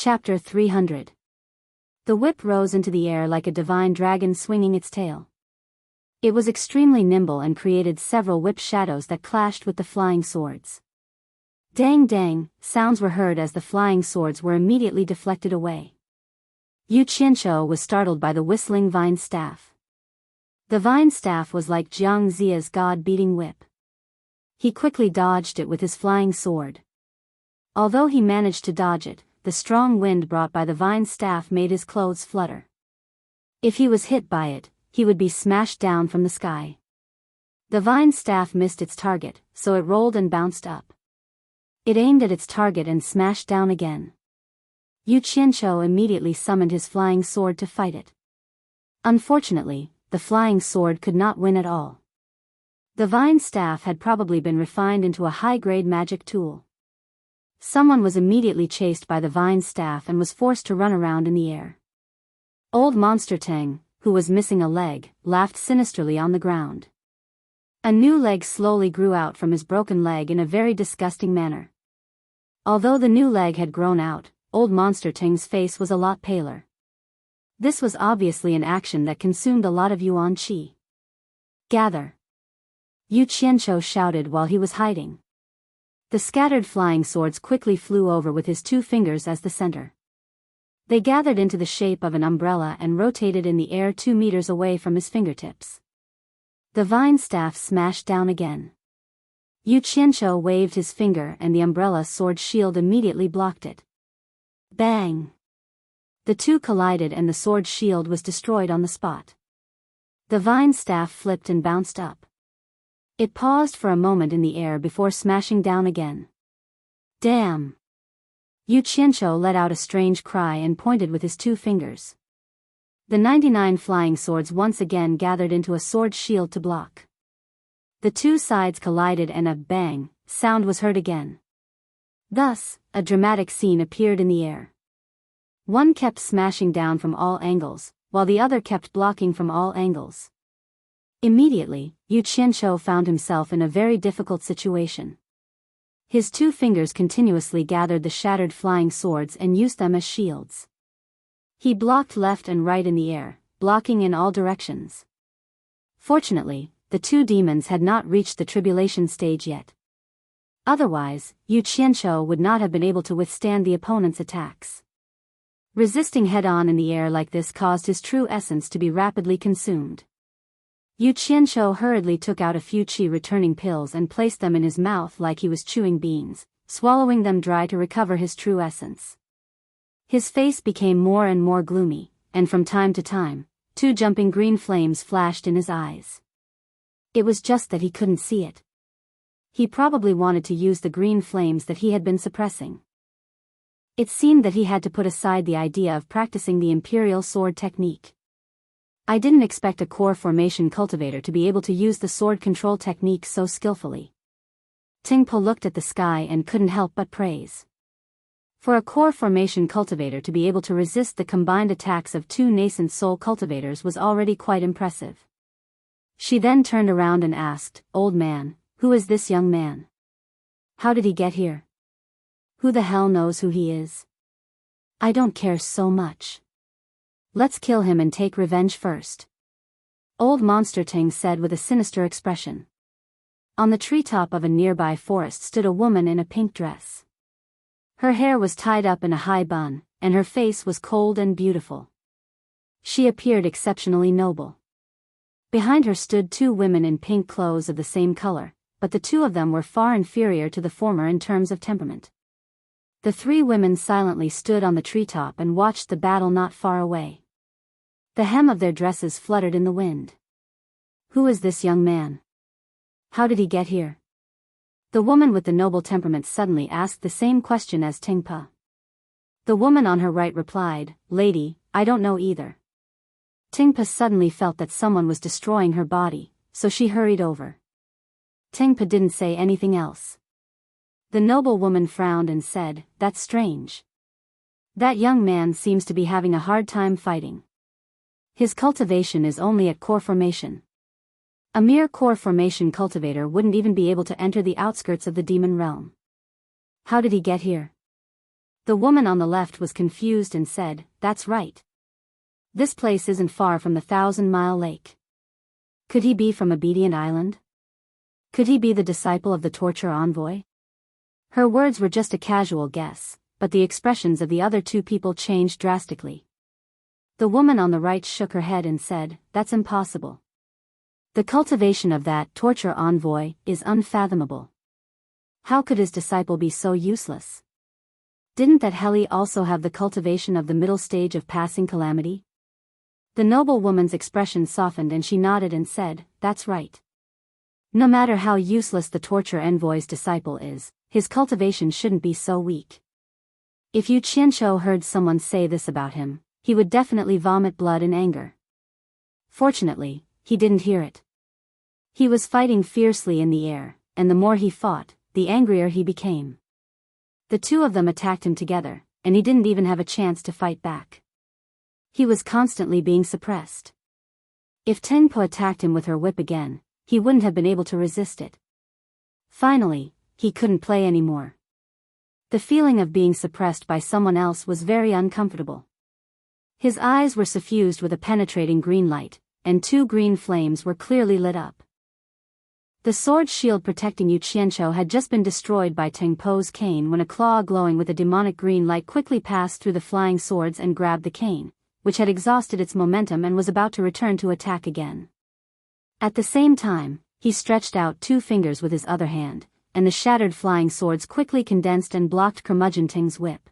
Chapter 300. The whip rose into the air like a divine dragon swinging its tail. It was extremely nimble and created several whip shadows that clashed with the flying swords. Dang dang, sounds were heard as the flying swords were immediately deflected away. Yu Qianqiu was startled by the whistling vine staff. The vine staff was like Jiang Zia's god-beating whip. He quickly dodged it with his flying sword. Although he managed to dodge it, the strong wind brought by the vine staff made his clothes flutter. If he was hit by it, he would be smashed down from the sky. The vine staff missed its target, so it rolled and bounced up. It aimed at its target and smashed down again. Yu Qianqiu immediately summoned his flying sword to fight it. Unfortunately, the flying sword could not win at all. The vine staff had probably been refined into a high-grade magic tool. Someone was immediately chased by the vine staff and was forced to run around in the air. Old Monster Teng, who was missing a leg, laughed sinisterly on the ground. A new leg slowly grew out from his broken leg in a very disgusting manner. Although the new leg had grown out, Old Monster Teng's face was a lot paler. This was obviously an action that consumed a lot of yuan qi. Gather! Yu Qianqiu shouted while he was hiding. The scattered flying swords quickly flew over with his 2 fingers as the center. They gathered into the shape of an umbrella and rotated in the air 2 meters away from his fingertips. The vine staff smashed down again. Yu Qianqiu waved his finger and the umbrella sword shield immediately blocked it. Bang! The 2 collided and the sword shield was destroyed on the spot. The vine staff flipped and bounced up. It paused for a moment in the air before smashing down again. Damn! Yu Qianqiu let out a strange cry and pointed with his 2 fingers. The 99 flying swords once again gathered into a sword shield to block. The 2 sides collided and a bang sound was heard again. Thus, a dramatic scene appeared in the air. One kept smashing down from all angles, while the other kept blocking from all angles. Immediately, Yu Qianqiu found himself in a very difficult situation. His 2 fingers continuously gathered the shattered flying swords and used them as shields. He blocked left and right in the air, blocking in all directions. Fortunately, the 2 demons had not reached the tribulation stage yet. Otherwise, Yu Qianqiu would not have been able to withstand the opponent's attacks. Resisting head-on in the air like this caused his true essence to be rapidly consumed. Yu Qianqiu hurriedly took out a few qi-returning pills and placed them in his mouth like he was chewing beans, swallowing them dry to recover his true essence. His face became more and more gloomy, and from time to time, 2 jumping green flames flashed in his eyes. It was just that he couldn't see it. He probably wanted to use the green flames that he had been suppressing. It seemed that he had to put aside the idea of practicing the imperial sword technique. I didn't expect a core formation cultivator to be able to use the sword control technique so skillfully. Tingpo looked at the sky and couldn't help but praise. For a core formation cultivator to be able to resist the combined attacks of 2 nascent soul cultivators was already quite impressive. She then turned around and asked, "Old man, who is this young man? How did he get here? Who the hell knows who he is? I don't care so much. Let's kill him and take revenge first." Old Monster Teng said with a sinister expression. On the treetop of a nearby forest stood a woman in a pink dress. Her hair was tied up in a high bun, and her face was cold and beautiful. She appeared exceptionally noble. Behind her stood 2 women in pink clothes of the same color, but the 2 of them were far inferior to the former in terms of temperament. The 3 women silently stood on the treetop and watched the battle not far away. The hem of their dresses fluttered in the wind. Who is this young man? How did he get here? The woman with the noble temperament suddenly asked the same question as Tingpa. The woman on her right replied, "Lady, I don't know either." Tingpa suddenly felt that someone was destroying her body, so she hurried over. Tingpa didn't say anything else. The noble woman frowned and said, "That's strange. That young man seems to be having a hard time fighting. His cultivation is only at core formation. A mere core formation cultivator wouldn't even be able to enter the outskirts of the demon realm. How did he get here?" The woman on the left was confused and said, "That's right. This place isn't far from the 1,000-mile lake. Could he be from Obedient Island? Could he be the disciple of the torture envoy?" Her words were just a casual guess, but the expressions of the other two people changed drastically. The woman on the right shook her head and said, "That's impossible. The cultivation of that torture envoy is unfathomable. How could his disciple be so useless? Didn't that Heli also have the cultivation of the middle stage of passing calamity?" The noble woman's expression softened and she nodded and said, "That's right. No matter how useless the torture envoy's disciple is, his cultivation shouldn't be so weak. If Yu Qianqiu heard someone say this about him, he would definitely vomit blood in anger. Fortunately, he didn't hear it. He was fighting fiercely in the air, and the more he fought, the angrier he became. The two of them attacked him together, and he didn't even have a chance to fight back. He was constantly being suppressed. If Tengpo attacked him with her whip again, he wouldn't have been able to resist it. Finally, he couldn't play anymore. The feeling of being suppressed by someone else was very uncomfortable. His eyes were suffused with a penetrating green light, and two green flames were clearly lit up. The sword shield protecting Yu Qianqiu had just been destroyed by Tengpo's cane when a claw glowing with a demonic green light quickly passed through the flying swords and grabbed the cane, which had exhausted its momentum and was about to return to attack again. At the same time, he stretched out two fingers with his other hand, and the shattered flying swords quickly condensed and blocked Curmudgeon Ting's whip.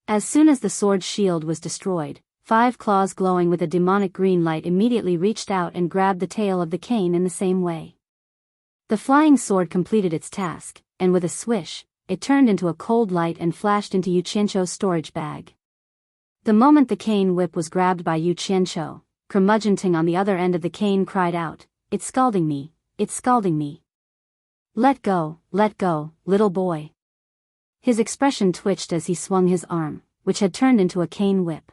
As soon as the sword shield was destroyed, 5 claws glowing with a demonic green light immediately reached out and grabbed the tail of the cane in the same way. The flying sword completed its task, and with a swish, it turned into a cold light and flashed into Yu Qianqiu's storage bag. The moment the cane whip was grabbed by Yu Qianqiu, Curmudgeon Ting on the other end of the cane cried out, "It's scalding me, it's scalding me. Let go, little boy." His expression twitched as he swung his arm, which had turned into a cane whip.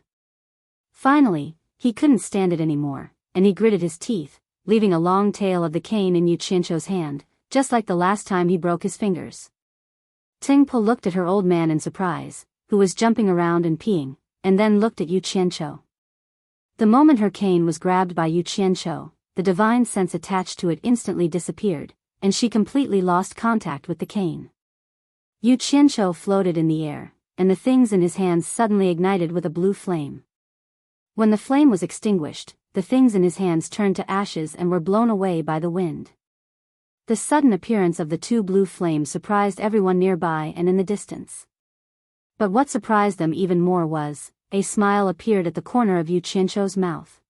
Finally, he couldn't stand it anymore, and he gritted his teeth, leaving a long tail of the cane in Yu Qianqiu's hand, just like the last time he broke his fingers. Tengpo looked at her old man in surprise, who was jumping around and peeing, and then looked at Yu Qianqiu. The moment her cane was grabbed by Yu Qianqiu, the divine sense attached to it instantly disappeared, and she completely lost contact with the cane. Yu Qianqiu floated in the air, and the things in his hands suddenly ignited with a blue flame. When the flame was extinguished, the things in his hands turned to ashes and were blown away by the wind. The sudden appearance of the two blue flames surprised everyone nearby and in the distance. But what surprised them even more was, a smile appeared at the corner of Yu Qianqiu's mouth.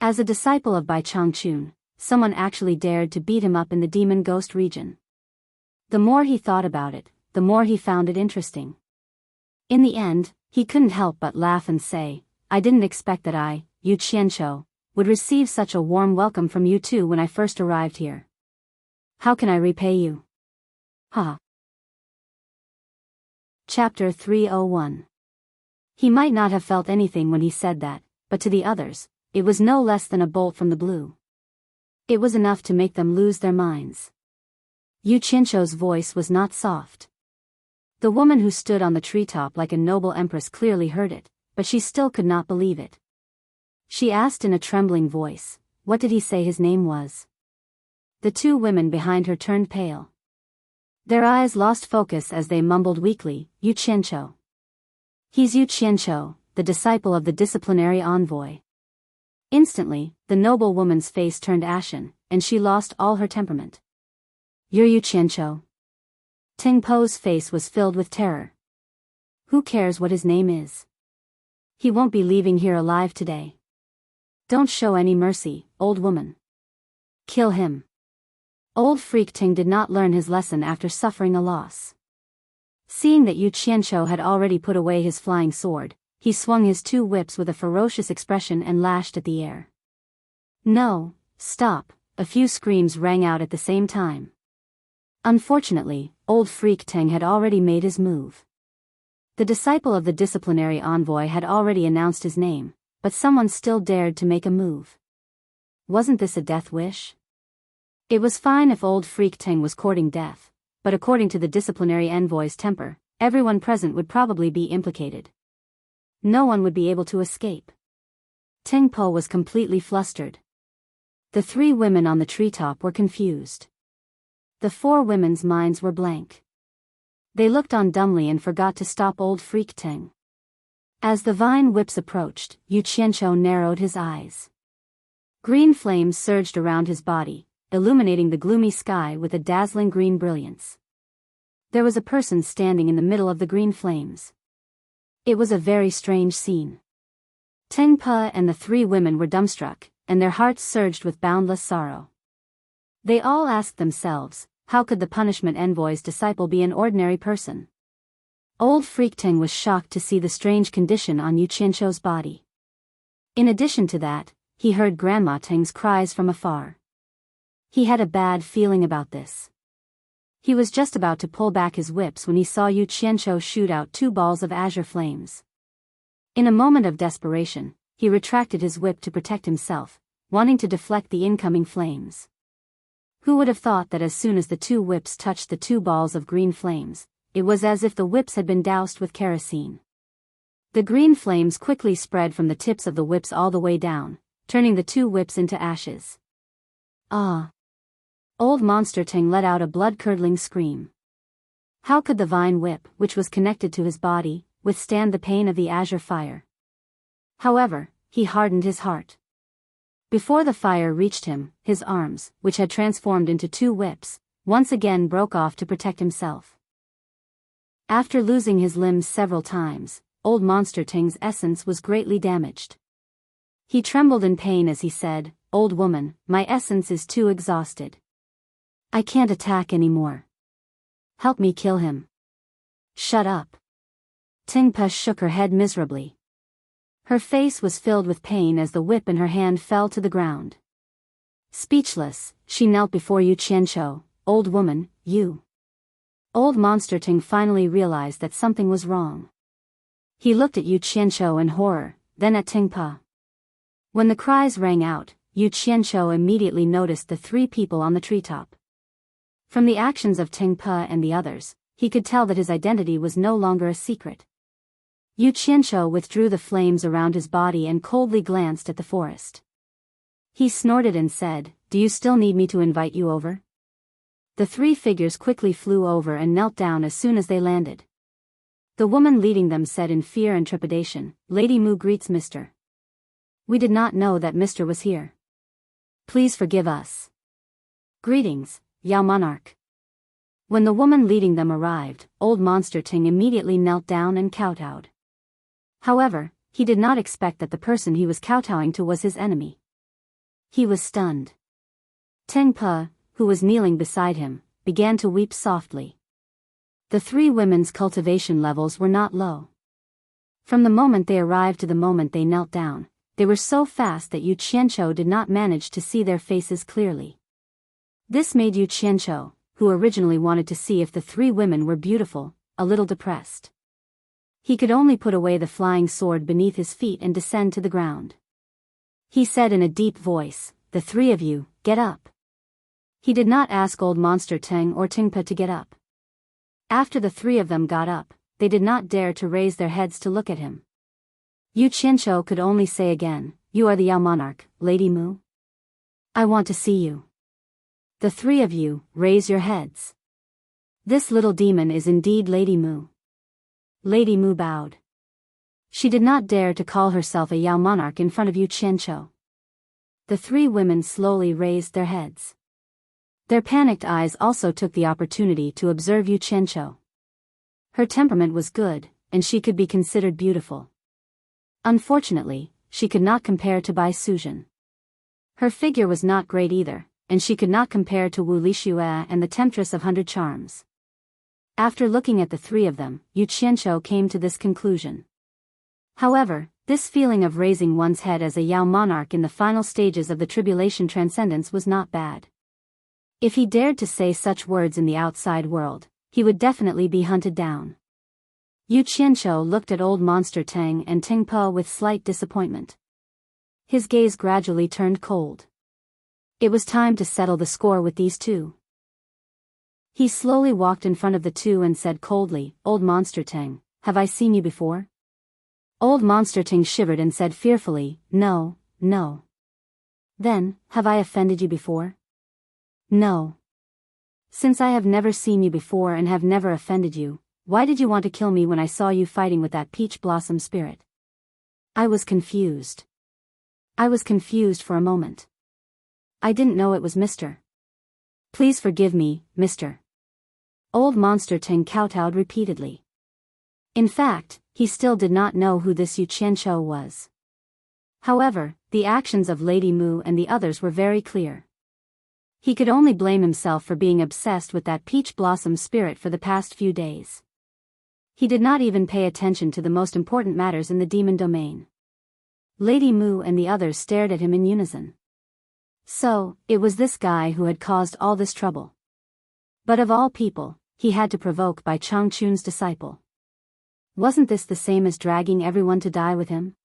As a disciple of Bai Changchun, someone actually dared to beat him up in the demon ghost region. The more he thought about it, the more he found it interesting. In the end, he couldn't help but laugh and say, "I didn't expect that I, Yu Qianqiu, would receive such a warm welcome from you two when I first arrived here. How can I repay you?" Ha! Chapter 301. He might not have felt anything when he said that, but to the others, it was no less than a bolt from the blue. It was enough to make them lose their minds. Yu Qianqiu's voice was not soft. The woman who stood on the treetop like a noble empress clearly heard it, but she still could not believe it. She asked in a trembling voice, "What did he say his name was?" The two women behind her turned pale. Their eyes lost focus as they mumbled weakly, "Yu Qianqiu. He's Yu Qianqiu, the disciple of the disciplinary envoy." Instantly, the noble woman's face turned ashen, and she lost all her temperament. "You're Yu Qianqiu?" Tengpo's face was filled with terror. "Who cares what his name is? He won't be leaving here alive today. Don't show any mercy, old woman. Kill him." Old Freak Ting did not learn his lesson after suffering a loss. Seeing that Yu Qianqiu had already put away his flying sword, he swung his two whips with a ferocious expression and lashed at the air. "No, stop," a few screams rang out at the same time. Unfortunately, Old Freak Ting had already made his move. The disciple of the disciplinary envoy had already announced his name, but someone still dared to make a move. Wasn't this a death wish? It was fine if Old Freak Ting was courting death, but according to the disciplinary envoy's temper, everyone present would probably be implicated. No one would be able to escape. Ting Po was completely flustered. The 3 women on the treetop were confused. The 4 women's minds were blank. They looked on dumbly and forgot to stop old freak Ting. As the vine whips approached, Yu Qianqiu narrowed his eyes. Green flames surged around his body, illuminating the gloomy sky with a dazzling green brilliance. There was a person standing in the middle of the green flames. It was a very strange scene. Ting Po and the 3 women were dumbstruck, and their hearts surged with boundless sorrow. They all asked themselves, how could the punishment envoy's disciple be an ordinary person? Old Freak Ting was shocked to see the strange condition on Yu Qianqiu's body. In addition to that, he heard Grandma Ting's cries from afar. He had a bad feeling about this. He was just about to pull back his whips when he saw Yu Qianqiu shoot out 2 balls of azure flames. In a moment of desperation, he retracted his whip to protect himself, wanting to deflect the incoming flames. Who would have thought that as soon as the 2 whips touched the 2 balls of green flames, it was as if the whips had been doused with kerosene. The green flames quickly spread from the tips of the whips all the way down, turning the 2 whips into ashes. Ah! Old Monster Ting let out a blood-curdling scream. How could the vine whip, which was connected to his body, withstand the pain of the azure fire? However, he hardened his heart. Before the fire reached him, his arms, which had transformed into 2 whips, once again broke off to protect himself. After losing his limbs several times, old Monster Ting's essence was greatly damaged. He trembled in pain as he said, "Old woman, my essence is too exhausted. I can't attack anymore. Help me kill him." "Shut up." Ting Po shook her head miserably. Her face was filled with pain as the whip in her hand fell to the ground. Speechless, she knelt before Yu Qianqiu. "Old woman, you." Old Monster Ting finally realized that something was wrong. He looked at Yu Qianqiu in horror, then at Ting Po. When the cries rang out, Yu Qianqiu immediately noticed the 3 people on the treetop. From the actions of Ting Po and the others, he could tell that his identity was no longer a secret. Yu Qianqiu withdrew the flames around his body and coldly glanced at the forest. He snorted and said, "Do you still need me to invite you over?" The 3 figures quickly flew over and knelt down as soon as they landed. The woman leading them said in fear and trepidation, "Lady Mu greets Mr. We did not know that Mr. was here. Please forgive us." "Greetings, Yao Monarch." When the woman leading them arrived, old Monster Ting immediately knelt down and kowtowed. However, he did not expect that the person he was kowtowing to was his enemy. He was stunned. Ting Po, who was kneeling beside him, began to weep softly. The 3 women's cultivation levels were not low. From the moment they arrived to the moment they knelt down, they were so fast that Yu Qianqiu did not manage to see their faces clearly. This made Yu Qianqiu, who originally wanted to see if the 3 women were beautiful, a little depressed. He could only put away the flying sword beneath his feet and descend to the ground. He said in a deep voice, "The 3 of you, get up." He did not ask old Monster Ting or Ting Po to get up. After the 3 of them got up, they did not dare to raise their heads to look at him. Yu Qianqiu could only say again, "You are the Yao Monarch, Lady Mu? I want to see you. The 3 of you, raise your heads. This little demon is indeed Lady Mu." Lady Mu bowed. She did not dare to call herself a Yao Monarch in front of Yu Qianqiu. The 3 women slowly raised their heads. Their panicked eyes also took the opportunity to observe Yu Qianqiu. Her temperament was good, and she could be considered beautiful. Unfortunately, she could not compare to Bai Suzhen. Her figure was not great either, and she could not compare to Wu Lixue and the Temptress of 100 Charms. After looking at the 3 of them, Yu Qianqiu came to this conclusion. However, this feeling of raising one's head as a Yao Monarch in the final stages of the tribulation transcendence was not bad. If he dared to say such words in the outside world, he would definitely be hunted down. Yu Qianqiu looked at old Monster Ting and Ting Po with slight disappointment. His gaze gradually turned cold. It was time to settle the score with these 2. He slowly walked in front of the two and said coldly, "Old Monster Ting, have I seen you before?" Old Monster Ting shivered and said fearfully, "No, no." "Then, have I offended you before?" "No." "Since I have never seen you before and have never offended you, why did you want to kill me when I saw you fighting with that peach blossom spirit?" I was confused. I was confused for a moment. I didn't know it was Mr. "Please forgive me, Mr." Old Monster Ting kowtowed repeatedly. In fact, he still did not know who this Yu Qianqiu was. However, the actions of Lady Mu and the others were very clear. He could only blame himself for being obsessed with that peach blossom spirit for the past few days. He did not even pay attention to the most important matters in the demon domain. Lady Mu and the others stared at him in unison. So, it was this guy who had caused all this trouble. But of all people, he had to provoke by Chang Chun's disciple. Wasn't this the same as dragging everyone to die with him?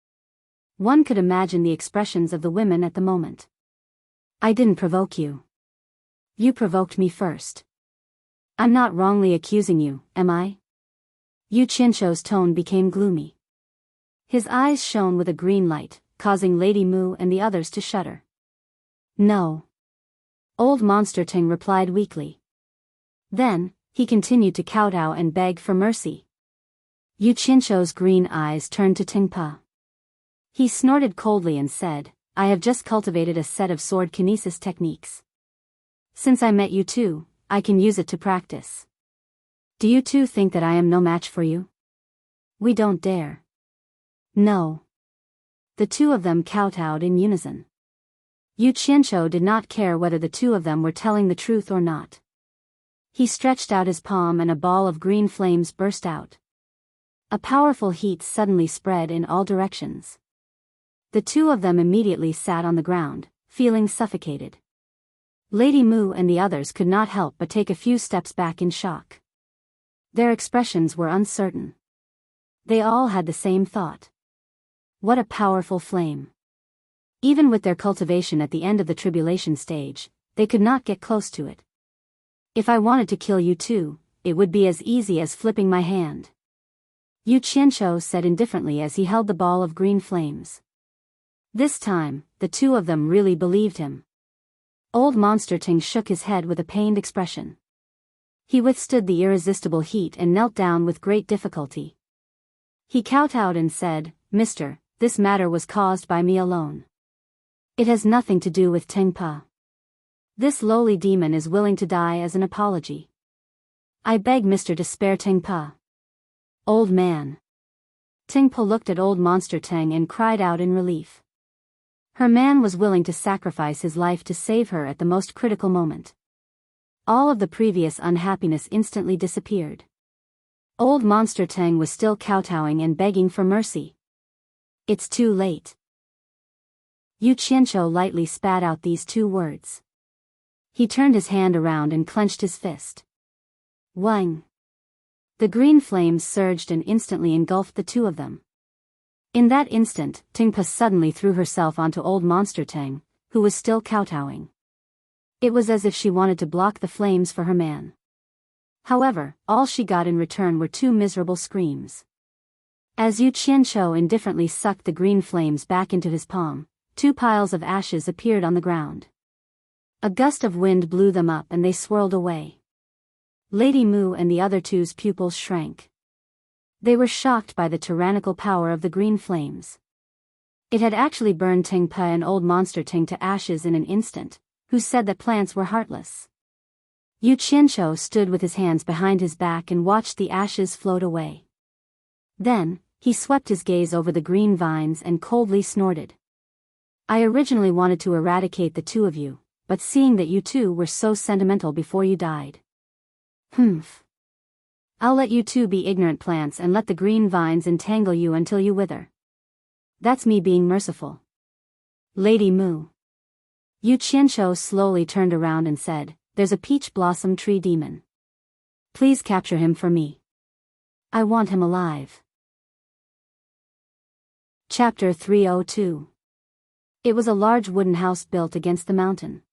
One could imagine the expressions of the women at the moment. "I didn't provoke you. You provoked me first. I'm not wrongly accusing you, am I?" Yu Qianqiu's tone became gloomy. His eyes shone with a green light, causing Lady Mu and the others to shudder. "No." Old Monster Ting replied weakly. Then, he continued to kowtow and beg for mercy. Yu Qianqiu's green eyes turned to Tingpa. He snorted coldly and said, "I have just cultivated a set of sword kinesis techniques. Since I met you two, I can use it to practice. Do you two think that I am no match for you? We don't dare." "No." The two of them kowtowed in unison. Yu Qianqiu did not care whether the two of them were telling the truth or not. He stretched out his palm and a ball of green flames burst out. A powerful heat suddenly spread in all directions. The two of them immediately sat on the ground, feeling suffocated. Lady Mu and the others could not help but take a few steps back in shock. Their expressions were uncertain. They all had the same thought. What a powerful flame. Even with their cultivation at the end of the tribulation stage, they could not get close to it. "If I wanted to kill you too, it would be as easy as flipping my hand," Yu Qianqiu said indifferently as he held the ball of green flames. This time, the two of them really believed him. Old Monster Ting shook his head with a pained expression. He withstood the irresistible heat and knelt down with great difficulty. He kowtowed and said, "Mister, this matter was caused by me alone. It has nothing to do with Tingpa. This lowly demon is willing to die as an apology. I beg Mr. to spare Tingpa." "Old man." Tingpa looked at Old Monster Ting and cried out in relief. Her man was willing to sacrifice his life to save her at the most critical moment. All of the previous unhappiness instantly disappeared. Old Monster Ting was still kowtowing and begging for mercy. "It's too late." Yu Qianqiu lightly spat out these two words. He turned his hand around and clenched his fist. Wang! The green flames surged and instantly engulfed the two of them. In that instant, Tingpa suddenly threw herself onto Old Monster Ting, who was still kowtowing. It was as if she wanted to block the flames for her man. However, all she got in return were two miserable screams. As Yu Qianqiu indifferently sucked the green flames back into his palm, two piles of ashes appeared on the ground. A gust of wind blew them up and they swirled away. Lady Mu and the other two's pupils shrank. They were shocked by the tyrannical power of the green flames. It had actually burned Tingpa and Old Monster Ting to ashes in an instant, who said that plants were heartless. Yu Qianqiu stood with his hands behind his back and watched the ashes float away. Then, he swept his gaze over the green vines and coldly snorted. "I originally wanted to eradicate the two of you, but seeing that you two were so sentimental before you died. Humph. I'll let you two be ignorant plants and let the green vines entangle you until you wither. That's me being merciful." Lady Mu. Yu Qianqiu slowly turned around and said, "There's a peach blossom tree demon. Please capture him for me. I want him alive." Chapter 302. It was a large wooden house built against the mountain.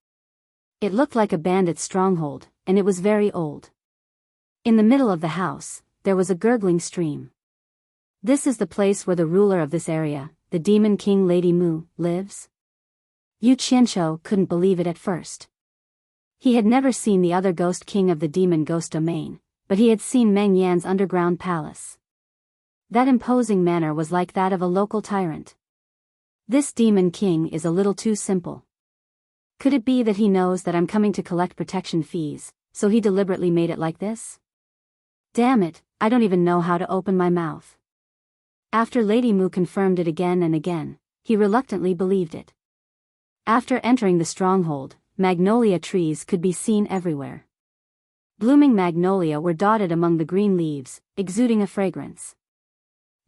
It looked like a bandit's stronghold, and it was very old. In the middle of the house, there was a gurgling stream. This is the place where the ruler of this area, the Demon King Lady Mu, lives? Yu Qianqiu couldn't believe it at first. He had never seen the other ghost king of the demon ghost domain, but he had seen Meng Yan's underground palace. That imposing manner was like that of a local tyrant. This demon king is a little too simple. Could it be that he knows that I'm coming to collect protection fees, so he deliberately made it like this? Damn it, I don't even know how to open my mouth. After Lady Mu confirmed it again and again, he reluctantly believed it. After entering the stronghold, magnolia trees could be seen everywhere. Blooming magnolia were dotted among the green leaves, exuding a fragrance.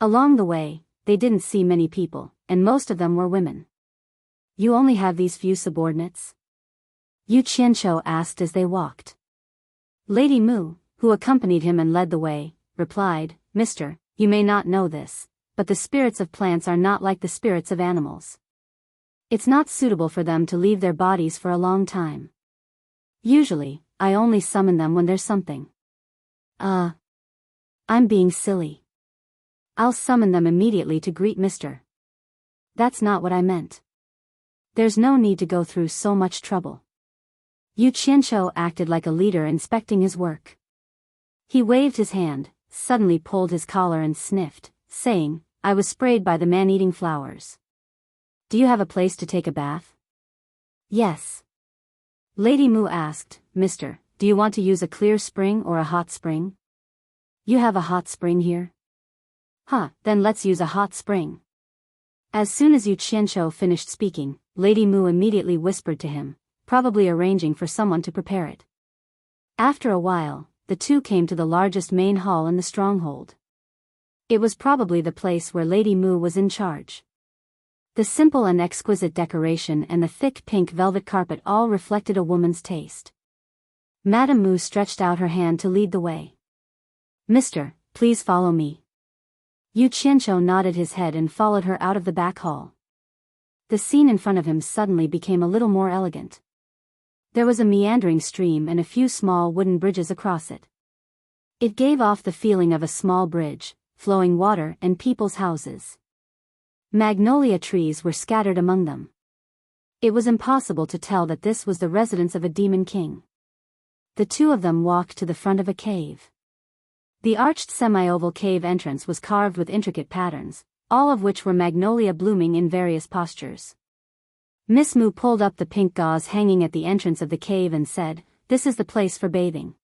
Along the way, they didn't see many people, and most of them were women. You only have these few subordinates? Yu Qianqiu asked as they walked. Lady Mu, who accompanied him and led the way, replied, Mister, you may not know this, but the spirits of plants are not like the spirits of animals. It's not suitable for them to leave their bodies for a long time. Usually, I only summon them when there's something. I'm being silly. I'll summon them immediately to greet Mister. That's not what I meant. There's no need to go through so much trouble. Yu Qianqiu acted like a leader inspecting his work. He waved his hand, suddenly pulled his collar and sniffed, saying, I was sprayed by the man-eating flowers. Do you have a place to take a bath? Yes. Lady Mu asked, Mister, do you want to use a clear spring or a hot spring? You have a hot spring here? Then let's use a hot spring. As soon as Yu Qianqiu finished speaking, Lady Mu immediately whispered to him, probably arranging for someone to prepare it. After a while, the two came to the largest main hall in the stronghold. It was probably the place where Lady Mu was in charge. The simple and exquisite decoration and the thick pink velvet carpet all reflected a woman's taste. Madame Mu stretched out her hand to lead the way. Mister, please follow me. Yu Qianqiu nodded his head and followed her out of the back hall. The scene in front of him suddenly became a little more elegant. There was a meandering stream and a few small wooden bridges across it. It gave off the feeling of a small bridge, flowing water and people's houses. Magnolia trees were scattered among them. It was impossible to tell that this was the residence of a demon king. The two of them walked to the front of a cave. The arched semi-oval cave entrance was carved with intricate patterns, all of which were magnolia blooming in various postures. Miss Mu pulled up the pink gauze hanging at the entrance of the cave and said, This is the place for bathing.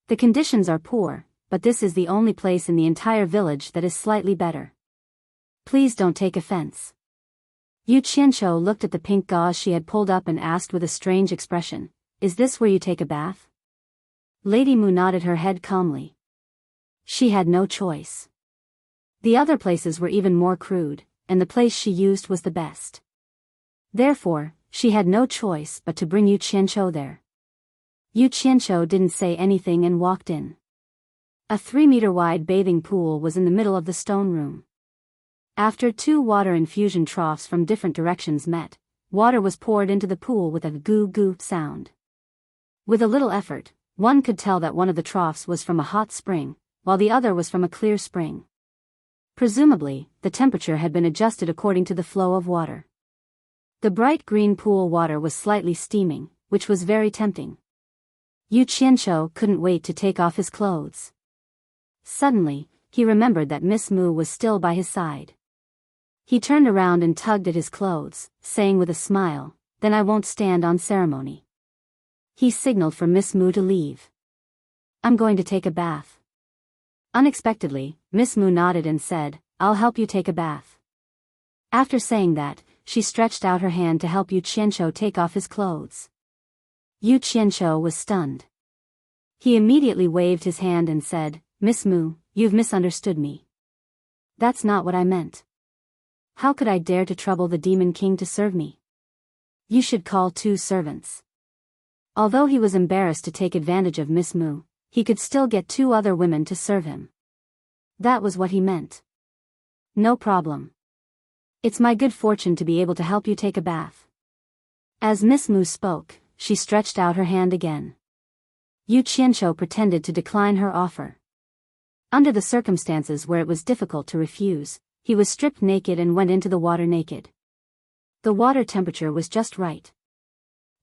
The conditions are poor, but this is the only place in the entire village that is slightly better. Please don't take offense. Yu Qianqiu looked at the pink gauze she had pulled up and asked with a strange expression, Is this where you take a bath? Lady Mu nodded her head calmly. She had no choice. The other places were even more crude, and the place she used was the best. Therefore, she had no choice but to bring Yu Qianqiu there. Yu Qianqiu didn't say anything and walked in. A 3-meter-wide bathing pool was in the middle of the stone room. After 2 water infusion troughs from different directions met, water was poured into the pool with a goo-goo sound. With a little effort, one could tell that one of the troughs was from a hot spring, while the other was from a clear spring. Presumably, the temperature had been adjusted according to the flow of water. The bright green pool water was slightly steaming, which was very tempting. Yu Qianqiu couldn't wait to take off his clothes. Suddenly, he remembered that Miss Mu was still by his side. He turned around and tugged at his clothes, saying with a smile, Then I won't stand on ceremony. He signaled for Miss Mu to leave. I'm going to take a bath. Unexpectedly, Miss Mu nodded and said, I'll help you take a bath. After saying that, she stretched out her hand to help Yu Qianqiu take off his clothes. Yu Qianqiu was stunned. He immediately waved his hand and said, Miss Mu, you've misunderstood me. That's not what I meant. How could I dare to trouble the Demon King to serve me? You should call 2 servants. Although he was embarrassed to take advantage of Miss Mu, he could still get 2 other women to serve him. That was what he meant. No problem. It's my good fortune to be able to help you take a bath. As Miss Mu spoke, she stretched out her hand again. Yu Qianqiu pretended to decline her offer. Under the circumstances where it was difficult to refuse, he was stripped naked and went into the water naked. The water temperature was just right.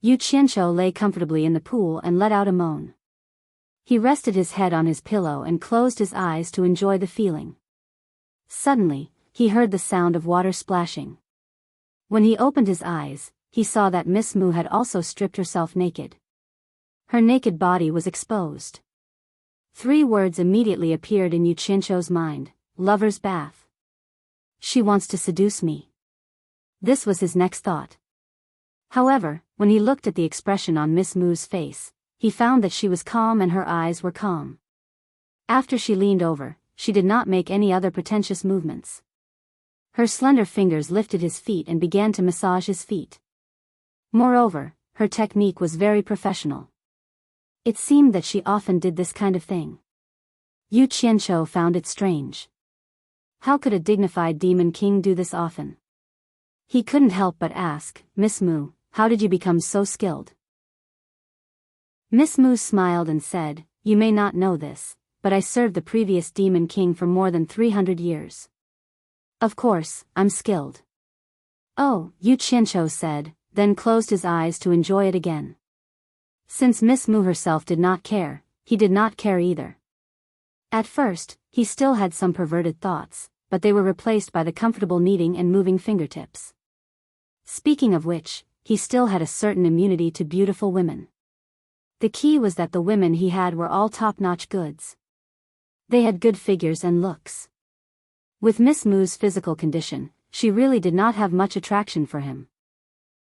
Yu Qianqiu lay comfortably in the pool and let out a moan. He rested his head on his pillow and closed his eyes to enjoy the feeling. Suddenly, he heard the sound of water splashing. When he opened his eyes, he saw that Miss Mu had also stripped herself naked. Her naked body was exposed. 3 words immediately appeared in Yu Qianqiu's mind: lover's bath. She wants to seduce me. This was his next thought. However, when he looked at the expression on Miss Mu's face, he found that she was calm and her eyes were calm. After she leaned over, she did not make any other pretentious movements. Her slender fingers lifted his feet and began to massage his feet. Moreover, her technique was very professional. It seemed that she often did this kind of thing. Yu Qianqiu found it strange. How could a dignified demon king do this often? He couldn't help but ask, Miss Mu, how did you become so skilled? Miss Mu smiled and said, you may not know this, but I served the previous demon king for more than 300 years. Of course, I'm skilled. Oh, Yu Qianqiu said, then closed his eyes to enjoy it again. Since Miss Mu herself did not care, he did not care either. At first, he still had some perverted thoughts, but they were replaced by the comfortable kneading and moving fingertips. Speaking of which, he still had a certain immunity to beautiful women. The key was that the women he had were all top-notch goods. They had good figures and looks. With Miss Mu's physical condition, she really did not have much attraction for him.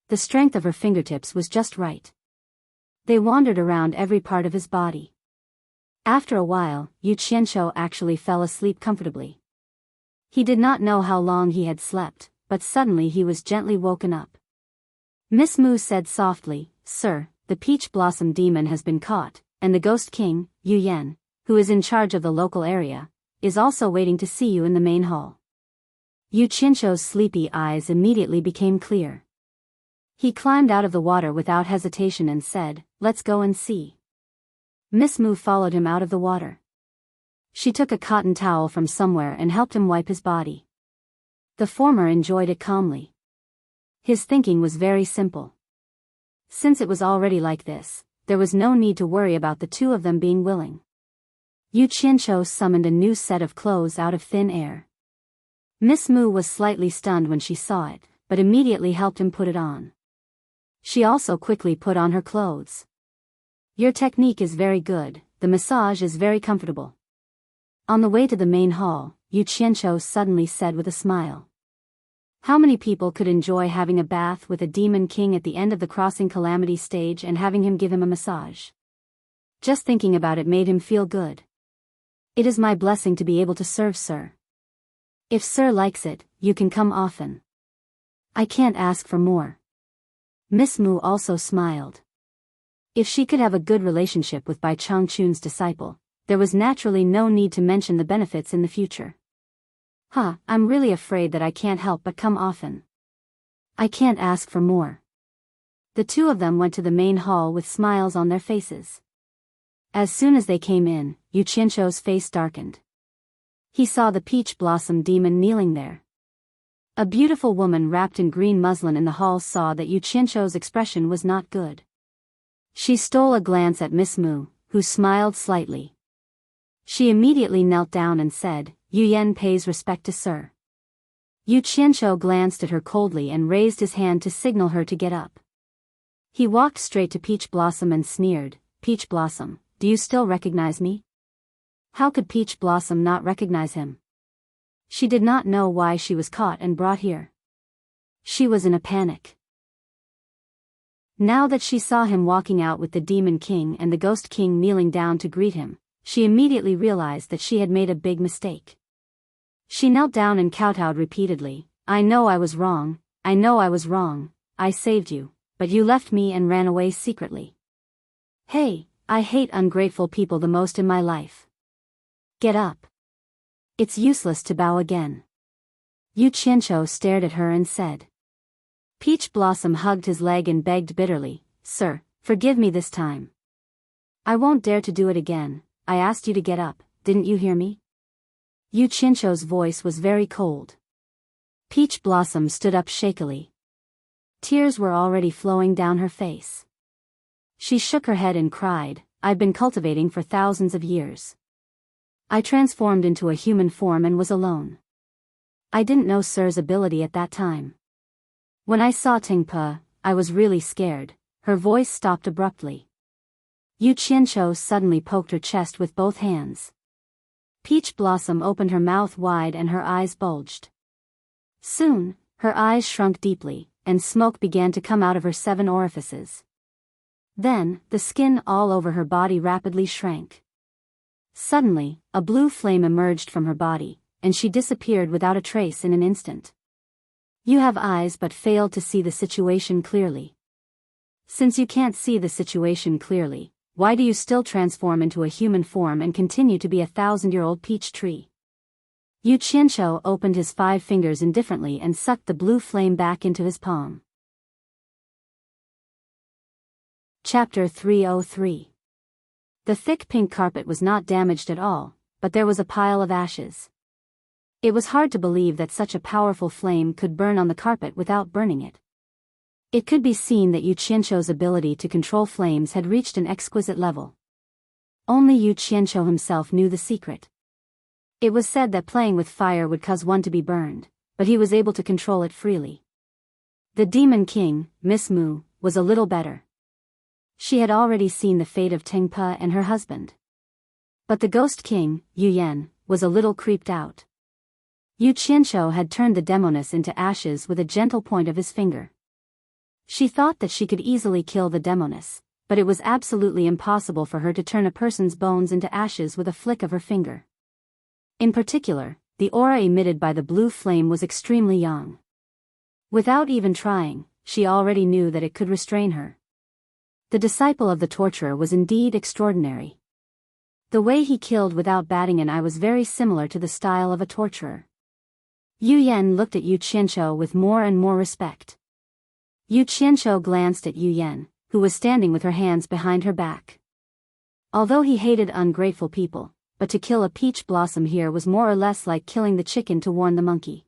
The strength of her fingertips was just right. They wandered around every part of his body. After a while, Yu Qianqiu actually fell asleep comfortably. He did not know how long he had slept, but suddenly he was gently woken up. Miss Mu said softly, Sir, the peach blossom demon has been caught, and the ghost king, Yu Yan, who is in charge of the local area, is also waiting to see you in the main hall. Yu Qianqiu's sleepy eyes immediately became clear. He climbed out of the water without hesitation and said, let's go and see. Miss Mu followed him out of the water. She took a cotton towel from somewhere and helped him wipe his body. The former enjoyed it calmly. His thinking was very simple. Since it was already like this, there was no need to worry about the two of them being willing. Yu Qianqiu summoned a new set of clothes out of thin air. Miss Mu was slightly stunned when she saw it, but immediately helped him put it on. She also quickly put on her clothes. Your technique is very good, the massage is very comfortable. On the way to the main hall, Yu Qianqiu suddenly said with a smile. How many people could enjoy having a bath with a demon king at the end of the crossing calamity stage and having him give him a massage? Just thinking about it made him feel good. It is my blessing to be able to serve Sir. If Sir likes it, you can come often. I can't ask for more. Miss Mu also smiled. If she could have a good relationship with Bai Changchun's disciple, there was naturally no need to mention the benefits in the future. I'm really afraid that I can't help but come often. I can't ask for more. The two of them went to the main hall with smiles on their faces. As soon as they came in, Yu Qianqiu's face darkened. He saw the peach blossom demon kneeling there. A beautiful woman wrapped in green muslin in the hall saw that Yu Qianqiu's expression was not good. She stole a glance at Miss Mu, who smiled slightly. She immediately knelt down and said, Yu Yan pays respect to Sir. Yu Qianqiu glanced at her coldly and raised his hand to signal her to get up. He walked straight to Peach Blossom and sneered, Peach Blossom, do you still recognize me? How could Peach Blossom not recognize him? She did not know why she was caught and brought here. She was in a panic. Now that she saw him walking out with the Demon King and the Ghost King kneeling down to greet him, she immediately realized that she had made a big mistake. She knelt down and kowtowed repeatedly, I know I was wrong, I know I was wrong, I saved you, but you left me and ran away secretly. Hey, I hate ungrateful people the most in my life. Get up. It's useless to bow again. Yu Qianqiu stared at her and said. Peach Blossom hugged his leg and begged bitterly, Sir, Forgive me this time. I won't dare to do it again. I asked you to get up, didn't you hear me? Yu Qianzhou's voice was very cold. Peach Blossom stood up shakily. Tears were already flowing down her face. She shook her head and cried, I've been cultivating for thousands of years. I transformed into a human form and was alone. I didn't know Sir's ability at that time. When I saw Tingpe, I was really scared. Her voice stopped abruptly. Yu Qianzhou suddenly poked her chest with both hands. Peach Blossom opened her mouth wide and her eyes bulged. Soon, her eyes shrunk deeply, and smoke began to come out of her 7 orifices. Then, the skin all over her body rapidly shrank. Suddenly, a blue flame emerged from her body, and she disappeared without a trace in an instant. You have eyes but failed to see the situation clearly. Since you can't see the situation clearly, why do you still transform into a human form and continue to be a 1,000-year-old peach tree? Yu Qianzhou opened his 5 fingers indifferently and sucked the blue flame back into his palm. Chapter 303. The thick pink carpet was not damaged at all, but there was a pile of ashes. It was hard to believe that such a powerful flame could burn on the carpet without burning it. It could be seen that Yu Qianzhou's ability to control flames had reached an exquisite level. Only Yu Qianzhou himself knew the secret. It was said that playing with fire would cause one to be burned, but he was able to control it freely. The Demon King, Miss Mu, was a little better. She had already seen the fate of Tingpe and her husband. But the Ghost King, Yu Yan, was a little creeped out. Yu Qianzhou had turned the demoness into ashes with a gentle point of his finger. She thought that she could easily kill the demoness, but it was absolutely impossible for her to turn a person's bones into ashes with a flick of her finger. In particular, the aura emitted by the blue flame was extremely young. Without even trying, she already knew that it could restrain her. The disciple of the torturer was indeed extraordinary. The way he killed without batting an eye was very similar to the style of a torturer. Yu Yan looked at Yu Qianzhou with more and more respect. Yu Qianzhou glanced at Yu Yan, who was standing with her hands behind her back. Although he hated ungrateful people, but to kill a peach blossom here was more or less like killing the chicken to warn the monkey.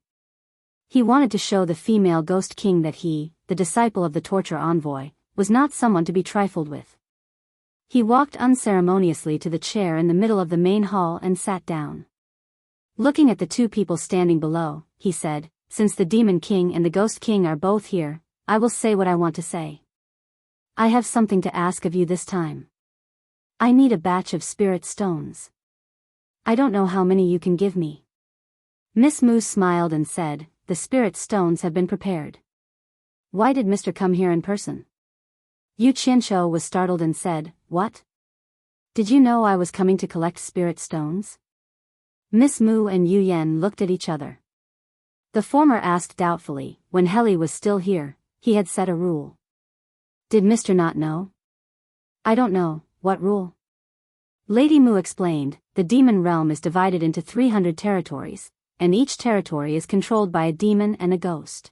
He wanted to show the female ghost king that he, the disciple of the torture envoy, was not someone to be trifled with. He walked unceremoniously to the chair in the middle of the main hall and sat down. Looking at the 2 people standing below, he said, Since the Demon King and the Ghost King are both here, I will say what I want to say. I have something to ask of you this time. I need a batch of spirit stones. I don't know how many you can give me. Miss Mu smiled and said, The spirit stones have been prepared. Why did Mr. come here in person? Yu Qianzhou was startled and said, What? Did you know I was coming to collect spirit stones? Miss Mu and Yu Yan looked at each other. The former asked doubtfully, when Heli was still here, he had set a rule. Did Mr. not know? I don't know, what rule? Lady Mu explained, the demon realm is divided into 300 territories, and each territory is controlled by a demon and a ghost.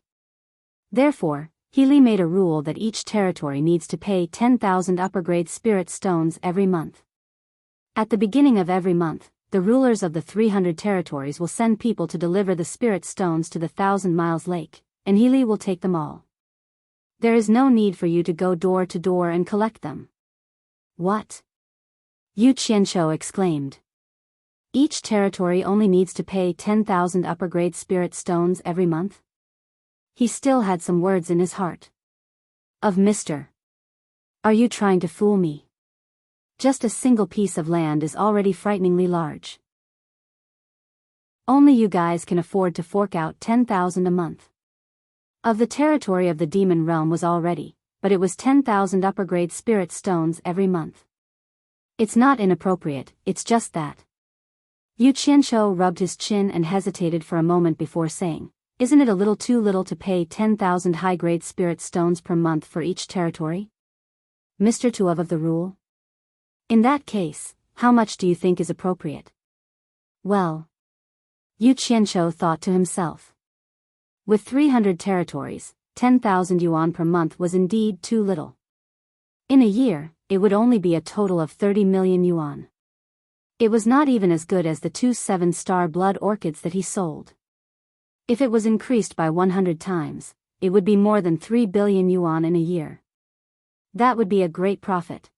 Therefore, Healy made a rule that each territory needs to pay 10,000 upper-grade spirit stones every month. At the beginning of every month, the rulers of the 300 territories will send people to deliver the spirit stones to the 1,000 Miles Lake, and Healy will take them all. There is no need for you to go door to door and collect them. What? Yu Qianzhou exclaimed. Each territory only needs to pay 10,000 upper-grade spirit stones every month? He still had some words in his heart. Of Mr. Are you trying to fool me? Just a single piece of land is already frighteningly large. Only you guys can afford to fork out 10,000 a month. Of the territory of the demon realm was already, but it was 10,000 upper-grade spirit stones every month. It's not inappropriate, it's just that. Yu Qianzhou rubbed his chin and hesitated for a moment before saying, Isn't it a little too little to pay 10,000 high-grade spirit stones per month for each territory? Mr. Tuov of the rule? In that case, how much do you think is appropriate? Well, Yu Qianzhou thought to himself. With 300 territories, 10,000 yuan per month was indeed too little. In a year, it would only be a total of 30 million yuan. It was not even as good as the 2 7-star blood orchids that he sold. If it was increased by 100 times, it would be more than 3 billion yuan in a year. That would be a great profit.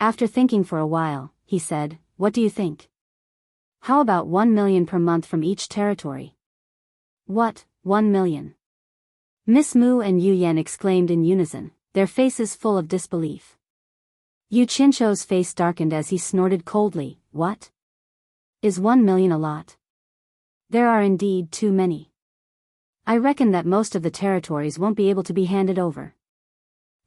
After thinking for a while, he said, "What do you think? How about 1 million per month from each territory?" "What, 1 million?" Miss Mu and Yu Yan exclaimed in unison, their faces full of disbelief. Yu Qianshou's face darkened as he snorted coldly, "What? Is 1 million a lot? There are indeed too many. I reckon that most of the territories won't be able to be handed over."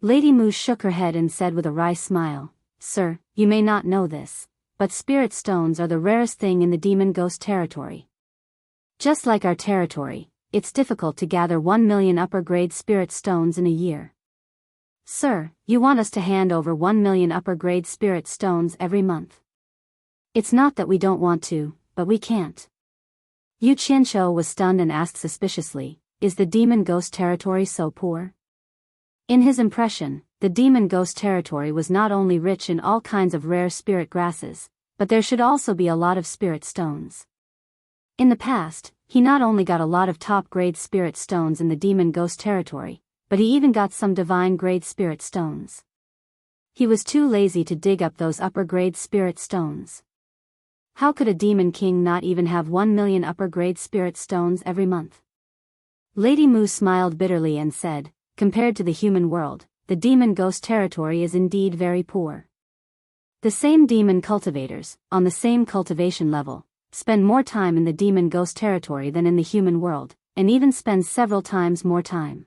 Lady Mu shook her head and said with a wry smile, "Sir, you may not know this, but spirit stones are the rarest thing in the demon ghost territory. Just like our territory, it's difficult to gather 1 million upper-grade spirit stones in a year." "Sir, you want us to hand over 1 million upper-grade spirit stones every month?" "It's not that we don't want to, but we can't." Yu Qianshou was stunned and asked suspiciously, "Is the demon ghost territory so poor?" In his impression, the demon ghost territory was not only rich in all kinds of rare spirit grasses, but there should also be a lot of spirit stones. In the past, he not only got a lot of top-grade spirit stones in the demon ghost territory, but he even got some divine-grade spirit stones. He was too lazy to dig up those upper-grade spirit stones. How could a demon king not even have 1 million upper-grade spirit stones every month? Lady Mu smiled bitterly and said, "Compared to the human world, the demon ghost territory is indeed very poor. The same demon cultivators, on the same cultivation level, spend more time in the demon ghost territory than in the human world, and even spend several times more time.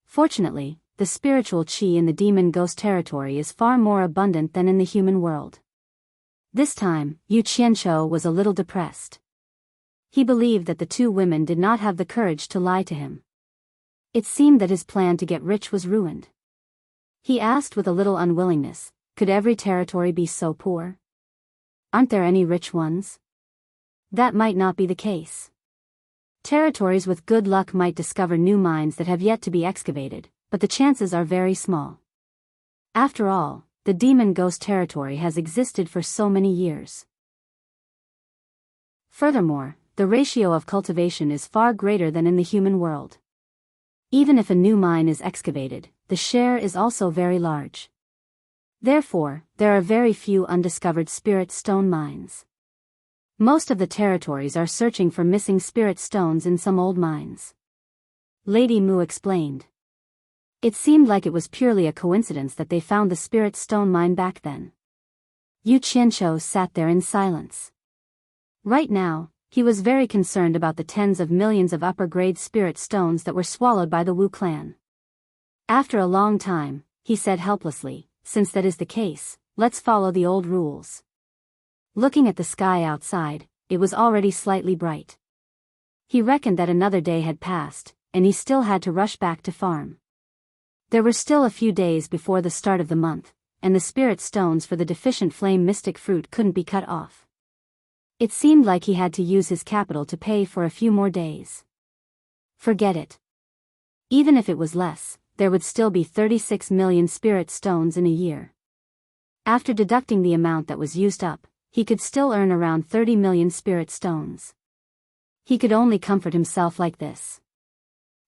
Fortunately, the spiritual qi in the demon ghost territory is far more abundant than in the human world." This time, Yu Qianshou was a little depressed. He believed that the two women did not have the courage to lie to him. It seemed that his plan to get rich was ruined. He asked with a little unwillingness, "Could every territory be so poor? Aren't there any rich ones?" "That might not be the case. Territories with good luck might discover new mines that have yet to be excavated, but the chances are very small. After all, the demon ghost territory has existed for so many years. Furthermore, the ratio of cultivation is far greater than in the human world. Even if a new mine is excavated, the share is also very large. Therefore, there are very few undiscovered spirit stone mines. Most of the territories are searching for missing spirit stones in some old mines." Lady Mu explained. It seemed like it was purely a coincidence that they found the spirit stone mine back then. Yu Qianshou sat there in silence. Right now, he was very concerned about the tens of millions of upper-grade spirit stones that were swallowed by the Wu clan. After a long time, he said helplessly, "Since that is the case, let's follow the old rules." Looking at the sky outside, it was already slightly bright. He reckoned that another day had passed, and he still had to rush back to farm. There were still a few days before the start of the month, and the spirit stones for the deficient flame mystic fruit couldn't be cut off. It seemed like he had to use his capital to pay for a few more days. Forget it. Even if it was less, there would still be 36 million spirit stones in a year. After deducting the amount that was used up, he could still earn around 30 million spirit stones. He could only comfort himself like this.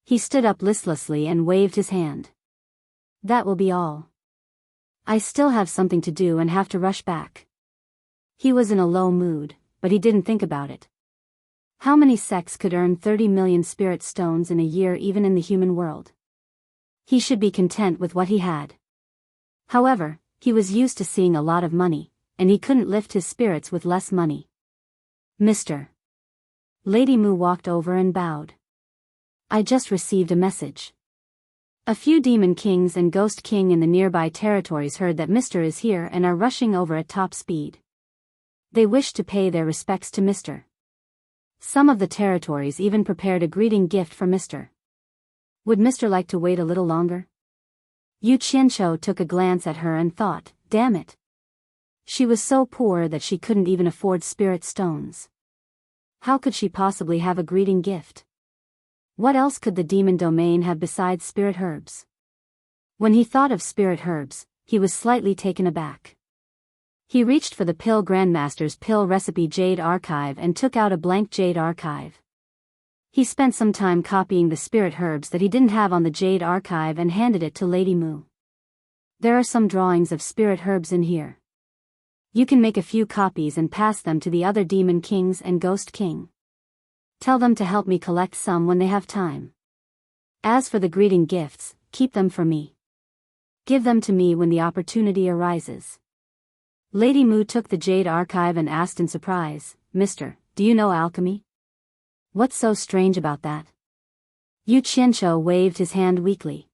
He stood up listlessly and waved his hand. "That will be all. I still have something to do and have to rush back." He was in a low mood, but he didn't think about it. How many sects could earn 30 million spirit stones in a year even in the human world? He should be content with what he had. However, he was used to seeing a lot of money, and he couldn't lift his spirits with less money. "Mr." Lady Mu walked over and bowed. "I just received a message. A few demon kings and ghost king in the nearby territories heard that Mr. is here and are rushing over at top speed. They wish to pay their respects to Mr. Some of the territories even prepared a greeting gift for Mr. Would Mr. like to wait a little longer?" Yu Qianshou took a glance at her and thought, "Damn it. She was so poor that she couldn't even afford spirit stones. How could she possibly have a greeting gift? What else could the demon domain have besides spirit herbs? When he thought of spirit herbs, he was slightly taken aback. He reached for the Pill Grandmaster's pill recipe Jade Archive and took out a blank Jade Archive. He spent some time copying the spirit herbs that he didn't have on the Jade Archive and handed it to Lady Moo. There are some drawings of spirit herbs in here. You can make a few copies and pass them to the other Demon Kings and Ghost King. Tell them to help me collect some when they have time. As for the greeting gifts, keep them for me. Give them to me when the opportunity arises. Lady Moo took the Jade Archive and asked in surprise, "Mister, do you know alchemy? What's so strange about that?" Yu Qianqiu waved his hand weakly.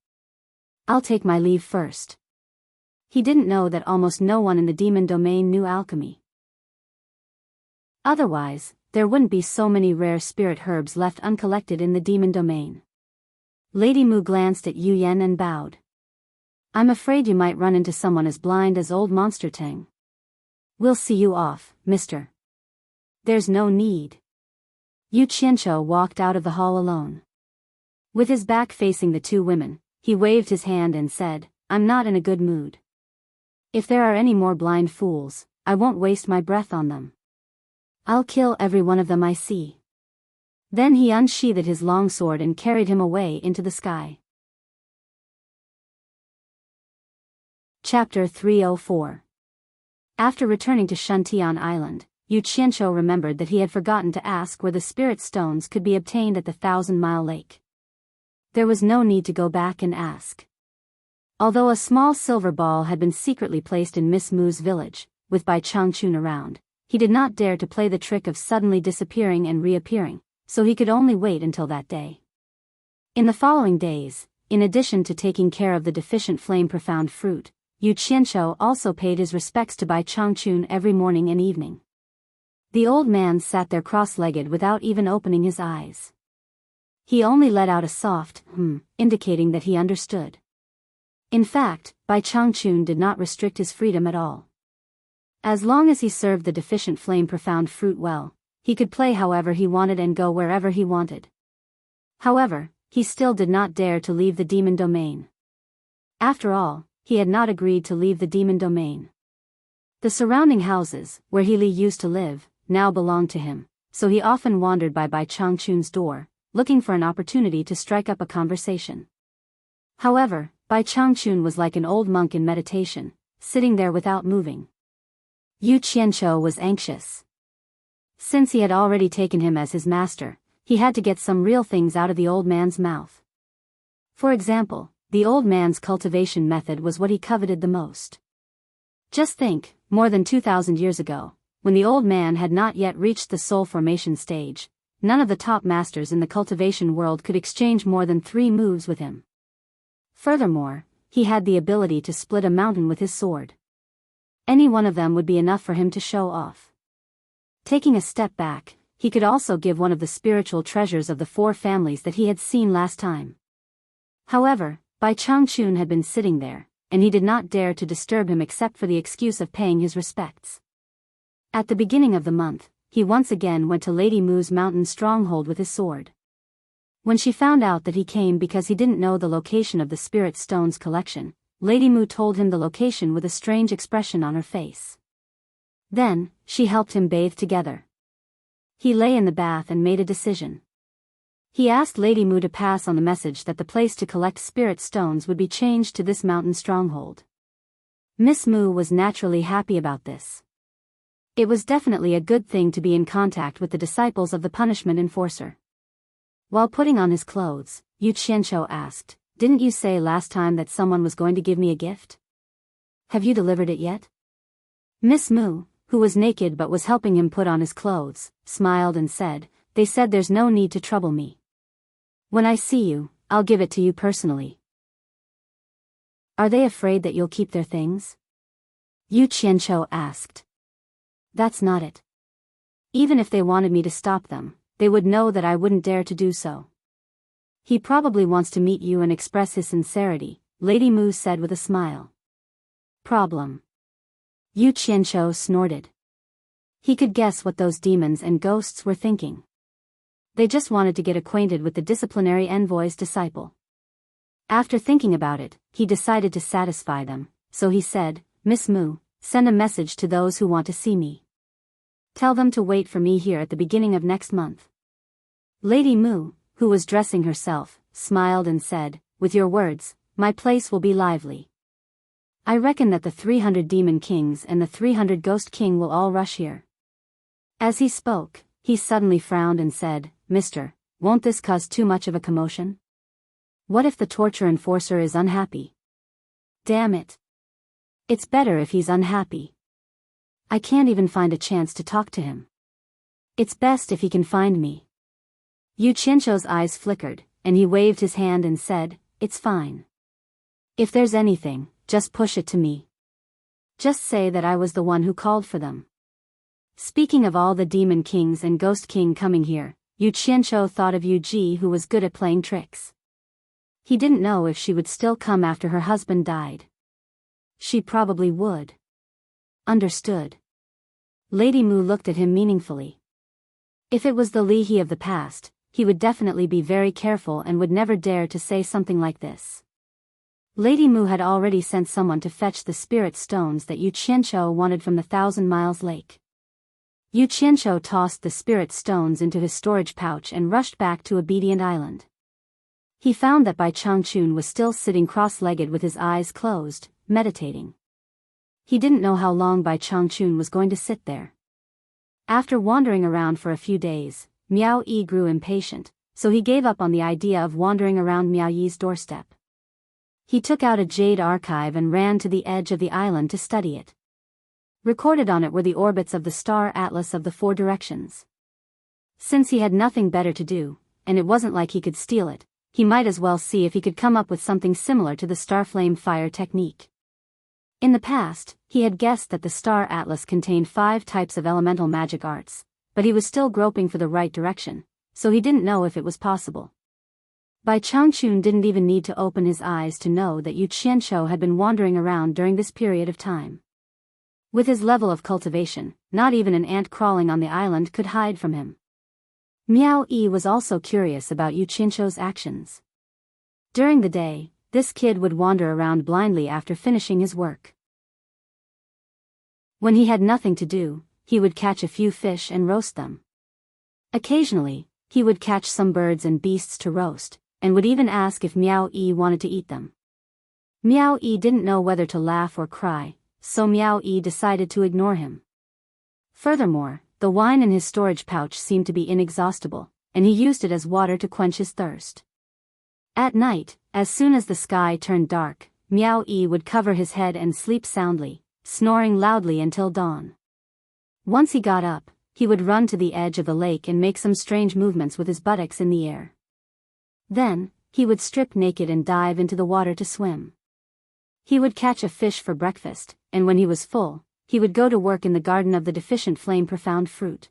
"I'll take my leave first." He didn't know that almost no one in the demon domain knew alchemy. Otherwise, there wouldn't be so many rare spirit herbs left uncollected in the demon domain. Lady Moo glanced at Yu Yan and bowed. "I'm afraid you might run into someone as blind as old Monster Tang. We'll see you off, mister." "There's no need." Yu Qianqiu walked out of the hall alone. With his back facing the two women, he waved his hand and said, "I'm not in a good mood. If there are any more blind fools, I won't waste my breath on them. I'll kill every one of them I see." Then he unsheathed his long sword and carried him away into the sky. Chapter 304. After returning to Shuntian Island, Yu Qianqiu remembered that he had forgotten to ask where the spirit stones could be obtained at the 1,000-mile lake. There was no need to go back and ask. Although a small silver ball had been secretly placed in Miss Moo's village, with Bai Changchun around, he did not dare to play the trick of suddenly disappearing and reappearing, so he could only wait until that day. In the following days, in addition to taking care of the deficient flame profound fruit, Yu Qianqiu also paid his respects to Bai Changchun every morning and evening. The old man sat there cross-legged without even opening his eyes. He only let out a soft indicating that he understood. In fact, Bai Changchun did not restrict his freedom at all. As long as he served the deficient flame profound fruit well, he could play however he wanted and go wherever he wanted. However, he still did not dare to leave the demon domain. After all, he had not agreed to leave the demon domain. The surrounding houses, where He Li used to live, now belonged to him, so he often wandered by Bai Changchun's door, looking for an opportunity to strike up a conversation. However, Bai Changchun was like an old monk in meditation, sitting there without moving. Yu Qianqiu was anxious. Since he had already taken him as his master, he had to get some real things out of the old man's mouth. For example, the old man's cultivation method was what he coveted the most. Just think, more than 2,000 years ago, when the old man had not yet reached the soul formation stage, none of the top masters in the cultivation world could exchange more than 3 moves with him. Furthermore, he had the ability to split a mountain with his sword. Any one of them would be enough for him to show off. Taking a step back, he could also give one of the spiritual treasures of the 4 families that he had seen last time. However, Bai Changchun had been sitting there, and he did not dare to disturb him except for the excuse of paying his respects. At the beginning of the month, he once again went to Lady Moo's mountain stronghold with his sword. When she found out that he came because he didn't know the location of the spirit stones collection, Lady Moo told him the location with a strange expression on her face. Then, she helped him bathe together. He lay in the bath and made a decision. He asked Lady Moo to pass on the message that the place to collect spirit stones would be changed to this mountain stronghold. Miss Moo was naturally happy about this. It was definitely a good thing to be in contact with the disciples of the punishment enforcer. While putting on his clothes, Yu Qianqiu asked, "Didn't you say last time that someone was going to give me a gift? Have you delivered it yet?" Miss Moo, who was naked but was helping him put on his clothes, smiled and said, "They said there's no need to trouble me. When I see you, I'll give it to you personally." "Are they afraid that you'll keep their things?" Yu Qianqiu asked. "That's not it. Even if they wanted me to stop them, they would know that I wouldn't dare to do so." "He probably wants to meet you and express his sincerity," Lady Moo said with a smile. "Problem." Yu Qianqiu snorted. He could guess what those demons and ghosts were thinking. They just wanted to get acquainted with the disciplinary envoy's disciple. After thinking about it, he decided to satisfy them, so he said, "Miss Moo, send a message to those who want to see me. Tell them to wait for me here at the beginning of next month." Lady Moo, who was dressing herself, smiled and said, "With your words, my place will be lively. I reckon that the 300 demon kings and the 300 ghost king will all rush here." As he spoke, he suddenly frowned and said, "Mister, won't this cause too much of a commotion? What if the torture enforcer is unhappy? Damn it. It's better if he's unhappy. I can't even find a chance to talk to him. It's best if he can find me." Yu Qianzhou's eyes flickered, and he waved his hand and said, "It's fine. If there's anything, just push it to me. Just say that I was the one who called for them." Speaking of all the demon kings and ghost king coming here, Yu Qianzhou thought of Yu Ji, who was good at playing tricks. He didn't know if she would still come after her husband died. She probably would. Understood. Lady Mu looked at him meaningfully. If it was the Li He of the past, he would definitely be very careful and would never dare to say something like this. Lady Mu had already sent someone to fetch the spirit stones that Yu Qianzhou wanted from the 1,000 Miles Lake. Yu Qianzhou tossed the spirit stones into his storage pouch and rushed back to Obedient Island. He found that Bai Changchun was still sitting cross-legged with his eyes closed, meditating. He didn't know how long Bai Changchun was going to sit there. After wandering around for a few days, Miao Yi grew impatient, so he gave up on the idea of wandering around Miao Yi's doorstep. He took out a jade archive and ran to the edge of the island to study it. Recorded on it were the orbits of the star atlas of the 4 directions. Since he had nothing better to do, and it wasn't like he could steal it, he might as well see if he could come up with something similar to the starflame fire technique. In the past, he had guessed that the star atlas contained 5 types of elemental magic arts, but he was still groping for the right direction, so he didn't know if it was possible. Bai Changchun didn't even need to open his eyes to know that Yu Qianzhou had been wandering around during this period of time. With his level of cultivation, not even an ant crawling on the island could hide from him. Miao Yi was also curious about Yu Qianzhou's actions. During the day, this kid would wander around blindly after finishing his work. When he had nothing to do, he would catch a few fish and roast them. Occasionally, he would catch some birds and beasts to roast, and would even ask if Miao Yi wanted to eat them. Miao Yi didn't know whether to laugh or cry, so Miao Yi decided to ignore him. Furthermore, the wine in his storage pouch seemed to be inexhaustible, and he used it as water to quench his thirst. At night, as soon as the sky turned dark, Miao Yi would cover his head and sleep soundly, snoring loudly until dawn. Once he got up, he would run to the edge of the lake and make some strange movements with his buttocks in the air. Then, he would strip naked and dive into the water to swim. He would catch a fish for breakfast, and when he was full, he would go to work in the garden of the deficient flame profound fruit.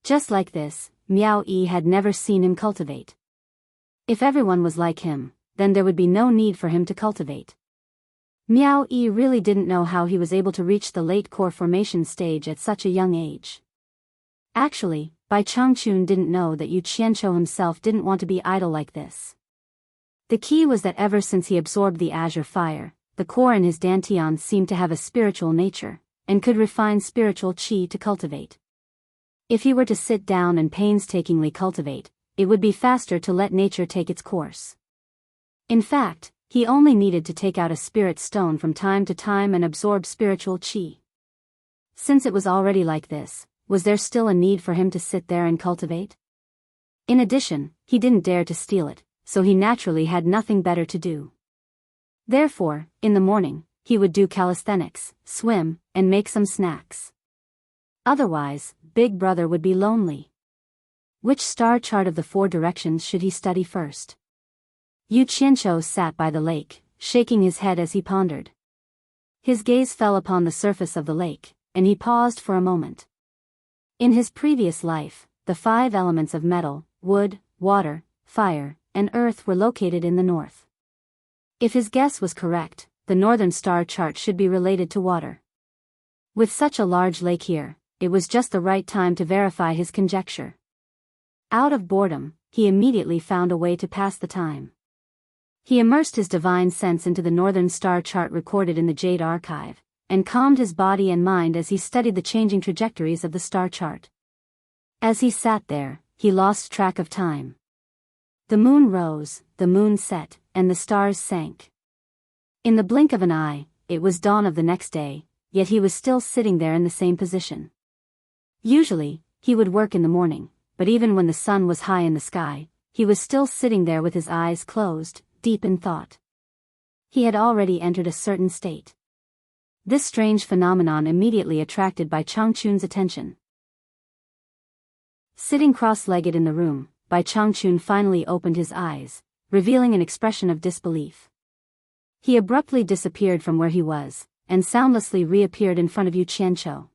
Just like this, Miao Yi had never seen him cultivate. If everyone was like him, then there would be no need for him to cultivate. Miao Yi really didn't know how he was able to reach the late core formation stage at such a young age. Actually, Bai Changchun didn't know that Yu Qianzhou himself didn't want to be idle like this. The key was that ever since he absorbed the azure fire, the core in his dantian seemed to have a spiritual nature, and could refine spiritual qi to cultivate. If he were to sit down and painstakingly cultivate, it would be faster to let nature take its course. In fact, he only needed to take out a spirit stone from time to time and absorb spiritual qi. Since it was already like this, was there still a need for him to sit there and cultivate? In addition, he didn't dare to steal it, so he naturally had nothing better to do. Therefore, in the morning, he would do calisthenics, swim, and make some snacks. Otherwise, Big Brother would be lonely. Which star chart of the 4 directions should he study first? Yu Qianzhou sat by the lake, shaking his head as he pondered. His gaze fell upon the surface of the lake, and he paused for a moment. In his previous life, the 5 elements of metal, wood, water, fire, and earth were located in the north. If his guess was correct, the northern star chart should be related to water. With such a large lake here, it was just the right time to verify his conjecture. Out of boredom, he immediately found a way to pass the time. He immersed his divine sense into the northern star chart recorded in the Jade Archive, and calmed his body and mind as he studied the changing trajectories of the star chart. As he sat there, he lost track of time. The moon rose, the moon set, and the stars sank. In the blink of an eye, it was dawn of the next day, yet he was still sitting there in the same position. Usually, he would work in the morning, but even when the sun was high in the sky, he was still sitting there with his eyes closed, deep in thought. He had already entered a certain state. This strange phenomenon immediately attracted Bai Changchun's attention. Sitting cross-legged in the room, Bai Changchun finally opened his eyes, revealing an expression of disbelief. He abruptly disappeared from where he was, and soundlessly reappeared in front of Yu Qianqiu.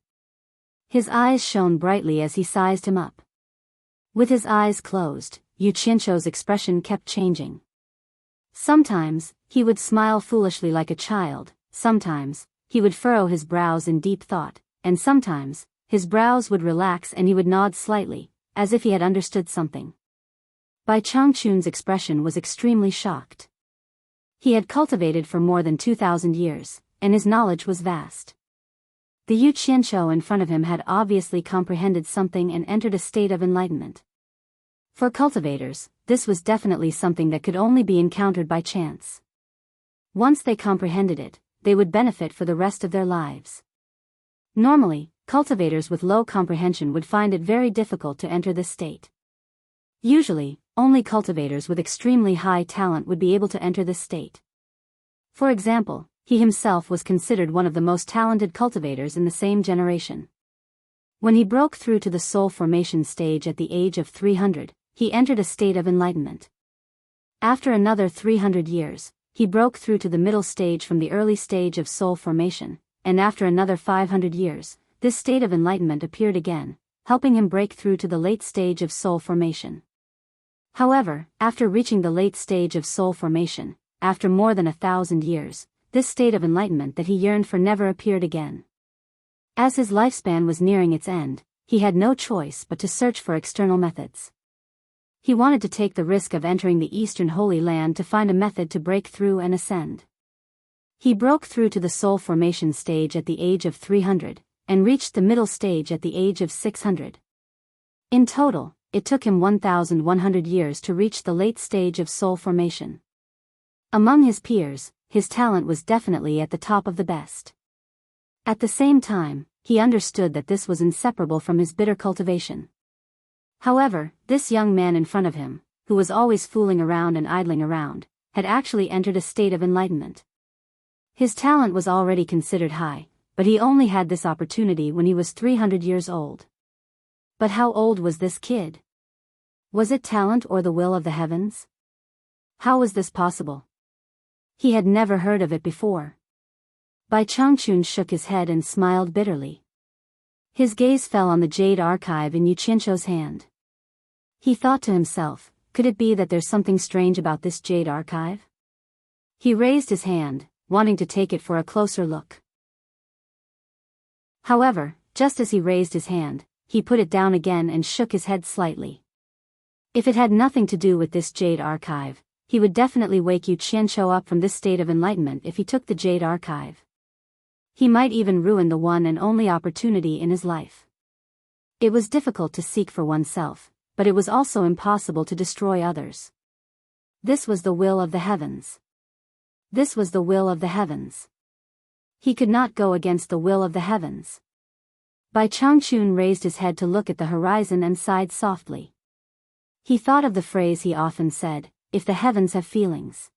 His eyes shone brightly as he sized him up. With his eyes closed, Yu Qianqiu's expression kept changing. Sometimes, he would smile foolishly like a child, sometimes, he would furrow his brows in deep thought, and sometimes, his brows would relax and he would nod slightly, as if he had understood something. Bai Changchun's expression was extremely shocked. He had cultivated for more than 2,000 years, and his knowledge was vast. The Yu Qianqiu in front of him had obviously comprehended something and entered a state of enlightenment. For cultivators, this was definitely something that could only be encountered by chance. Once they comprehended it, they would benefit for the rest of their lives. Normally, cultivators with low comprehension would find it very difficult to enter this state. Usually, only cultivators with extremely high talent would be able to enter this state. For example, he himself was considered one of the most talented cultivators in the same generation. When he broke through to the soul formation stage at the age of 300, he entered a state of enlightenment. After another 300 years, he broke through to the middle stage from the early stage of soul formation, and after another 500 years, this state of enlightenment appeared again, helping him break through to the late stage of soul formation. However, after reaching the late stage of soul formation, after more than 1,000 years, this state of enlightenment that he yearned for never appeared again. As his lifespan was nearing its end, he had no choice but to search for external methods. He wanted to take the risk of entering the Eastern Holy Land to find a method to break through and ascend. He broke through to the soul formation stage at the age of 300, and reached the middle stage at the age of 600. In total, it took him 1,100 years to reach the late stage of soul formation. Among his peers, his talent was definitely at the top of the best. At the same time, he understood that this was inseparable from his bitter cultivation. However, this young man in front of him, who was always fooling around and idling around, had actually entered a state of enlightenment. His talent was already considered high, but he only had this opportunity when he was 300 years old. But how old was this kid? Was it talent or the will of the heavens? How was this possible? He had never heard of it before. Bai Changchun shook his head and smiled bitterly. His gaze fell on the Jade Archive in Yu Qianqiu's hand. He thought to himself, could it be that there's something strange about this Jade Archive? He raised his hand, wanting to take it for a closer look. However, just as he raised his hand, he put it down again and shook his head slightly. If it had nothing to do with this Jade Archive, he would definitely wake Yu Qianqiu up from this state of enlightenment if he took the Jade Archive. He might even ruin the one and only opportunity in his life. It was difficult to seek for oneself, but it was also impossible to destroy others. This was the will of the heavens. This was the will of the heavens. He could not go against the will of the heavens. Bai Changchun raised his head to look at the horizon and sighed softly. He thought of the phrase he often said, if the heavens have feelings.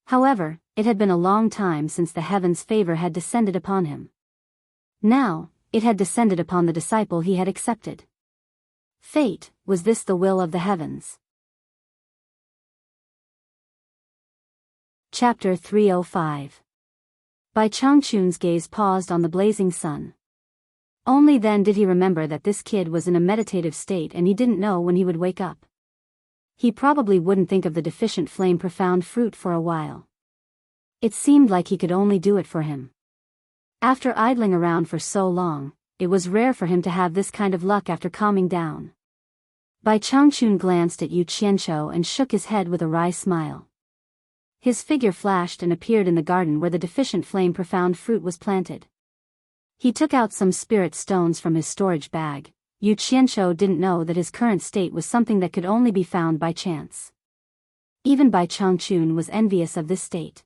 However, it had been a long time since the heavens' favor had descended upon him. Now, it had descended upon the disciple he had accepted. Fate, was this the will of the heavens? Chapter 305. Bai Changchun's gaze paused on the blazing sun. Only then did he remember that this kid was in a meditative state and he didn't know when he would wake up. He probably wouldn't think of the deficient flame profound fruit for a while. It seemed like he could only do it for him. After idling around for so long, it was rare for him to have this kind of luck after calming down. Bai Changchun glanced at Yu Qianqiu and shook his head with a wry smile. His figure flashed and appeared in the garden where the deficient flame profound fruit was planted. He took out some spirit stones from his storage bag. Yu Qianqiu didn't know that his current state was something that could only be found by chance. Even Bai Changchun was envious of this state.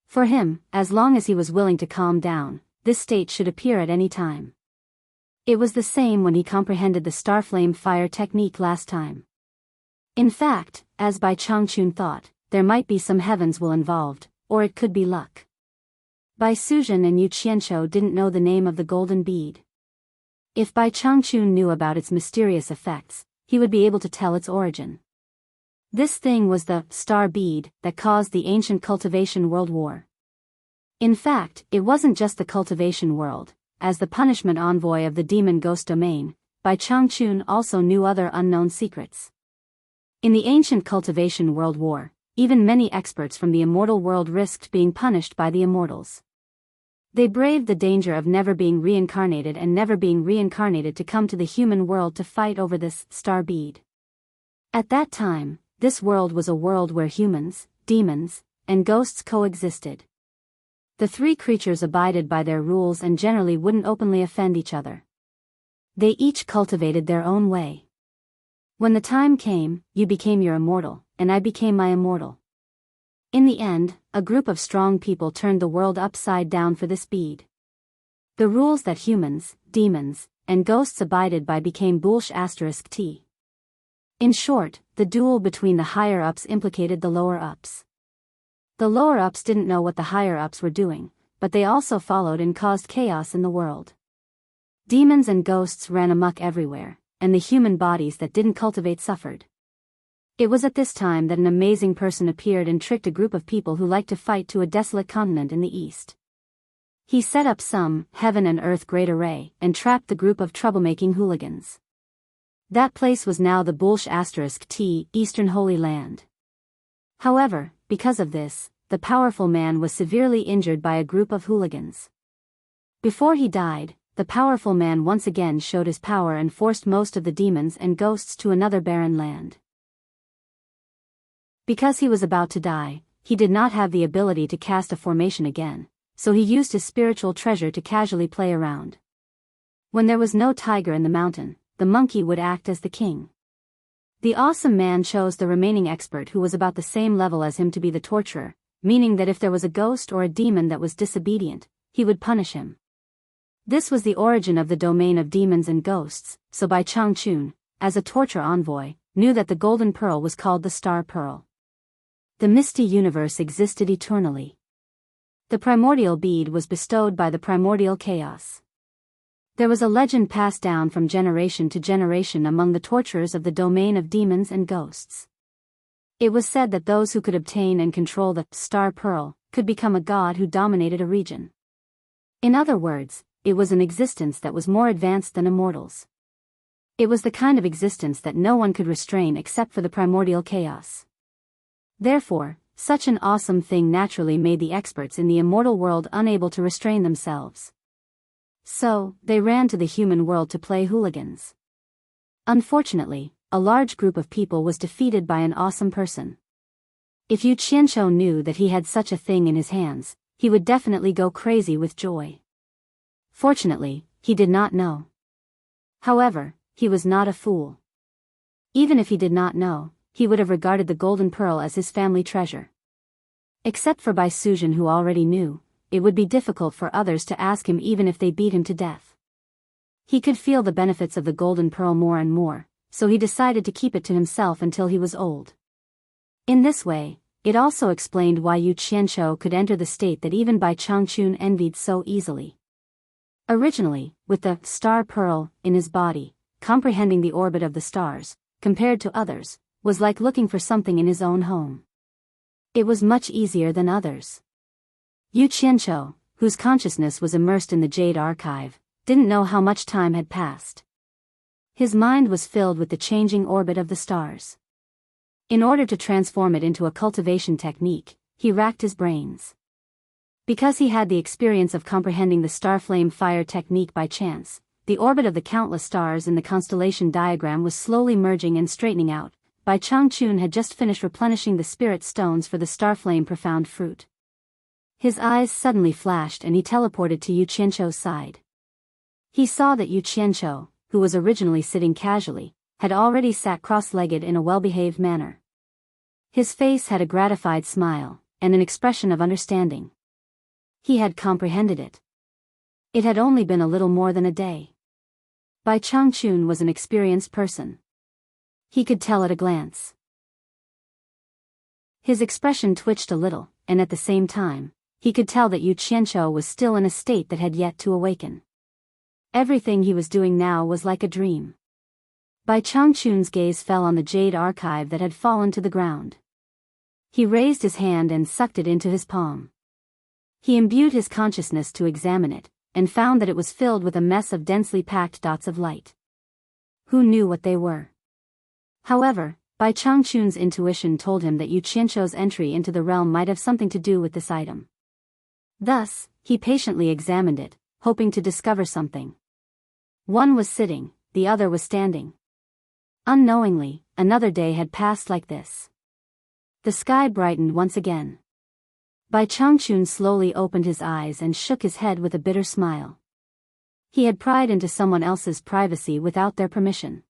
For him, as long as he was willing to calm down, this state should appear at any time. It was the same when he comprehended the starflame fire technique last time. In fact, as Bai Changchun thought, there might be some heavens will involved, or it could be luck. Bai Suzhen and Yu Qianqiu didn't know the name of the golden bead. If Bai Changchun knew about its mysterious effects, he would be able to tell its origin. This thing was the star bead that caused the ancient cultivation world war. In fact, it wasn't just the cultivation world. As the punishment envoy of the demon ghost domain, Bai Changchun also knew other unknown secrets. In the ancient cultivation world war, even many experts from the immortal world risked being punished by the immortals. They braved the danger of never being reincarnated and never being reincarnated to come to the human world to fight over this star bead. At that time, this world was a world where humans, demons, and ghosts coexisted. The three creatures abided by their rules and generally wouldn't openly offend each other. They each cultivated their own way. When the time came, you became your immortal, and I became my immortal. In the end, a group of strong people turned the world upside down for this bead. The rules that humans, demons, and ghosts abided by became **t. In short, the duel between the higher-ups implicated the lower-ups. The lower-ups didn't know what the higher-ups were doing, but they also followed and caused chaos in the world. Demons and ghosts ran amok everywhere, and the human bodies that didn't cultivate suffered. It was at this time that an amazing person appeared and tricked a group of people who liked to fight to a desolate continent in the east. He set up some heaven and earth great array and trapped the group of troublemaking hooligans. That place was now the **t Eastern Holy Land. However, because of this, the powerful man was severely injured by a group of hooligans. Before he died, the powerful man once again showed his power and forced most of the demons and ghosts to another barren land. Because he was about to die, he did not have the ability to cast a formation again, so he used his spiritual treasure to casually play around. When there was no tiger in the mountain, the monkey would act as the king. The awesome man chose the remaining expert who was about the same level as him to be the torturer, meaning that if there was a ghost or a demon that was disobedient, he would punish him. This was the origin of the domain of demons and ghosts, so Bai Changchun, as a torture envoy, knew that the golden pearl was called the star pearl. The misty universe existed eternally. The primordial bead was bestowed by the primordial chaos. There was a legend passed down from generation to generation among the torturers of the domain of demons and ghosts. It was said that those who could obtain and control the star pearl could become a god who dominated a region. In other words, it was an existence that was more advanced than immortals. It was the kind of existence that no one could restrain except for the primordial chaos. Therefore, such an awesome thing naturally made the experts in the immortal world unable to restrain themselves. So, they ran to the human world to play hooligans. Unfortunately, a large group of people was defeated by an awesome person. If Yu Qianqiu knew that he had such a thing in his hands, he would definitely go crazy with joy. Fortunately, he did not know. However, he was not a fool. Even if he did not know, he would have regarded the golden pearl as his family treasure. Except for Bai Suzhen, who already knew, it would be difficult for others to ask him even if they beat him to death. He could feel the benefits of the golden pearl more and more, so he decided to keep it to himself until he was old. In this way, it also explained why Yu Qianqiu could enter the state that even Bai Changchun envied so easily. Originally, with the star pearl in his body, comprehending the orbit of the stars, compared to others, was like looking for something in his own home. It was much easier than others. Yu Qianqiu, whose consciousness was immersed in the Jade Archive, didn't know how much time had passed. His mind was filled with the changing orbit of the stars. In order to transform it into a cultivation technique, he racked his brains. Because he had the experience of comprehending the starflame fire technique by chance, the orbit of the countless stars in the constellation diagram was slowly merging and straightening out, Bai Changchun had just finished replenishing the spirit stones for the Starflame Profound Fruit. His eyes suddenly flashed and he teleported to Yu Qianqiu's side. He saw that Yu Qianqiu, who was originally sitting casually, had already sat cross-legged in a well-behaved manner. His face had a gratified smile, and an expression of understanding. He had comprehended it. It had only been a little more than a day. Bai Changchun was an experienced person. He could tell at a glance. His expression twitched a little, and at the same time, he could tell that Yu Qianqiu was still in a state that had yet to awaken. Everything he was doing now was like a dream. Bai Changchun's gaze fell on the jade archive that had fallen to the ground. He raised his hand and sucked it into his palm. He imbued his consciousness to examine it, and found that it was filled with a mess of densely packed dots of light. Who knew what they were? However, Bai Changchun's intuition told him that Yu Qianqiu's entry into the realm might have something to do with this item. Thus, he patiently examined it, hoping to discover something. One was sitting, the other was standing. Unknowingly, another day had passed like this. The sky brightened once again. Bai Changchun slowly opened his eyes and shook his head with a bitter smile. He had pried into someone else's privacy without their permission.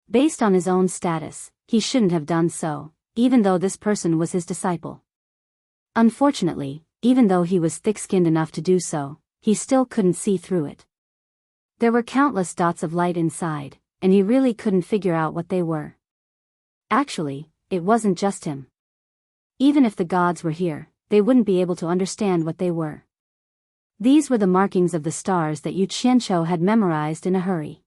Based on his own status, he shouldn't have done so, even though this person was his disciple. Unfortunately, even though he was thick-skinned enough to do so, he still couldn't see through it. There were countless dots of light inside, and he really couldn't figure out what they were. Actually, it wasn't just him. Even if the gods were here, they wouldn't be able to understand what they were. These were the markings of the stars that Yu Qianqiu had memorized in a hurry.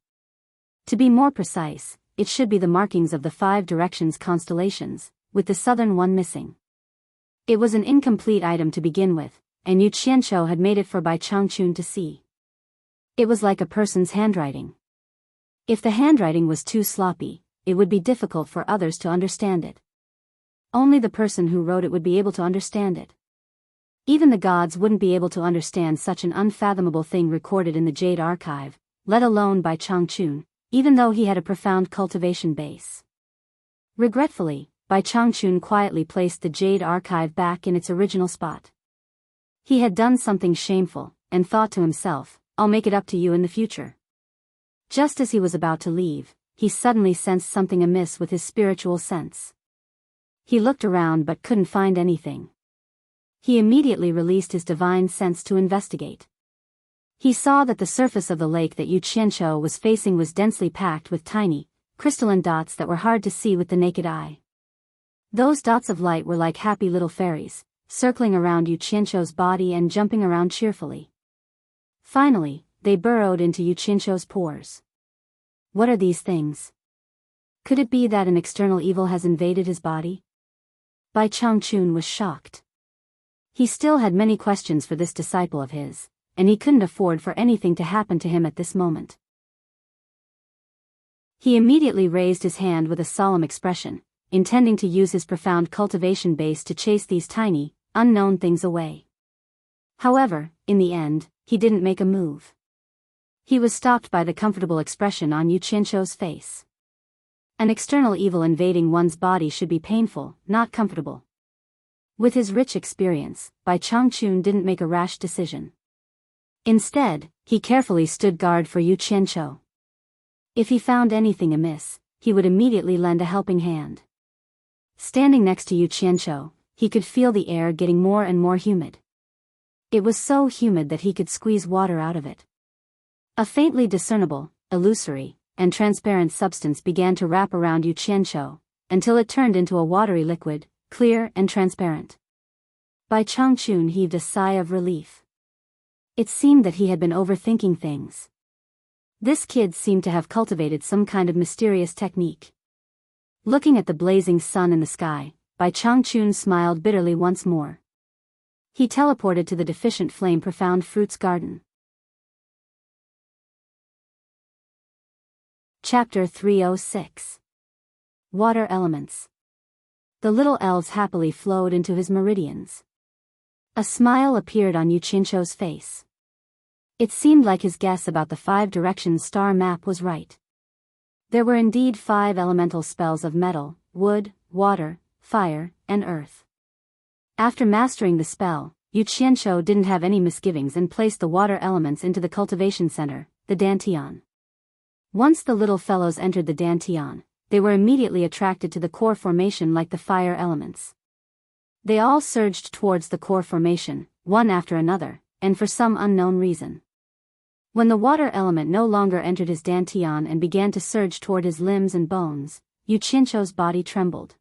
To be more precise, it should be the markings of the 5 directions constellations, with the southern one missing. It was an incomplete item to begin with, and Yu Qianqiu had made it for Bai Changchun to see. It was like a person's handwriting. If the handwriting was too sloppy, it would be difficult for others to understand it. Only the person who wrote it would be able to understand it. Even the gods wouldn't be able to understand such an unfathomable thing recorded in the Jade Archive, let alone Bai Changchun, even though he had a profound cultivation base. Regretfully, Bai Changchun quietly placed the Jade Archive back in its original spot. He had done something shameful, and thought to himself, "I'll make it up to you in the future." Just as he was about to leave, he suddenly sensed something amiss with his spiritual sense. He looked around but couldn't find anything. He immediately released his divine sense to investigate. He saw that the surface of the lake that Yu Qianqiu was facing was densely packed with tiny, crystalline dots that were hard to see with the naked eye. Those dots of light were like happy little fairies, circling around Yu Qianqiu's body and jumping around cheerfully. Finally, they burrowed into Yu Qianqiu's pores. What are these things? Could it be that an external evil has invaded his body? Bai Changchun was shocked. He still had many questions for this disciple of his, and he couldn't afford for anything to happen to him at this moment. He immediately raised his hand with a solemn expression, intending to use his profound cultivation base to chase these tiny, unknown things away. However, in the end, he didn't make a move. He was stopped by the comfortable expression on Yu Qianqiu's face. An external evil invading one's body should be painful, not comfortable. With his rich experience, Bai Changchun didn't make a rash decision. Instead, he carefully stood guard for Yu Qianqiu. If he found anything amiss, he would immediately lend a helping hand. Standing next to Yu Qianqiu, he could feel the air getting more and more humid. It was so humid that he could squeeze water out of it. A faintly discernible, illusory, and transparent substance began to wrap around Yu Qianqiu, until it turned into a watery liquid, clear and transparent. Bai Changchun heaved a sigh of relief. It seemed that he had been overthinking things. This kid seemed to have cultivated some kind of mysterious technique. Looking at the blazing sun in the sky, Bai Changchun smiled bitterly once more. He teleported to the deficient flame profound fruits garden. Chapter 306. Water Elements. The little elves happily flowed into his meridians. A smile appeared on Yu Qianqiu's face. It seemed like his guess about the 5 directions star map was right. There were indeed 5 elemental spells of metal, wood, water, fire, and earth. After mastering the spell, Yu Qianqiu didn't have any misgivings and placed the water elements into the cultivation center, the Dantian. Once the little fellows entered the Dantian, they were immediately attracted to the core formation like the fire elements. They all surged towards the core formation, one after another, and for some unknown reason. When the water element no longer entered his Dantian and began to surge toward his limbs and bones, Yu Qianqiu's body trembled.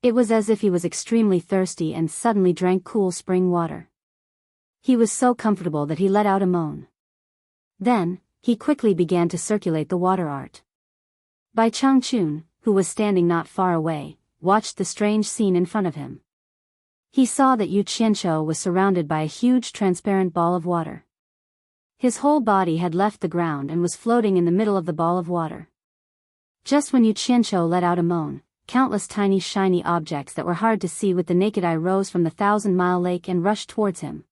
It was as if he was extremely thirsty and suddenly drank cool spring water. He was so comfortable that he let out a moan. Then, he quickly began to circulate the water art. Bai Changchun, who was standing not far away, watched the strange scene in front of him. He saw that Yu Qianqiu was surrounded by a huge transparent ball of water. His whole body had left the ground and was floating in the middle of the ball of water. Just when Yu Qianqiu let out a moan, countless tiny shiny objects that were hard to see with the naked eye rose from the 1,000-mile lake and rushed towards him.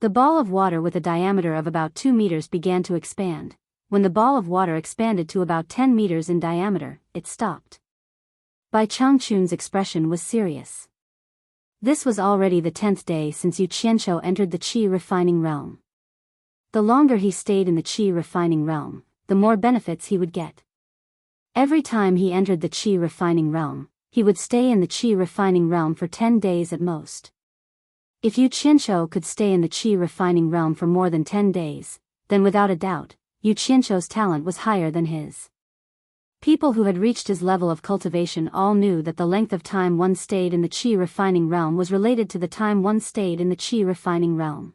The ball of water with a diameter of about 2 meters began to expand. When the ball of water expanded to about 10 meters in diameter, it stopped. Bai Changchun's expression was serious. This was already the 10th day since Yu Qianqiu entered the qi refining realm. The longer he stayed in the qi refining realm, the more benefits he would get. Every time he entered the qi refining realm, he would stay in the qi refining realm for 10 days at most. If Yu Qianqiu could stay in the qi refining realm for more than 10 days, then without a doubt, Yu Qianqiu's talent was higher than his. People who had reached his level of cultivation all knew that the length of time one stayed in the qi refining realm was related to the time one stayed in the qi refining realm.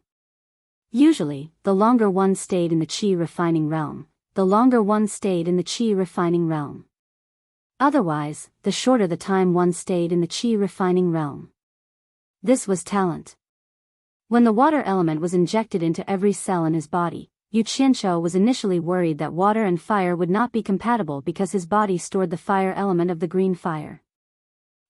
Usually, the longer one stayed in the qi refining realm, the longer one stayed in the qi refining realm. Otherwise, the shorter the time one stayed in the qi refining realm. This was talent. When the water element was injected into every cell in his body, Yu Qianqiu was initially worried that water and fire would not be compatible because his body stored the fire element of the green fire.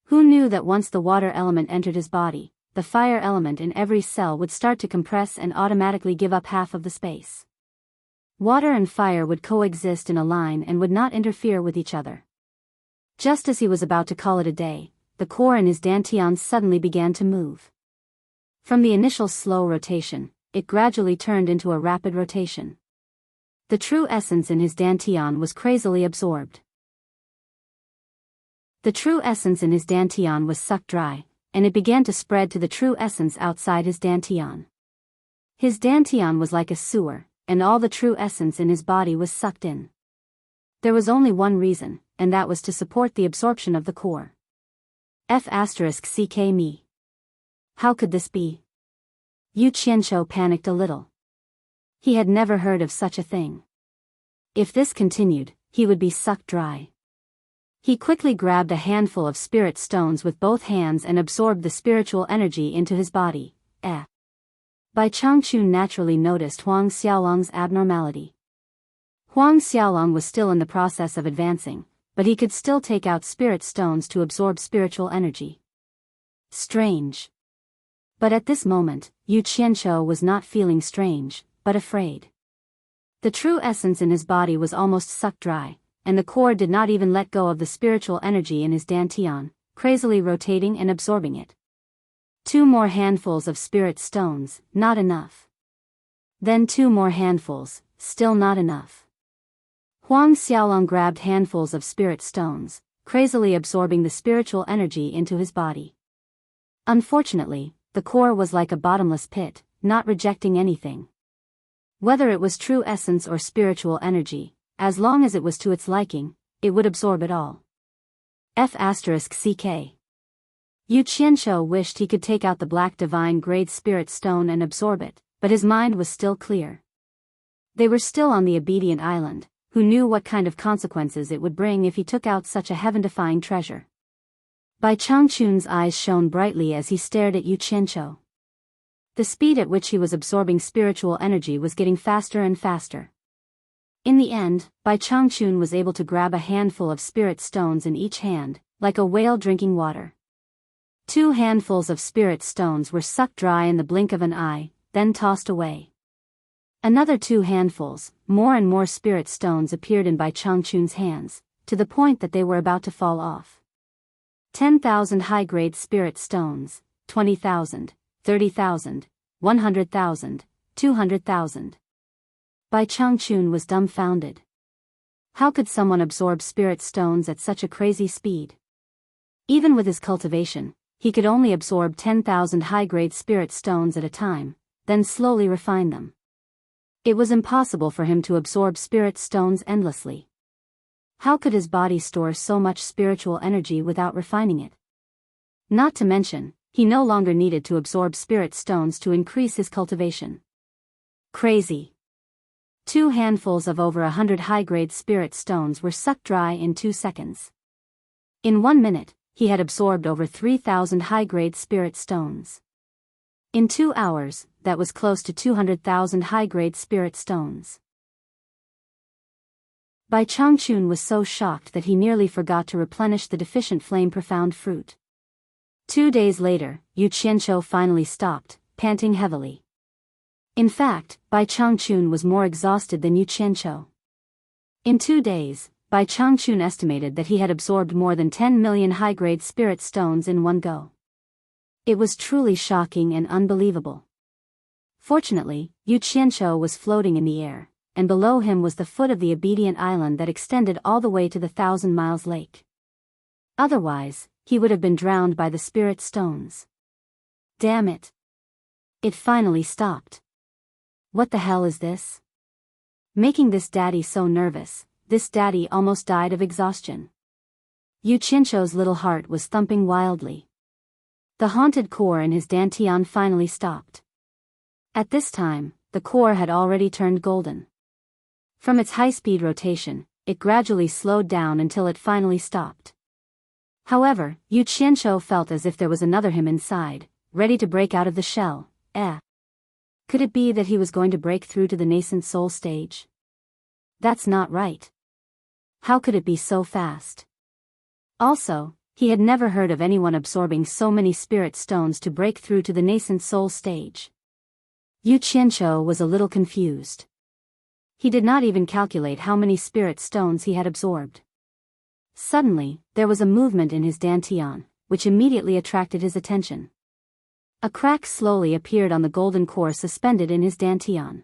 Who knew that once the water element entered his body, the fire element in every cell would start to compress and automatically give up half of the space. Water and fire would coexist in a line and would not interfere with each other. Just as he was about to call it a day, the core in his dantian suddenly began to move. From the initial slow rotation, it gradually turned into a rapid rotation. The true essence in his dantian was crazily absorbed. The true essence in his dantian was sucked dry, and it began to spread to the true essence outside his dantian. His dantian was like a sewer, and all the true essence in his body was sucked in. There was only one reason, and that was to support the absorption of the core. F***ck me. How could this be? Yu Qianqiu panicked a little. He had never heard of such a thing. If this continued, he would be sucked dry. He quickly grabbed a handful of spirit stones with both hands and absorbed the spiritual energy into his body. Bai Changchun naturally noticed Huang Xiaolong's abnormality. Huang Xiaolong was still in the process of advancing, but he could still take out spirit stones to absorb spiritual energy. Strange. But at this moment, Yu Qianqiu was not feeling strange, but afraid. The true essence in his body was almost sucked dry, and the core did not even let go of the spiritual energy in his dantian, crazily rotating and absorbing it. 2 more handfuls of spirit stones, not enough. Then 2 more handfuls, still not enough. Huang Xiaolong grabbed handfuls of spirit stones, crazily absorbing the spiritual energy into his body. Unfortunately, the core was like a bottomless pit, not rejecting anything. Whether it was true essence or spiritual energy, as long as it was to its liking, it would absorb it all. F***ck. Yu Qianqiu wished he could take out the black divine grade spirit stone and absorb it, but his mind was still clear. They were still on the obedient island. Who knew what kind of consequences it would bring if he took out such a heaven-defying treasure? Bai Changchun's eyes shone brightly as he stared at Yu Qianqiu. The speed at which he was absorbing spiritual energy was getting faster and faster. In the end, Bai Changchun was able to grab a handful of spirit stones in each hand, like a whale drinking water. 2 handfuls of spirit stones were sucked dry in the blink of an eye, then tossed away. Another 2 handfuls, more and more spirit stones appeared in Bai Changchun's hands, to the point that they were about to fall off. 10,000 high-grade spirit stones, 20,000, 30,000, 100,000, 200,000. Bai Changchun was dumbfounded. How could someone absorb spirit stones at such a crazy speed? Even with his cultivation, he could only absorb 10,000 high-grade spirit stones at a time, then slowly refine them. It was impossible for him to absorb spirit stones endlessly. How could his body store so much spiritual energy without refining it? Not to mention, he no longer needed to absorb spirit stones to increase his cultivation. Crazy. 2 handfuls of over 100 high-grade spirit stones were sucked dry in 2 seconds. In 1 minute, he had absorbed over 3,000 high-grade spirit stones. In 2 hours, that was close to 200,000 high-grade spirit stones. Bai Changchun was so shocked that he nearly forgot to replenish the deficient flame profound fruit. 2 days later, Yu Qianqiu finally stopped, panting heavily. In fact, Bai Changchun was more exhausted than Yu Qianqiu. In 2 days, Bai Changchun estimated that he had absorbed more than 10 million high-grade spirit stones in one go. It was truly shocking and unbelievable. Fortunately, Yu Qianqiu was floating in the air, and below him was the foot of the obedient island that extended all the way to the 1,000 Miles Lake. Otherwise, he would have been drowned by the spirit stones. Damn it. It finally stopped. What the hell is this? Making this daddy so nervous, this daddy almost died of exhaustion. Yu Qianqiu's little heart was thumping wildly. The haunted core in his dantian finally stopped. At this time, the core had already turned golden. From its high-speed rotation, it gradually slowed down until it finally stopped. However, Yu Qianqiu felt as if there was another him inside, ready to break out of the shell. Could it be that he was going to break through to the nascent soul stage? That's not right. How could it be so fast? Also, he had never heard of anyone absorbing so many spirit stones to break through to the nascent soul stage. Yu Qianqiu was a little confused. He did not even calculate how many spirit stones he had absorbed. Suddenly, there was a movement in his dantian, which immediately attracted his attention. A crack slowly appeared on the golden core suspended in his dantian.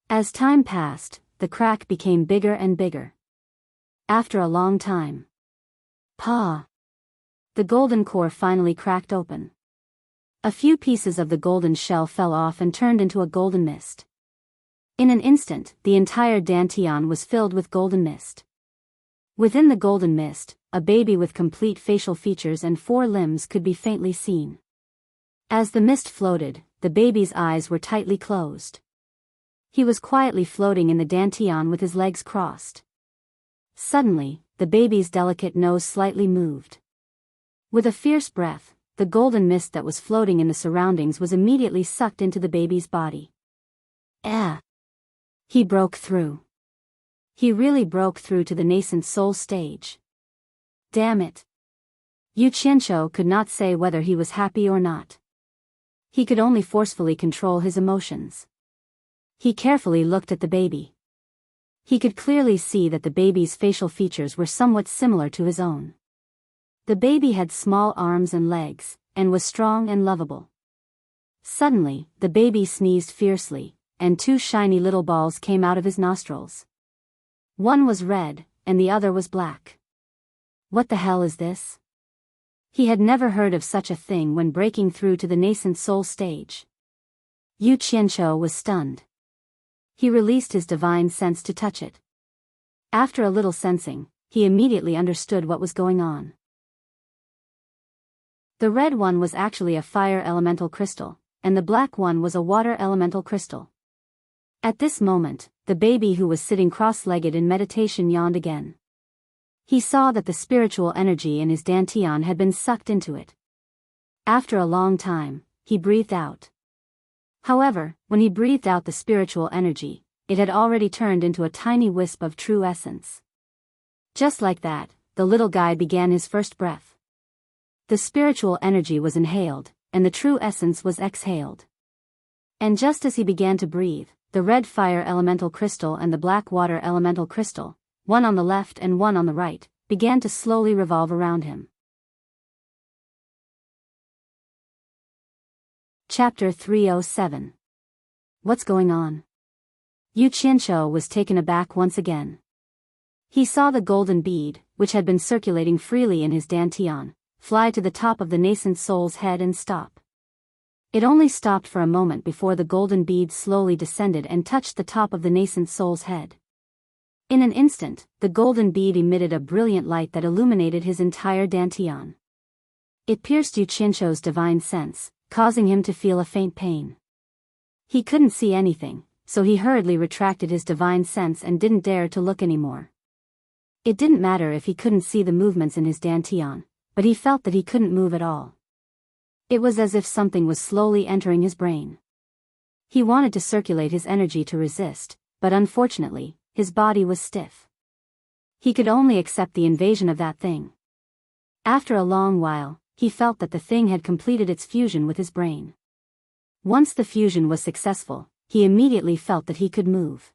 As time passed, the crack became bigger and bigger. After a long time, the golden core finally cracked open. A few pieces of the golden shell fell off and turned into a golden mist. In an instant, the entire dantian was filled with golden mist. Within the golden mist, a baby with complete facial features and 4 limbs could be faintly seen. As the mist floated, the baby's eyes were tightly closed. He was quietly floating in the dantian with his legs crossed. Suddenly, the baby's delicate nose slightly moved. With a fierce breath, the golden mist that was floating in the surroundings was immediately sucked into the baby's body. He broke through. He really broke through to the nascent soul stage. Damn it. Yu Qianqiu could not say whether he was happy or not. He could only forcefully control his emotions. He carefully looked at the baby. He could clearly see that the baby's facial features were somewhat similar to his own. The baby had small arms and legs, and was strong and lovable. Suddenly, the baby sneezed fiercely, and 2 shiny little balls came out of his nostrils. One was red, and the other was black. What the hell is this? He had never heard of such a thing when breaking through to the nascent soul stage. Yu Qianqiu was stunned. He released his divine sense to touch it. After a little sensing, he immediately understood what was going on. The red one was actually a fire elemental crystal, and the black one was a water elemental crystal. At this moment, the baby who was sitting cross-legged in meditation yawned again. He saw that the spiritual energy in his dantian had been sucked into it. After a long time, he breathed out. However, when he breathed out the spiritual energy, it had already turned into a tiny wisp of true essence. Just like that, the little guy began his first breath. The spiritual energy was inhaled, and the true essence was exhaled. And just as he began to breathe, the red fire elemental crystal and the black water elemental crystal, one on the left and one on the right, began to slowly revolve around him. Chapter 307. What's going on? Yu Qianqiu was taken aback once again. He saw the golden bead, which had been circulating freely in his dantian, fly to the top of the nascent soul's head and stop. It only stopped for a moment before the golden bead slowly descended and touched the top of the nascent soul's head. In an instant, the golden bead emitted a brilliant light that illuminated his entire dantian. It pierced Yu Qianqiu's divine sense, causing him to feel a faint pain. He couldn't see anything, so he hurriedly retracted his divine sense and didn't dare to look anymore. It didn't matter if he couldn't see the movements in his dantian, but he felt that he couldn't move at all. It was as if something was slowly entering his brain. He wanted to circulate his energy to resist, but unfortunately, his body was stiff. He could only accept the invasion of that thing. After a long while, he felt that the thing had completed its fusion with his brain. Once the fusion was successful, he immediately felt that he could move.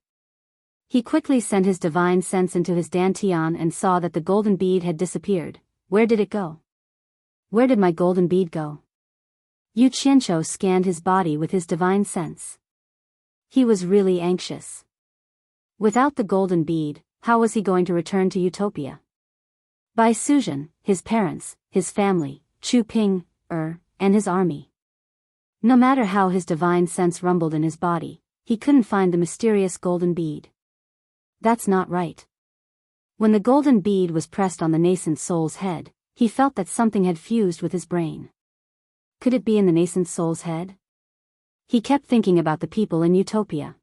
He quickly sent his divine sense into his dantian and saw that the golden bead had disappeared. Where did it go? Where did my golden bead go? Yu Qianqiu scanned his body with his divine sense. He was really anxious. Without the golden bead, how was he going to return to Utopia? By Suzhen, his parents, his family, Chu Ping, and his army. No matter how his divine sense rumbled in his body, he couldn't find the mysterious golden bead. That's not right. When the golden bead was pressed on the nascent soul's head, he felt that something had fused with his brain. Could it be in the nascent soul's head? He kept thinking about the people in Utopia.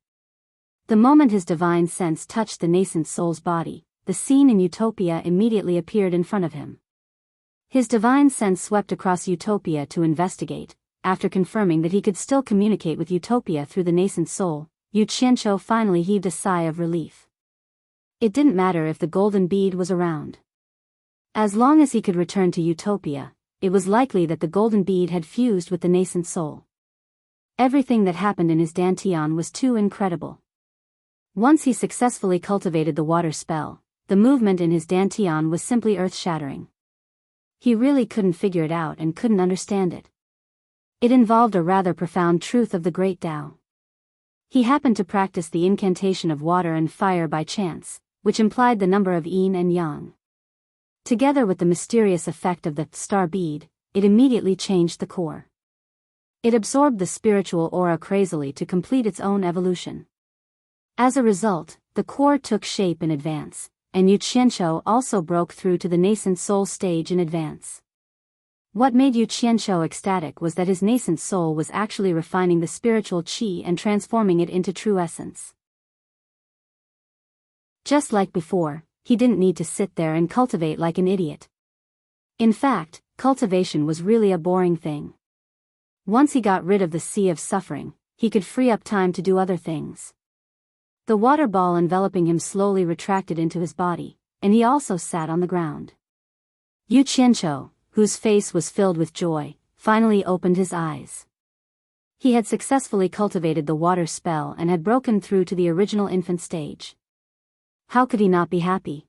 The moment his divine sense touched the nascent soul's body, the scene in Utopia immediately appeared in front of him. His divine sense swept across Utopia to investigate. After confirming that he could still communicate with Utopia through the nascent soul, Yu Qianqiu finally heaved a sigh of relief. It didn't matter if the golden bead was around. As long as he could return to Utopia, it was likely that the golden bead had fused with the nascent soul. Everything that happened in his dantian was too incredible. Once he successfully cultivated the water spell, the movement in his dantian was simply earth-shattering. He really couldn't figure it out and couldn't understand it. It involved a rather profound truth of the Great Tao. He happened to practice the incantation of water and fire by chance, which implied the number of yin and yang. Together with the mysterious effect of the star bead, it immediately changed the core. It absorbed the spiritual aura crazily to complete its own evolution. As a result, the core took shape in advance, and Yu Qianqiu also broke through to the nascent soul stage in advance. What made Yu Qianqiu ecstatic was that his nascent soul was actually refining the spiritual qi and transforming it into true essence. Just like before, he didn't need to sit there and cultivate like an idiot. In fact, cultivation was really a boring thing. Once he got rid of the sea of suffering, he could free up time to do other things. The water ball enveloping him slowly retracted into his body, and he also sat on the ground. Yu Qianqiu, whose face was filled with joy, finally opened his eyes. He had successfully cultivated the water spell and had broken through to the original infant stage. How could he not be happy?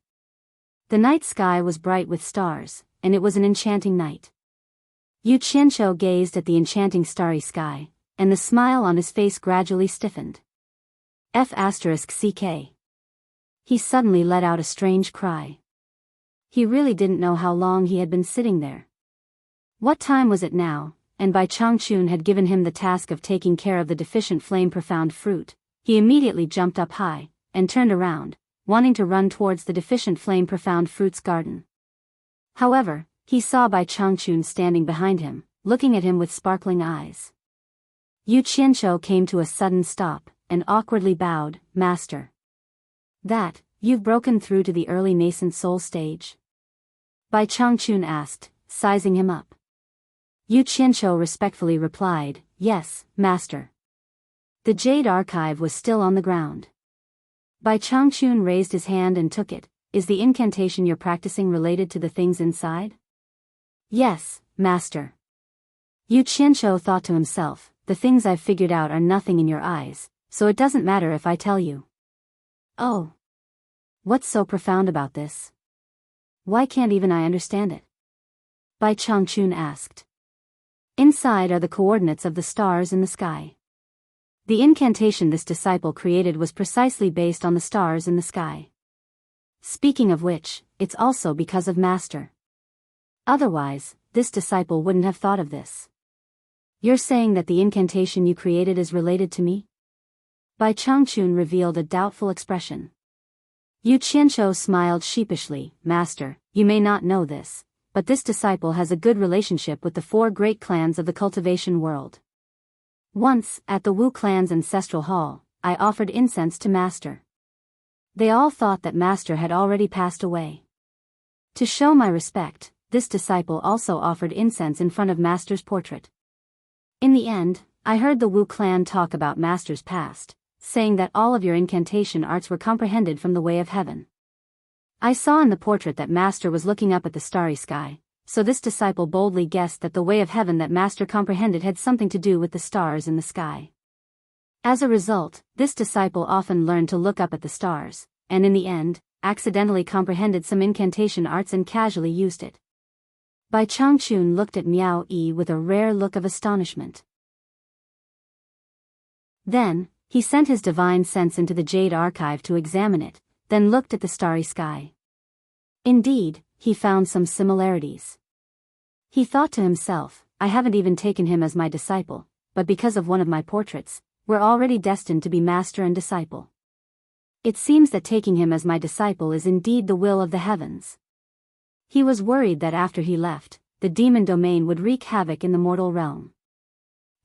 The night sky was bright with stars, and it was an enchanting night. Yu Qianqiu gazed at the enchanting starry sky, and the smile on his face gradually stiffened. F***ck. He suddenly let out a strange cry. He really didn't know how long he had been sitting there. What time was it now, and Bai Changchun had given him the task of taking care of the deficient flame profound fruit. He immediately jumped up high, and turned around, wanting to run towards the deficient flame profound fruit's garden. However, he saw Bai Changchun standing behind him, looking at him with sparkling eyes. Yu Qianqiu came to a sudden stop, and awkwardly bowed. Master. That, you've broken through to the early nascent soul stage? Bai Changchun asked, sizing him up. Yu Qianqiu respectfully replied, yes, master. The jade archive was still on the ground. Bai Changchun raised his hand and took it. Is the incantation you're practicing related to the things inside? Yes, master. Yu Qianqiu thought to himself, the things I've figured out are nothing in your eyes, so it doesn't matter if I tell you. Oh. What's so profound about this? Why can't even I understand it? Bai Changchun asked. Inside are the coordinates of the stars in the sky. The incantation this disciple created was precisely based on the stars in the sky. Speaking of which, it's also because of Master. Otherwise, this disciple wouldn't have thought of this. You're saying that the incantation you created is related to me? Bai Changchun revealed a doubtful expression. Yu Qianzhou smiled sheepishly. Master, you may not know this, but this disciple has a good relationship with the 4 great clans of the cultivation world. Once, at the Wu clan's ancestral hall, I offered incense to Master. They all thought that Master had already passed away. To show my respect, this disciple also offered incense in front of Master's portrait. In the end, I heard the Wu clan talk about Master's past, saying that all of your incantation arts were comprehended from the way of heaven. I saw in the portrait that Master was looking up at the starry sky, so this disciple boldly guessed that the way of heaven that Master comprehended had something to do with the stars in the sky. As a result, this disciple often learned to look up at the stars, and in the end, accidentally comprehended some incantation arts and casually used it. Bai Changchun looked at Miao Yi with a rare look of astonishment. Then, he sent his divine sense into the jade archive to examine it, then looked at the starry sky. Indeed, he found some similarities. He thought to himself, I haven't even taken him as my disciple, but because of one of my portraits, we're already destined to be master and disciple. It seems that taking him as my disciple is indeed the will of the heavens. He was worried that after he left, the demon domain would wreak havoc in the mortal realm.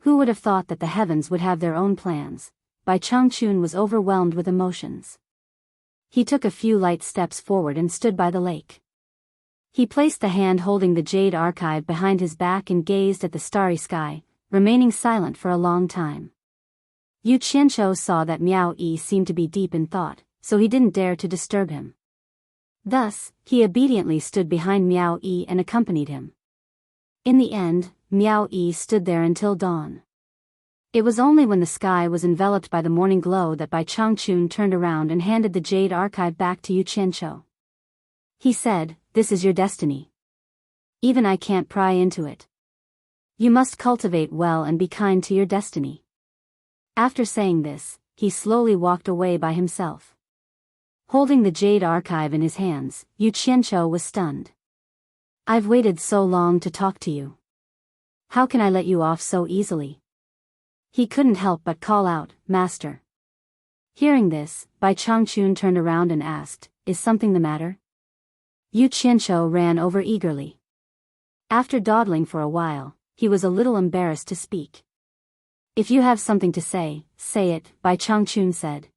Who would have thought that the heavens would have their own plans? Bai Changchun was overwhelmed with emotions. He took a few light steps forward and stood by the lake. He placed the hand holding the jade archive behind his back and gazed at the starry sky, remaining silent for a long time. Yu Qianzhou saw that Miao Yi seemed to be deep in thought, so he didn't dare to disturb him. Thus, he obediently stood behind Miao Yi and accompanied him. In the end, Miao Yi stood there until dawn. It was only when the sky was enveloped by the morning glow that Bai Changchun turned around and handed the jade archive back to Yu Qianzhou. He said, "This is your destiny. Even I can't pry into it. You must cultivate well and be kind to your destiny." After saying this, he slowly walked away by himself. Holding the jade archive in his hands, Yu Qianzhou was stunned. "I've waited so long to talk to you. How can I let you off so easily?" He couldn't help but call out, "Master." Hearing this, Bai Changchun turned around and asked, "Is something the matter?" Yu Qianzhou ran over eagerly. After dawdling for a while, he was a little embarrassed to speak. "If you have something to say, say it," Bai Changchun said.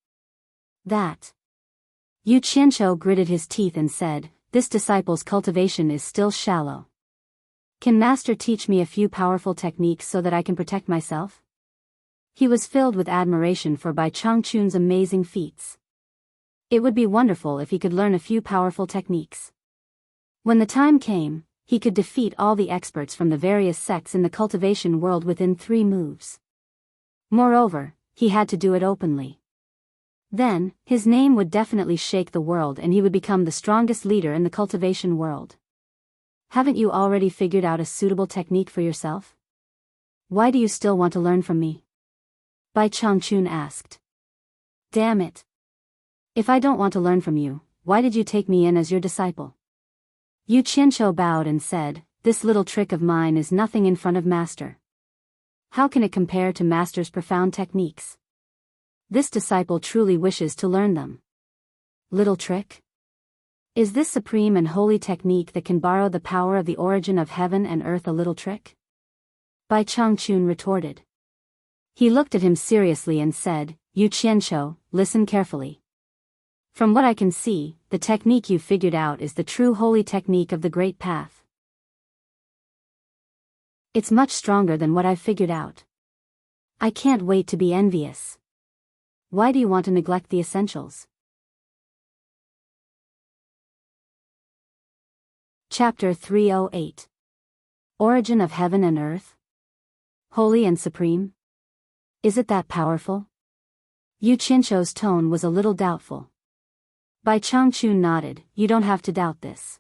"That." Yu Qianzhou gritted his teeth and said, "This disciple's cultivation is still shallow. Can Master teach me a few powerful techniques so that I can protect myself?" He was filled with admiration for Bai Changchun's amazing feats. It would be wonderful if he could learn a few powerful techniques. When the time came, he could defeat all the experts from the various sects in the cultivation world within 3 moves. Moreover, he had to do it openly. Then, his name would definitely shake the world and he would become the strongest leader in the cultivation world. Haven't you already figured out a suitable technique for yourself? Why do you still want to learn from me? Bai Changchun asked. Damn it. If I don't want to learn from you, why did you take me in as your disciple? Yu Qianzhou bowed and said, "This little trick of mine is nothing in front of Master. How can it compare to Master's profound techniques? This disciple truly wishes to learn them." Little trick? Is this supreme and holy technique that can borrow the power of the origin of heaven and earth a little trick? Bai Changchun retorted. He looked at him seriously and said, "Yu Qianzhou, listen carefully. From what I can see, the technique you figured out is the true holy technique of the Great Path. It's much stronger than what I've figured out. I can't wait to be envious. Why do you want to neglect the essentials?" Chapter 308. Origin of Heaven and Earth? Holy and Supreme? Is it that powerful? Yu Qianzhou's tone was a little doubtful. Bai Changchun nodded, "You don't have to doubt this.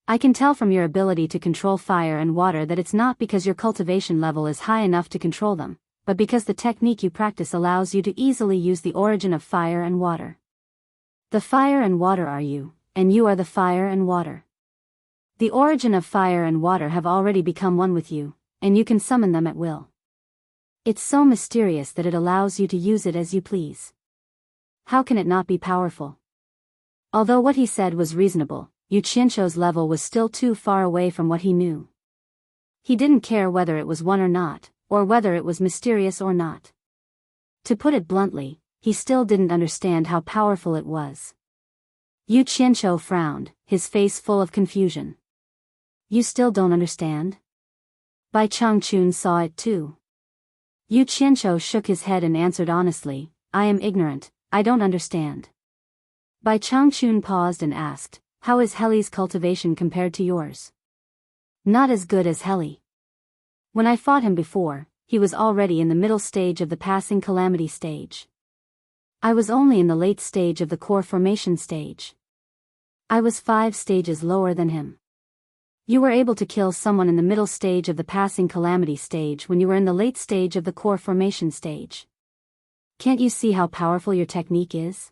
I can tell from your ability to control fire and water that it's not because your cultivation level is high enough to control them, but because the technique you practice allows you to easily use the origin of fire and water. The fire and water are you, and you are the fire and water. The origin of fire and water have already become one with you, and you can summon them at will. It's so mysterious that it allows you to use it as you please. How can it not be powerful? Although what he said was reasonable, Yu Qianzhou's level was still too far away from what he knew. He didn't care whether it was one or not, or whether it was mysterious or not. To put it bluntly, he still didn't understand how powerful it was. Yu Qianzhou frowned, his face full of confusion. You still don't understand? Bai Changchun saw it too. Yu Qianzhou shook his head and answered honestly, I am ignorant, I don't understand. Bai Changchun paused and asked, how is Heli's cultivation compared to yours? Not as good as Heli. When I fought him before, he was already in the middle stage of the passing calamity stage. I was only in the late stage of the core formation stage. I was 5 stages lower than him. You were able to kill someone in the middle stage of the passing calamity stage when you were in the late stage of the core formation stage. Can't you see how powerful your technique is?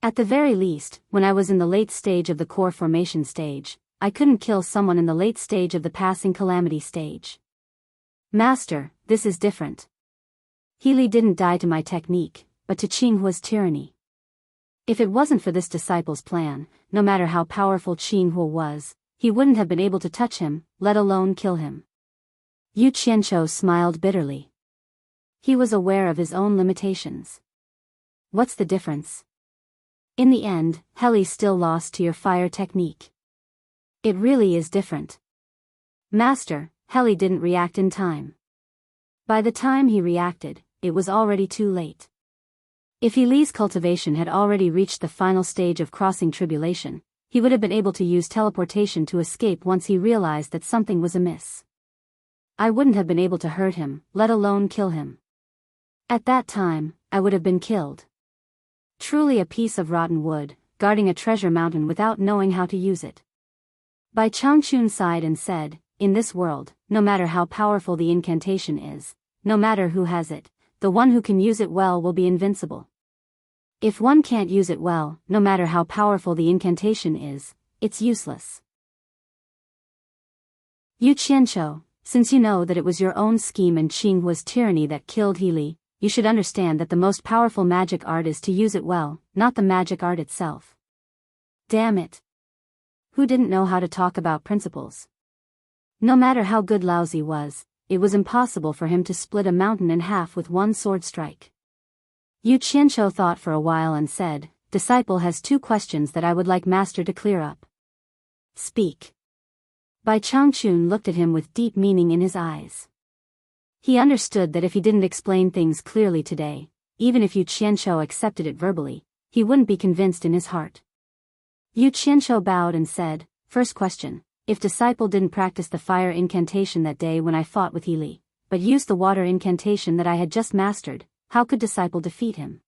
At the very least, when I was in the late stage of the core formation stage, I couldn't kill someone in the late stage of the passing calamity stage. Master, this is different. Healy didn't die to my technique, but to Qinghua's tyranny. If it wasn't for this disciple's plan, no matter how powerful Qinghua was, he wouldn't have been able to touch him, let alone kill him. Yu Qianzhou smiled bitterly. He was aware of his own limitations. What's the difference? In the end, Heli still lost to your fire technique. It really is different. Master, Heli didn't react in time. By the time he reacted, it was already too late. If Healy's cultivation had already reached the final stage of crossing tribulation, he would have been able to use teleportation to escape once he realized that something was amiss. I wouldn't have been able to hurt him, let alone kill him. At that time, I would have been killed. Truly a piece of rotten wood, guarding a treasure mountain without knowing how to use it. Bai Changchun sighed and said, in this world, no matter how powerful the incantation is, no matter who has it, the one who can use it well will be invincible. If one can't use it well, no matter how powerful the incantation is, it's useless. Yu Qianzhou, since you know that it was your own scheme and Qinghua's tyranny that killed Healy, you should understand that the most powerful magic art is to use it well, not the magic art itself. Damn it. Who didn't know how to talk about principles? No matter how good Laozi was, it was impossible for him to split a mountain in half with one sword strike. Yu Qianzhou thought for a while and said, Disciple has 2 questions that I would like Master to clear up. Speak. Bai Changchun looked at him with deep meaning in his eyes. He understood that if he didn't explain things clearly today, even if Yu Qianzhou accepted it verbally, he wouldn't be convinced in his heart. Yu Qianzhou bowed and said, First question, if Disciple didn't practice the fire incantation that day when I fought with Healy, but used the water incantation that I had just mastered, how could Disciple defeat him?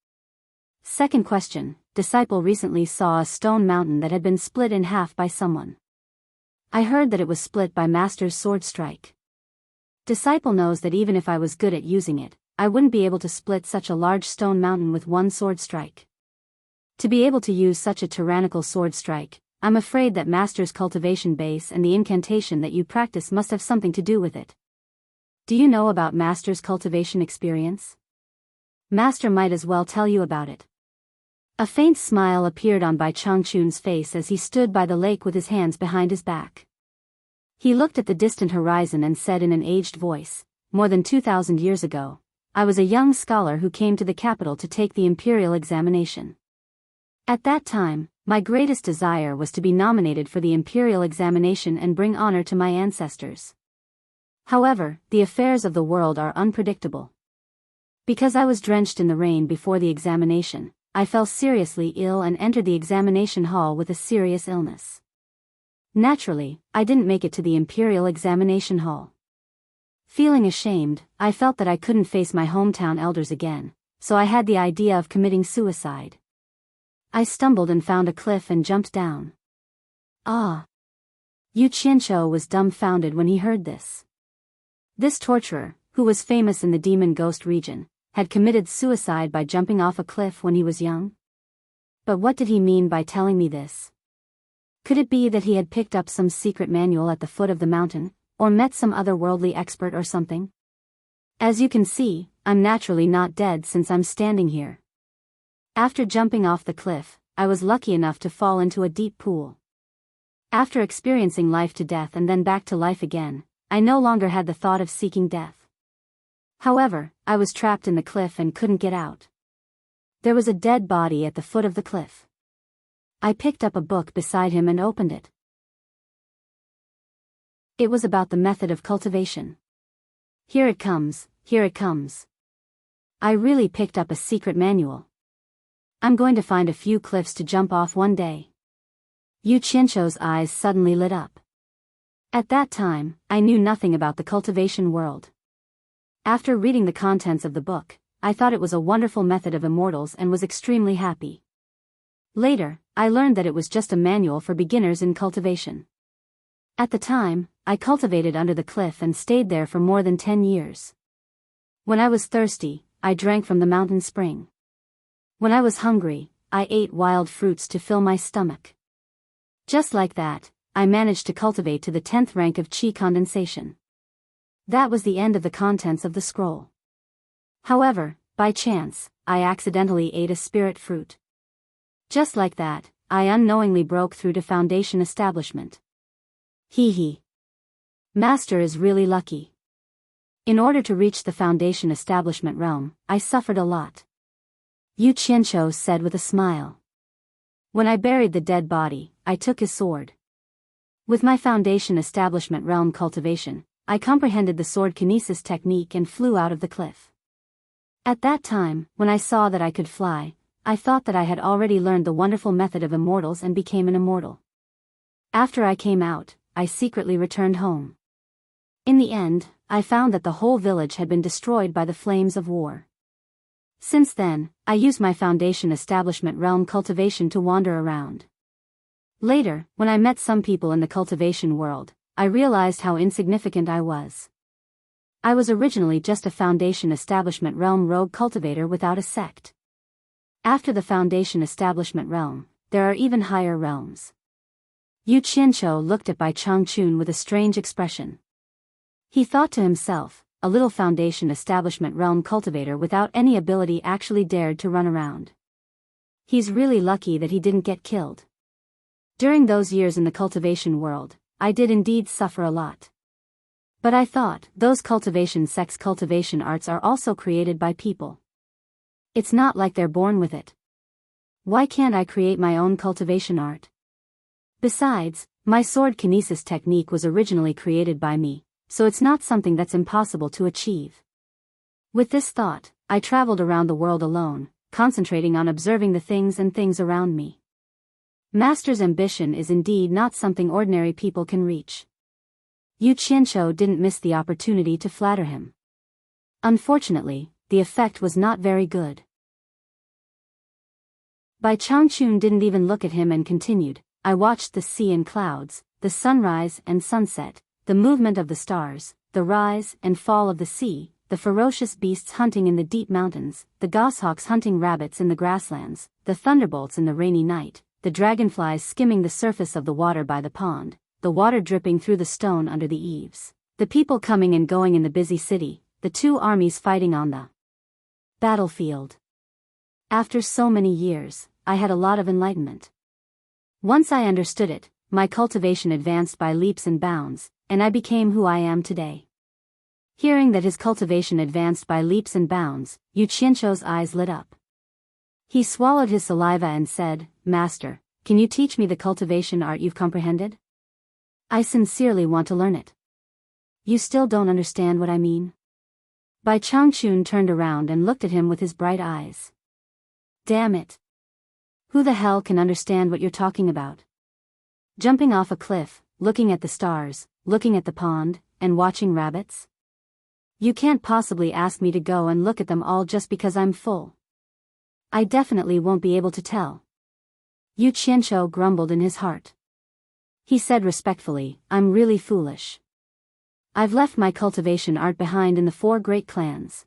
Second question, Disciple recently saw a stone mountain that had been split in half by someone. I heard that it was split by Master's sword strike. Disciple knows that even if I was good at using it, I wouldn't be able to split such a large stone mountain with one sword strike. To be able to use such a tyrannical sword strike, I'm afraid that Master's cultivation base and the incantation that you practice must have something to do with it. Do you know about Master's cultivation experience? Master might as well tell you about it. A faint smile appeared on Bai Changchun's face as he stood by the lake with his hands behind his back. He looked at the distant horizon and said in an aged voice, More than 2,000 years ago, I was a young scholar who came to the capital to take the imperial examination. At that time, my greatest desire was to be nominated for the imperial examination and bring honor to my ancestors. However, the affairs of the world are unpredictable. Because I was drenched in the rain before the examination, I fell seriously ill and entered the examination hall with a serious illness. Naturally, I didn't make it to the imperial examination hall. Feeling ashamed, I felt that I couldn't face my hometown elders again, so I had the idea of committing suicide. I stumbled and found a cliff and jumped down. Ah! Yu Qianqiu was dumbfounded when he heard this. This torturer, who was famous in the demon ghost region, had committed suicide by jumping off a cliff when he was young? But what did he mean by telling me this? Could it be that he had picked up some secret manual at the foot of the mountain, or met some otherworldly expert or something? As you can see, I'm naturally not dead since I'm standing here. After jumping off the cliff, I was lucky enough to fall into a deep pool. After experiencing life to death and then back to life again, I no longer had the thought of seeking death. However, I was trapped in the cliff and couldn't get out. There was a dead body at the foot of the cliff. I picked up a book beside him and opened it. It was about the method of cultivation. Here it comes, here it comes. I really picked up a secret manual. I'm going to find a few cliffs to jump off one day. Yu Qianqiu's eyes suddenly lit up. At that time, I knew nothing about the cultivation world. After reading the contents of the book, I thought it was a wonderful method of immortals and was extremely happy. Later, I learned that it was just a manual for beginners in cultivation. At the time, I cultivated under the cliff and stayed there for more than 10 years. When I was thirsty, I drank from the mountain spring. When I was hungry, I ate wild fruits to fill my stomach. Just like that, I managed to cultivate to the 10th rank of qi condensation. That was the end of the contents of the scroll. However, by chance, I accidentally ate a spirit fruit. Just like that, I unknowingly broke through to foundation establishment. Hee. Master is really lucky. In order to reach the foundation establishment realm, I suffered a lot. Yu Qianqiu said with a smile. When I buried the dead body, I took his sword. With my foundation establishment realm cultivation, I comprehended the sword kinesis technique and flew out of the cliff. At that time, when I saw that I could fly, I thought that I had already learned the wonderful method of immortals and became an immortal. After I came out, I secretly returned home. In the end, I found that the whole village had been destroyed by the flames of war. Since then, I used my foundation establishment realm cultivation to wander around. Later, when I met some people in the cultivation world, I realized how insignificant I was. I was originally just a foundation establishment realm rogue cultivator without a sect. After the foundation establishment realm, there are even higher realms. Yu Qianqiu looked at Bai Changchun with a strange expression. He thought to himself, a little foundation establishment realm cultivator without any ability actually dared to run around. He's really lucky that he didn't get killed. During those years in the cultivation world, I did indeed suffer a lot. But I thought, those cultivation sects cultivation arts are also created by people. It's not like they're born with it. Why can't I create my own cultivation art? Besides, my sword kinesis technique was originally created by me, so it's not something that's impossible to achieve. With this thought, I traveled around the world alone, concentrating on observing the things and things around me. Master's ambition is indeed not something ordinary people can reach. Yu Qianqiu didn't miss the opportunity to flatter him. Unfortunately, the effect was not very good. Bai Changchun didn't even look at him and continued, I watched the sea and clouds, the sunrise and sunset, the movement of the stars, the rise and fall of the sea, the ferocious beasts hunting in the deep mountains, the goshawks hunting rabbits in the grasslands, the thunderbolts in the rainy night, the dragonflies skimming the surface of the water by the pond, the water dripping through the stone under the eaves, the people coming and going in the busy city, the two armies fighting on the battlefield. After so many years, I had a lot of enlightenment. Once I understood it, my cultivation advanced by leaps and bounds, and I became who I am today. Hearing that his cultivation advanced by leaps and bounds, Yu Qianqiu's eyes lit up. He swallowed his saliva and said, Master, can you teach me the cultivation art you've comprehended? I sincerely want to learn it. You still don't understand what I mean? Bai Changchun turned around and looked at him with his bright eyes. Damn it. Who the hell can understand what you're talking about? Jumping off a cliff, looking at the stars, looking at the pond, and watching rabbits? You can't possibly ask me to go and look at them all just because I'm full. I definitely won't be able to tell. Yu Qianqiu grumbled in his heart. He said respectfully, "I'm really foolish. I've left my cultivation art behind in the 4 great clans."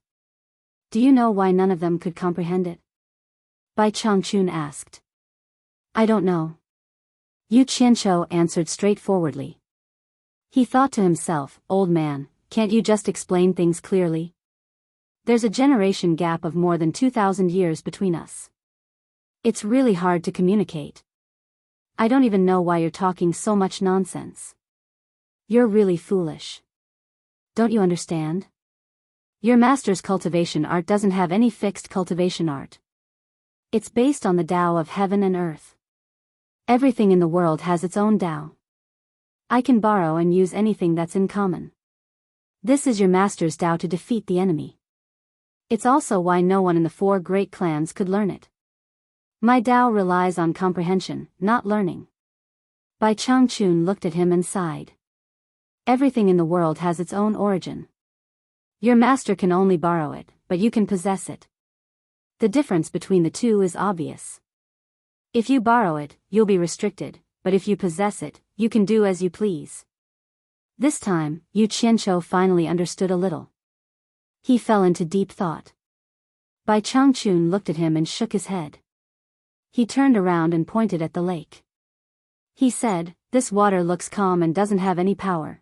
"Do you know why none of them could comprehend it?" Bai Changchun asked. "I don't know." Yu Qianqiu answered straightforwardly. He thought to himself, "Old man, can't you just explain things clearly? There's a generation gap of more than 2,000 years between us. It's really hard to communicate. I don't even know why you're talking so much nonsense. You're really foolish. Don't you understand? Your master's cultivation art doesn't have any fixed cultivation art. It's based on the Tao of heaven and earth. Everything in the world has its own Tao. I can borrow and use anything that's in common. This is your master's Tao to defeat the enemy. It's also why no one in the 4 great clans could learn it. My Tao relies on comprehension, not learning." Bai Changchun looked at him and sighed. Everything in the world has its own origin. Your master can only borrow it, but you can possess it. The difference between the two is obvious. If you borrow it, you'll be restricted, but if you possess it, you can do as you please. This time, Yu Qianqiu finally understood a little. He fell into deep thought. Bai Changchun looked at him and shook his head. He turned around and pointed at the lake. He said, "This water looks calm and doesn't have any power.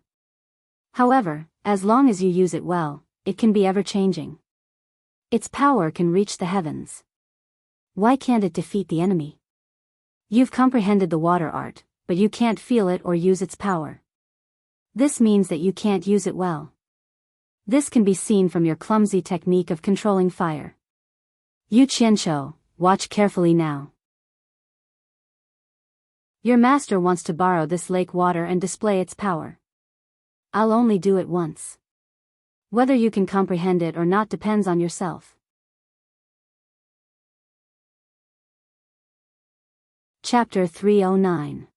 However, as long as you use it well, it can be ever-changing. Its power can reach the heavens. Why can't it defeat the enemy? You've comprehended the water art, but you can't feel it or use its power. This means that you can't use it well. This can be seen from your clumsy technique of controlling fire. Yu Qianqiu, watch carefully now. Your master wants to borrow this lake water and display its power. I'll only do it once. Whether you can comprehend it or not depends on yourself." Chapter 309.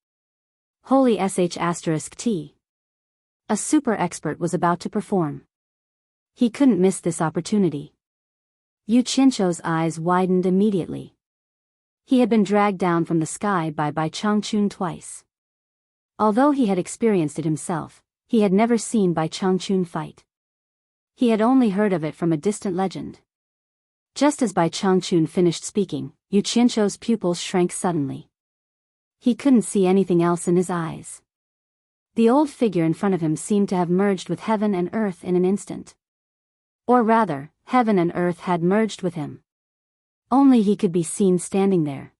Holy *T. A super expert was about to perform. He couldn't miss this opportunity. Yu Qianqiu's eyes widened immediately. He had been dragged down from the sky by Bai Changchun twice. Although he had experienced it himself, he had never seen Bai Changchun fight. He had only heard of it from a distant legend. Just as Bai Changchun finished speaking, Yu Qianqiu's pupils shrank suddenly. He couldn't see anything else in his eyes. The old figure in front of him seemed to have merged with heaven and earth in an instant. Or rather, heaven and earth had merged with him. Only he could be seen standing there.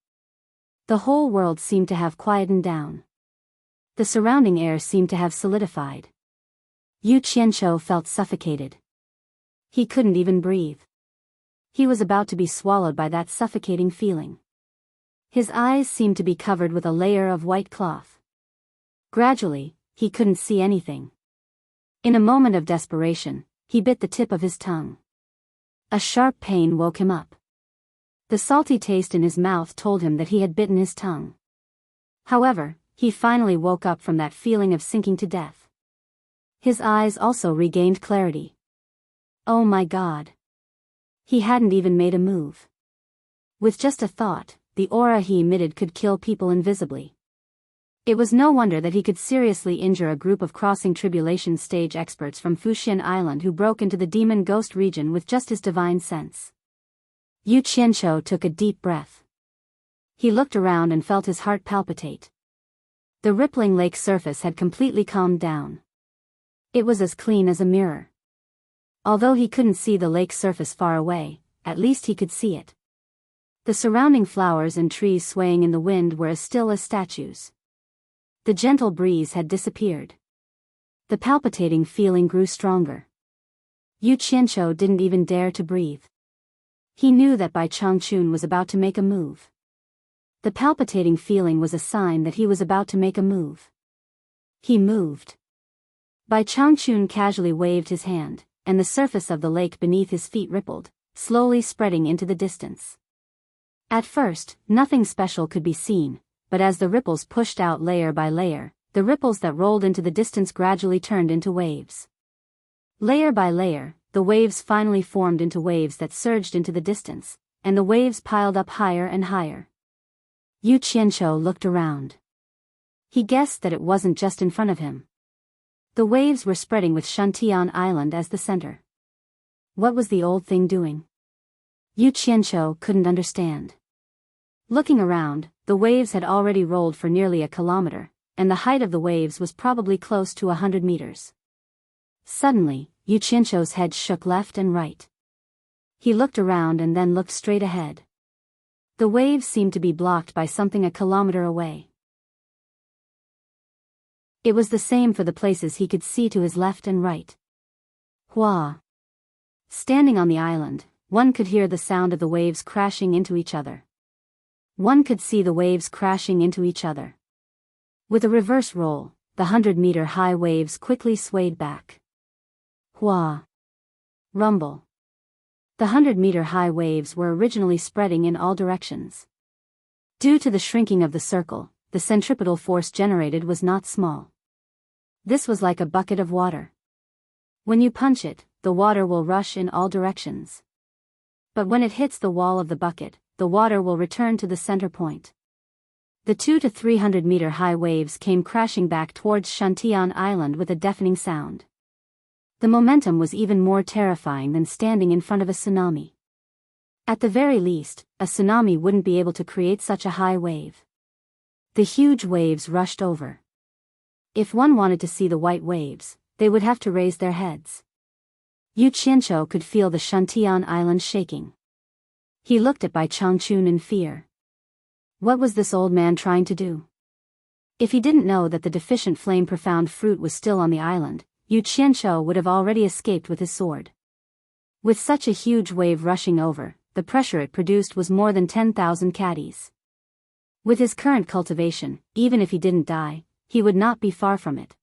The whole world seemed to have quietened down. The surrounding air seemed to have solidified. Yu Qianqiu felt suffocated. He couldn't even breathe. He was about to be swallowed by that suffocating feeling. His eyes seemed to be covered with a layer of white cloth. Gradually, he couldn't see anything. In a moment of desperation, he bit the tip of his tongue. A sharp pain woke him up. The salty taste in his mouth told him that he had bitten his tongue. However, he finally woke up from that feeling of sinking to death. His eyes also regained clarity. Oh my God! He hadn't even made a move. With just a thought, the aura he emitted could kill people invisibly. It was no wonder that he could seriously injure a group of crossing tribulation stage experts from Fuxian Island who broke into the demon ghost region with just his divine sense. Yu Qianqiu took a deep breath. He looked around and felt his heart palpitate. The rippling lake surface had completely calmed down. It was as clean as a mirror. Although he couldn't see the lake surface far away, at least he could see it. The surrounding flowers and trees swaying in the wind were as still as statues. The gentle breeze had disappeared. The palpitating feeling grew stronger. Yu Qianqiu didn't even dare to breathe. He knew that Bai Changchun was about to make a move. The palpitating feeling was a sign that he was about to make a move. He moved. Bai Changchun casually waved his hand, and the surface of the lake beneath his feet rippled, slowly spreading into the distance. At first, nothing special could be seen, but as the ripples pushed out layer by layer, the ripples that rolled into the distance gradually turned into waves. Layer by layer, the waves finally formed into waves that surged into the distance, and the waves piled up higher and higher. Yu Qianqiu looked around. He guessed that it wasn't just in front of him. The waves were spreading with Shantian Island as the center. What was the old thing doing? Yu Qianqiu couldn't understand. Looking around, the waves had already rolled for nearly a kilometer, and the height of the waves was probably close to 100 meters. Suddenly, Yu Qianqiu's head shook left and right. He looked around and then looked straight ahead. The waves seemed to be blocked by something a kilometer away. It was the same for the places he could see to his left and right. Hua! Standing on the island, one could hear the sound of the waves crashing into each other. One could see the waves crashing into each other. With a reverse roll, the 100-meter-high waves quickly swayed back. Hua! Rumble! The 100-meter-high waves were originally spreading in all directions. Due to the shrinking of the circle, the centripetal force generated was not small. This was like a bucket of water. When you punch it, the water will rush in all directions. But when it hits the wall of the bucket, the water will return to the center point. The 200 to 300 meter high waves came crashing back towards Shantian Island with a deafening sound. The momentum was even more terrifying than standing in front of a tsunami. At the very least, a tsunami wouldn't be able to create such a high wave. The huge waves rushed over. If one wanted to see the white waves, they would have to raise their heads. Yu Qianqiu could feel the Shantian Island shaking. He looked at Bai Changchun in fear. What was this old man trying to do? If he didn't know that the deficient flame profound fruit was still on the island, Yu Qianqiu would have already escaped with his sword. With such a huge wave rushing over, the pressure it produced was more than 10,000 caddies. With his current cultivation, even if he didn't die, he would not be far from it.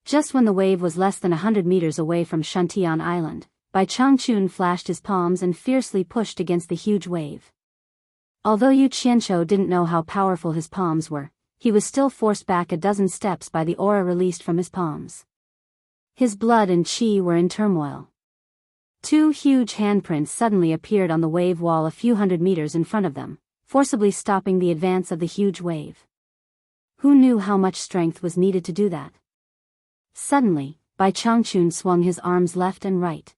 Just when the wave was less than 100 meters away from Shantian Island, Bai Changchun flashed his palms and fiercely pushed against the huge wave. Although Yu Qianqiu didn't know how powerful his palms were, he was still forced back a dozen steps by the aura released from his palms. His blood and qi were in turmoil. 2 huge handprints suddenly appeared on the wave wall a few hundred meters in front of them, forcibly stopping the advance of the huge wave. Who knew how much strength was needed to do that? Suddenly, Bai Changchun swung his arms left and right.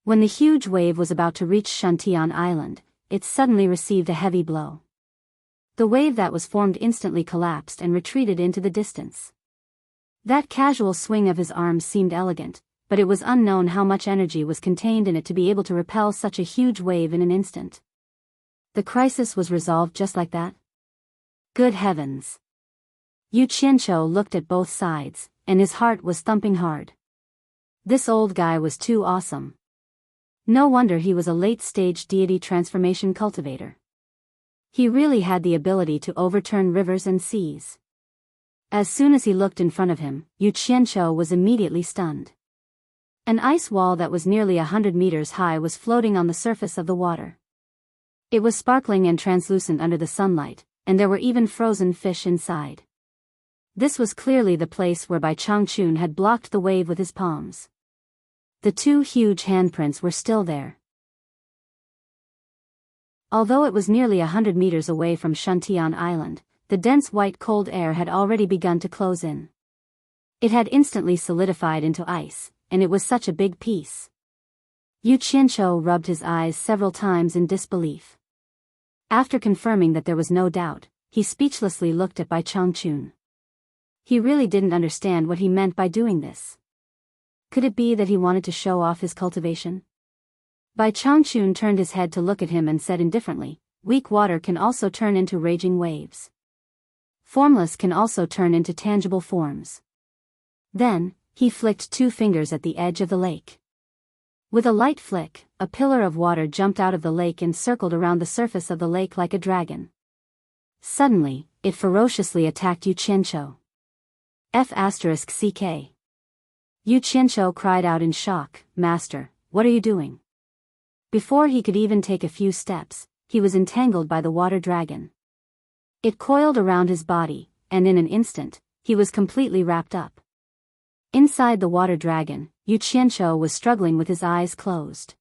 When the huge wave was about to reach Shantian Island, it suddenly received a heavy blow. The wave that was formed instantly collapsed and retreated into the distance. That casual swing of his arms seemed elegant, but it was unknown how much energy was contained in it to be able to repel such a huge wave in an instant. The crisis was resolved just like that? Good heavens! Yu Qianqiu looked at both sides, and his heart was thumping hard. This old guy was too awesome. No wonder he was a late-stage deity transformation cultivator. He really had the ability to overturn rivers and seas. As soon as he looked in front of him, Yu Qianqiu was immediately stunned. An ice wall that was nearly 100 meters high was floating on the surface of the water. It was sparkling and translucent under the sunlight, and there were even frozen fish inside. This was clearly the place where Bai Changchun had blocked the wave with his palms. The 2 huge handprints were still there. Although it was nearly 100 meters away from Shantian Island, the dense white cold air had already begun to close in. It had instantly solidified into ice, and it was such a big piece. Yu Qianqiu rubbed his eyes several times in disbelief. After confirming that there was no doubt, he speechlessly looked at Bai Changchun. He really didn't understand what he meant by doing this. Could it be that he wanted to show off his cultivation? Bai Changchun turned his head to look at him and said indifferently, "Weak water can also turn into raging waves. Formless can also turn into tangible forms." Then, he flicked 2 fingers at the edge of the lake. With a light flick, a pillar of water jumped out of the lake and circled around the surface of the lake like a dragon. Suddenly, it ferociously attacked Yu Qianqiu. F***ck. Yu Qianqiu cried out in shock, "Master, what are you doing?" Before he could even take a few steps, he was entangled by the water dragon. It coiled around his body, and in an instant, he was completely wrapped up. Inside the water dragon, Yu Qianqiu was struggling with his eyes closed.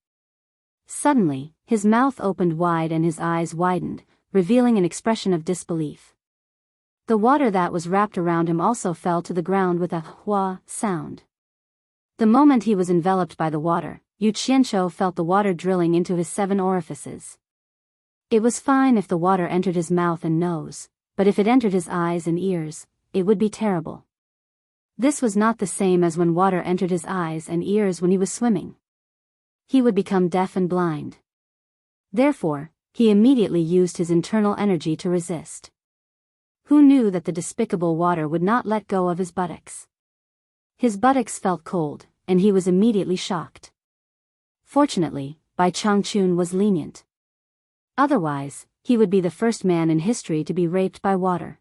Suddenly, his mouth opened wide and his eyes widened, revealing an expression of disbelief. The water that was wrapped around him also fell to the ground with a hua sound. The moment he was enveloped by the water, Yu Qianqiu felt the water drilling into his 7 orifices. It was fine if the water entered his mouth and nose, but if it entered his eyes and ears, it would be terrible. This was not the same as when water entered his eyes and ears when he was swimming. He would become deaf and blind. Therefore, he immediately used his internal energy to resist. Who knew that the despicable water would not let go of his buttocks? His buttocks felt cold, and he was immediately shocked. Fortunately, Bai Changchun was lenient. Otherwise, he would be the first man in history to be raped by water.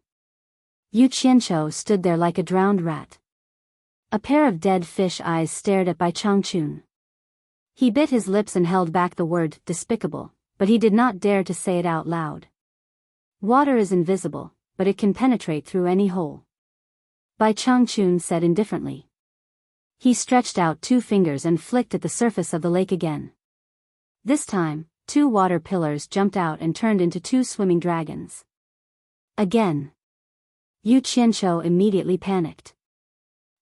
Yu Qianqiu stood there like a drowned rat. A pair of dead fish eyes stared at Bai Changchun. He bit his lips and held back the word despicable, but he did not dare to say it out loud. Water is invisible, but it can penetrate through any hole. Bai Changchun said indifferently. He stretched out 2 fingers and flicked at the surface of the lake again. This time, 2 water pillars jumped out and turned into 2 swimming dragons. Again. Yu Qianqiu immediately panicked.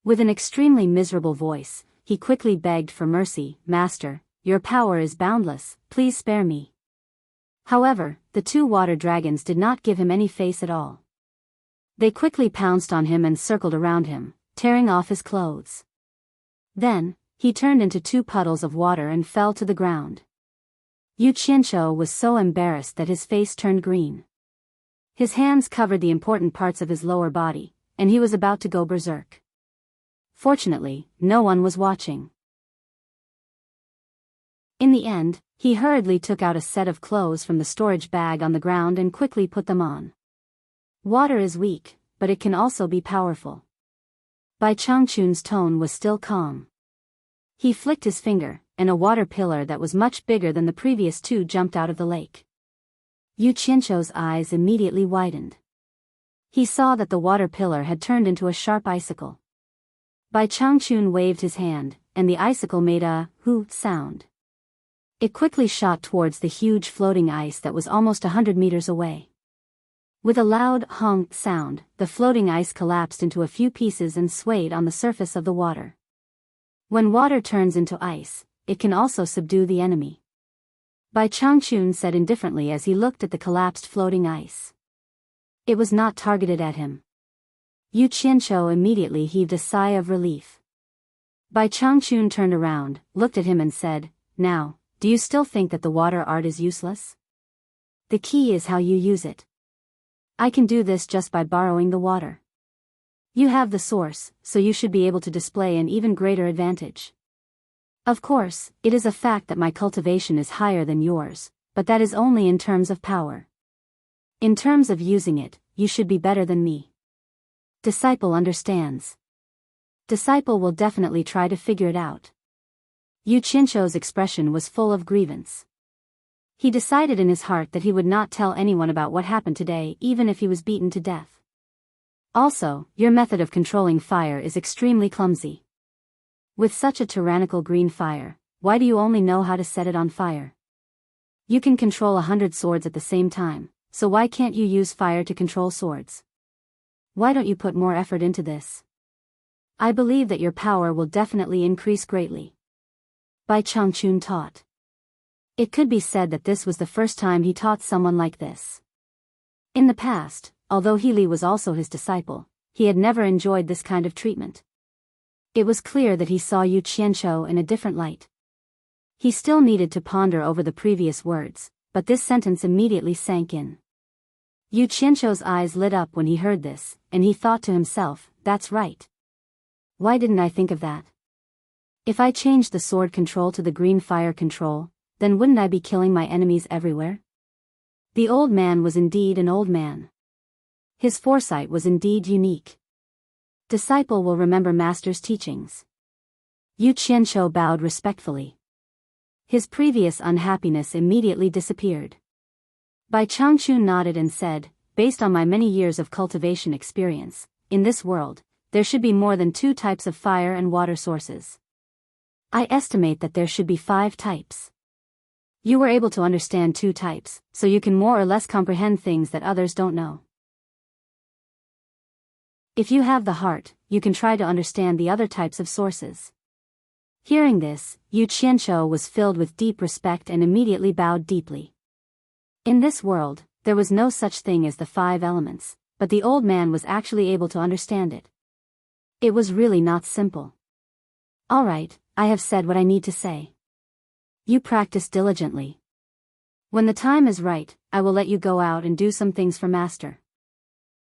With an extremely miserable voice, he quickly begged for mercy. "Master, your power is boundless, please spare me." However, the 2 water dragons did not give him any face at all. They quickly pounced on him and circled around him, tearing off his clothes. Then, he turned into 2 puddles of water and fell to the ground. Yu Qianqiu was so embarrassed that his face turned green. His hands covered the important parts of his lower body, and he was about to go berserk. Fortunately, no one was watching. In the end, he hurriedly took out a set of clothes from the storage bag on the ground and quickly put them on. Water is weak, but it can also be powerful. Bai Changchun's tone was still calm. He flicked his finger, and a water pillar that was much bigger than the previous 2 jumped out of the lake. Yu Qianqiu's eyes immediately widened. He saw that the water pillar had turned into a sharp icicle. Bai Changchun waved his hand, and the icicle made a hoo sound. It quickly shot towards the huge floating ice that was almost 100 meters away. With a loud hong sound, the floating ice collapsed into a few pieces and swayed on the surface of the water. When water turns into ice, it can also subdue the enemy. Bai Changchun said indifferently as he looked at the collapsed floating ice. It was not targeted at him. Yu Qianqiu immediately heaved a sigh of relief. Bai Changchun turned around, looked at him and said, "Now, do you still think that the water art is useless? The key is how you use it. I can do this just by borrowing the water. You have the source, so you should be able to display an even greater advantage. Of course, it is a fact that my cultivation is higher than yours, but that is only in terms of power. In terms of using it, you should be better than me." Disciple understands. Disciple will definitely try to figure it out. Yu Qianqiu's expression was full of grievance. He decided in his heart that he would not tell anyone about what happened today even if he was beaten to death. Also, your method of controlling fire is extremely clumsy. With such a tyrannical green fire, why do you only know how to set it on fire? You can control 100 swords at the same time, so why can't you use fire to control swords? Why don't you put more effort into this? I believe that your power will definitely increase greatly. Bai Changchun taught. It could be said that this was the first time he taught someone like this. In the past, although Healy was also his disciple, he had never enjoyed this kind of treatment. It was clear that he saw Yu Qianqiu in a different light. He still needed to ponder over the previous words, but this sentence immediately sank in. Yu Qianqiu's eyes lit up when he heard this, and he thought to himself, "That's right. Why didn't I think of that? If I changed the sword control to the green fire control, then wouldn't I be killing my enemies everywhere?" The old man was indeed an old man. His foresight was indeed unique. Disciple will remember master's teachings. Yu Qianqiu bowed respectfully. His previous unhappiness immediately disappeared. Bai Changchun nodded and said, "Based on my many years of cultivation experience, in this world, there should be more than 2 types of fire and water sources. I estimate that there should be 5 types. You were able to understand 2 types, so you can more or less comprehend things that others don't know." If you have the heart, you can try to understand the other types of sources. Hearing this, Yu Qianqiu was filled with deep respect and immediately bowed deeply. In this world, there was no such thing as the 5 elements, but the old man was actually able to understand it. It was really not simple. All right, I have said what I need to say. You practice diligently. When the time is right, I will let you go out and do some things for Master.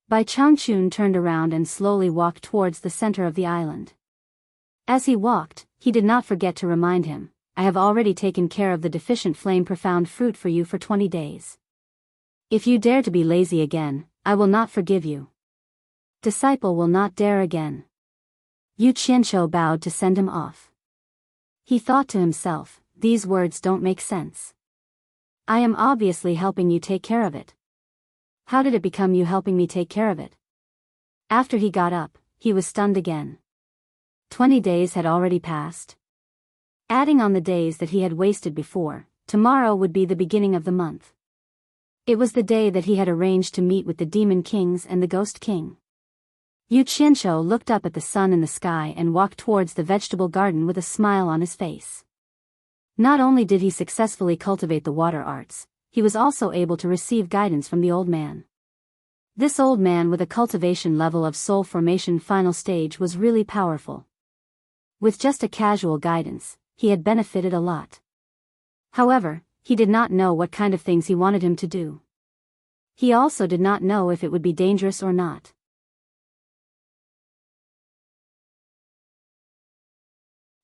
Bai Changchun turned around and slowly walked towards the center of the island. As he walked, he did not forget to remind him, I have already taken care of the deficient flame profound fruit for you for 20 days. If you dare to be lazy again, I will not forgive you. Disciple will not dare again. Yu Qianqiu bowed to send him off. He thought to himself, these words don't make sense. I am obviously helping you take care of it. How did it become you helping me take care of it? After he got up, he was stunned again. 20 days had already passed. Adding on the days that he had wasted before, tomorrow would be the beginning of the month. It was the day that he had arranged to meet with the Demon Kings and the Ghost King. Yu Qianqiu looked up at the sun in the sky and walked towards the vegetable garden with a smile on his face. Not only did he successfully cultivate the water arts, he was also able to receive guidance from the old man. This old man with a cultivation level of soul formation final stage was really powerful. With just a casual guidance, he had benefited a lot. However, he did not know what kind of things he wanted him to do. He also did not know if it would be dangerous or not.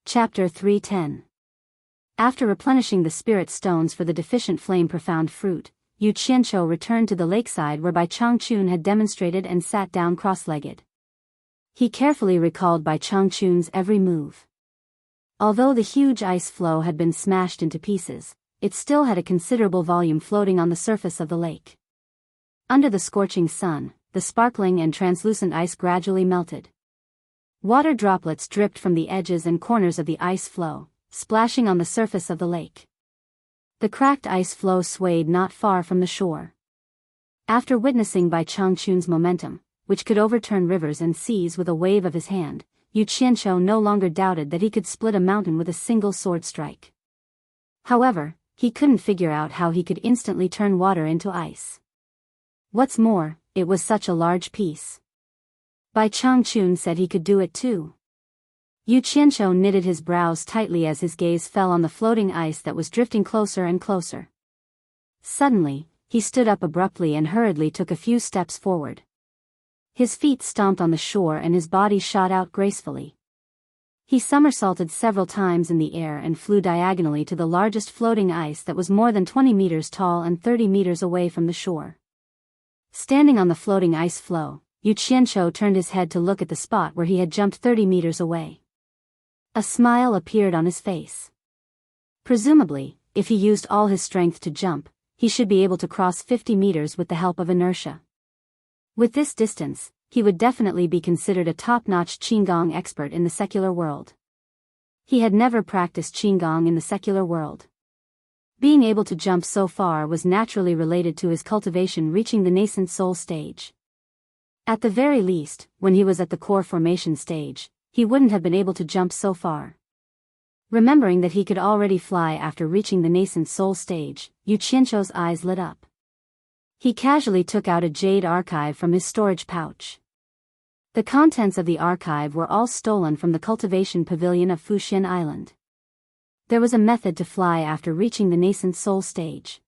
Chapter 310. After replenishing the spirit stones for the deficient flame profound fruit, Yu Qianqiu returned to the lakeside where Bai Changchun had demonstrated and sat down cross-legged. He carefully recalled Bai Changchun's every move. Although the huge ice floe had been smashed into pieces, it still had a considerable volume floating on the surface of the lake. Under the scorching sun, the sparkling and translucent ice gradually melted. Water droplets dripped from the edges and corners of the ice floe, splashing on the surface of the lake. The cracked ice floe swayed not far from the shore. After witnessing Bai Changchun's momentum, which could overturn rivers and seas with a wave of his hand, Yu Qianqiu no longer doubted that he could split a mountain with a single sword strike. However, he couldn't figure out how he could instantly turn water into ice. What's more, it was such a large piece. Bai Changchun said he could do it too. Yu Qianqiu knitted his brows tightly as his gaze fell on the floating ice that was drifting closer and closer. Suddenly, he stood up abruptly and hurriedly took a few steps forward. His feet stomped on the shore and his body shot out gracefully. He somersaulted several times in the air and flew diagonally to the largest floating ice that was more than 20 meters tall and 30 meters away from the shore. Standing on the floating ice floe, Yu Qianqiu turned his head to look at the spot where he had jumped 30 meters away. A smile appeared on his face. Presumably, if he used all his strength to jump, he should be able to cross 50 meters with the help of inertia. With this distance, he would definitely be considered a top-notch Qigong expert in the secular world. He had never practiced Qigong in the secular world. Being able to jump so far was naturally related to his cultivation reaching the nascent soul stage. At the very least, when he was at the core formation stage, he wouldn't have been able to jump so far. Remembering that he could already fly after reaching the nascent soul stage, Yu Qianqiu's eyes lit up. He casually took out a jade archive from his storage pouch. The contents of the archive were all stolen from the cultivation pavilion of Fuxian Island. There was a method to fly after reaching the nascent soul stage.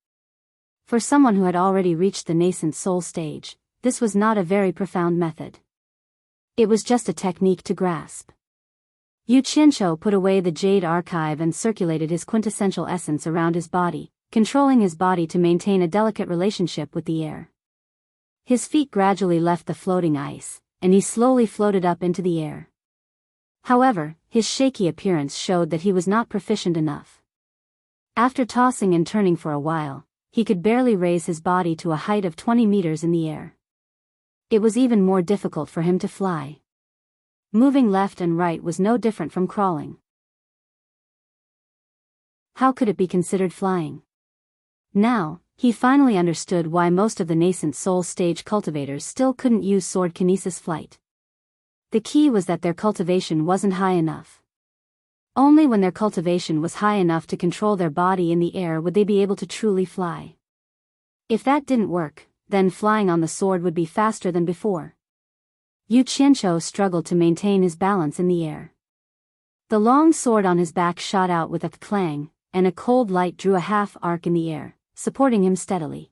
For someone who had already reached the nascent soul stage, this was not a very profound method. It was just a technique to grasp. Yu Qianqiu put away the jade archive and circulated his quintessential essence around his body, controlling his body to maintain a delicate relationship with the air. His feet gradually left the floating ice, and he slowly floated up into the air. However, his shaky appearance showed that he was not proficient enough. After tossing and turning for a while, he could barely raise his body to a height of 20 meters in the air. It was even more difficult for him to fly. Moving left and right was no different from crawling. How could it be considered flying? Now, he finally understood why most of the nascent soul stage cultivators still couldn't use sword kinesis flight. The key was that their cultivation wasn't high enough. Only when their cultivation was high enough to control their body in the air would they be able to truly fly. If that didn't work, then flying on the sword would be faster than before. Yu Qianqiu struggled to maintain his balance in the air. The long sword on his back shot out with a clang, and a cold light drew a half arc in the air, supporting him steadily.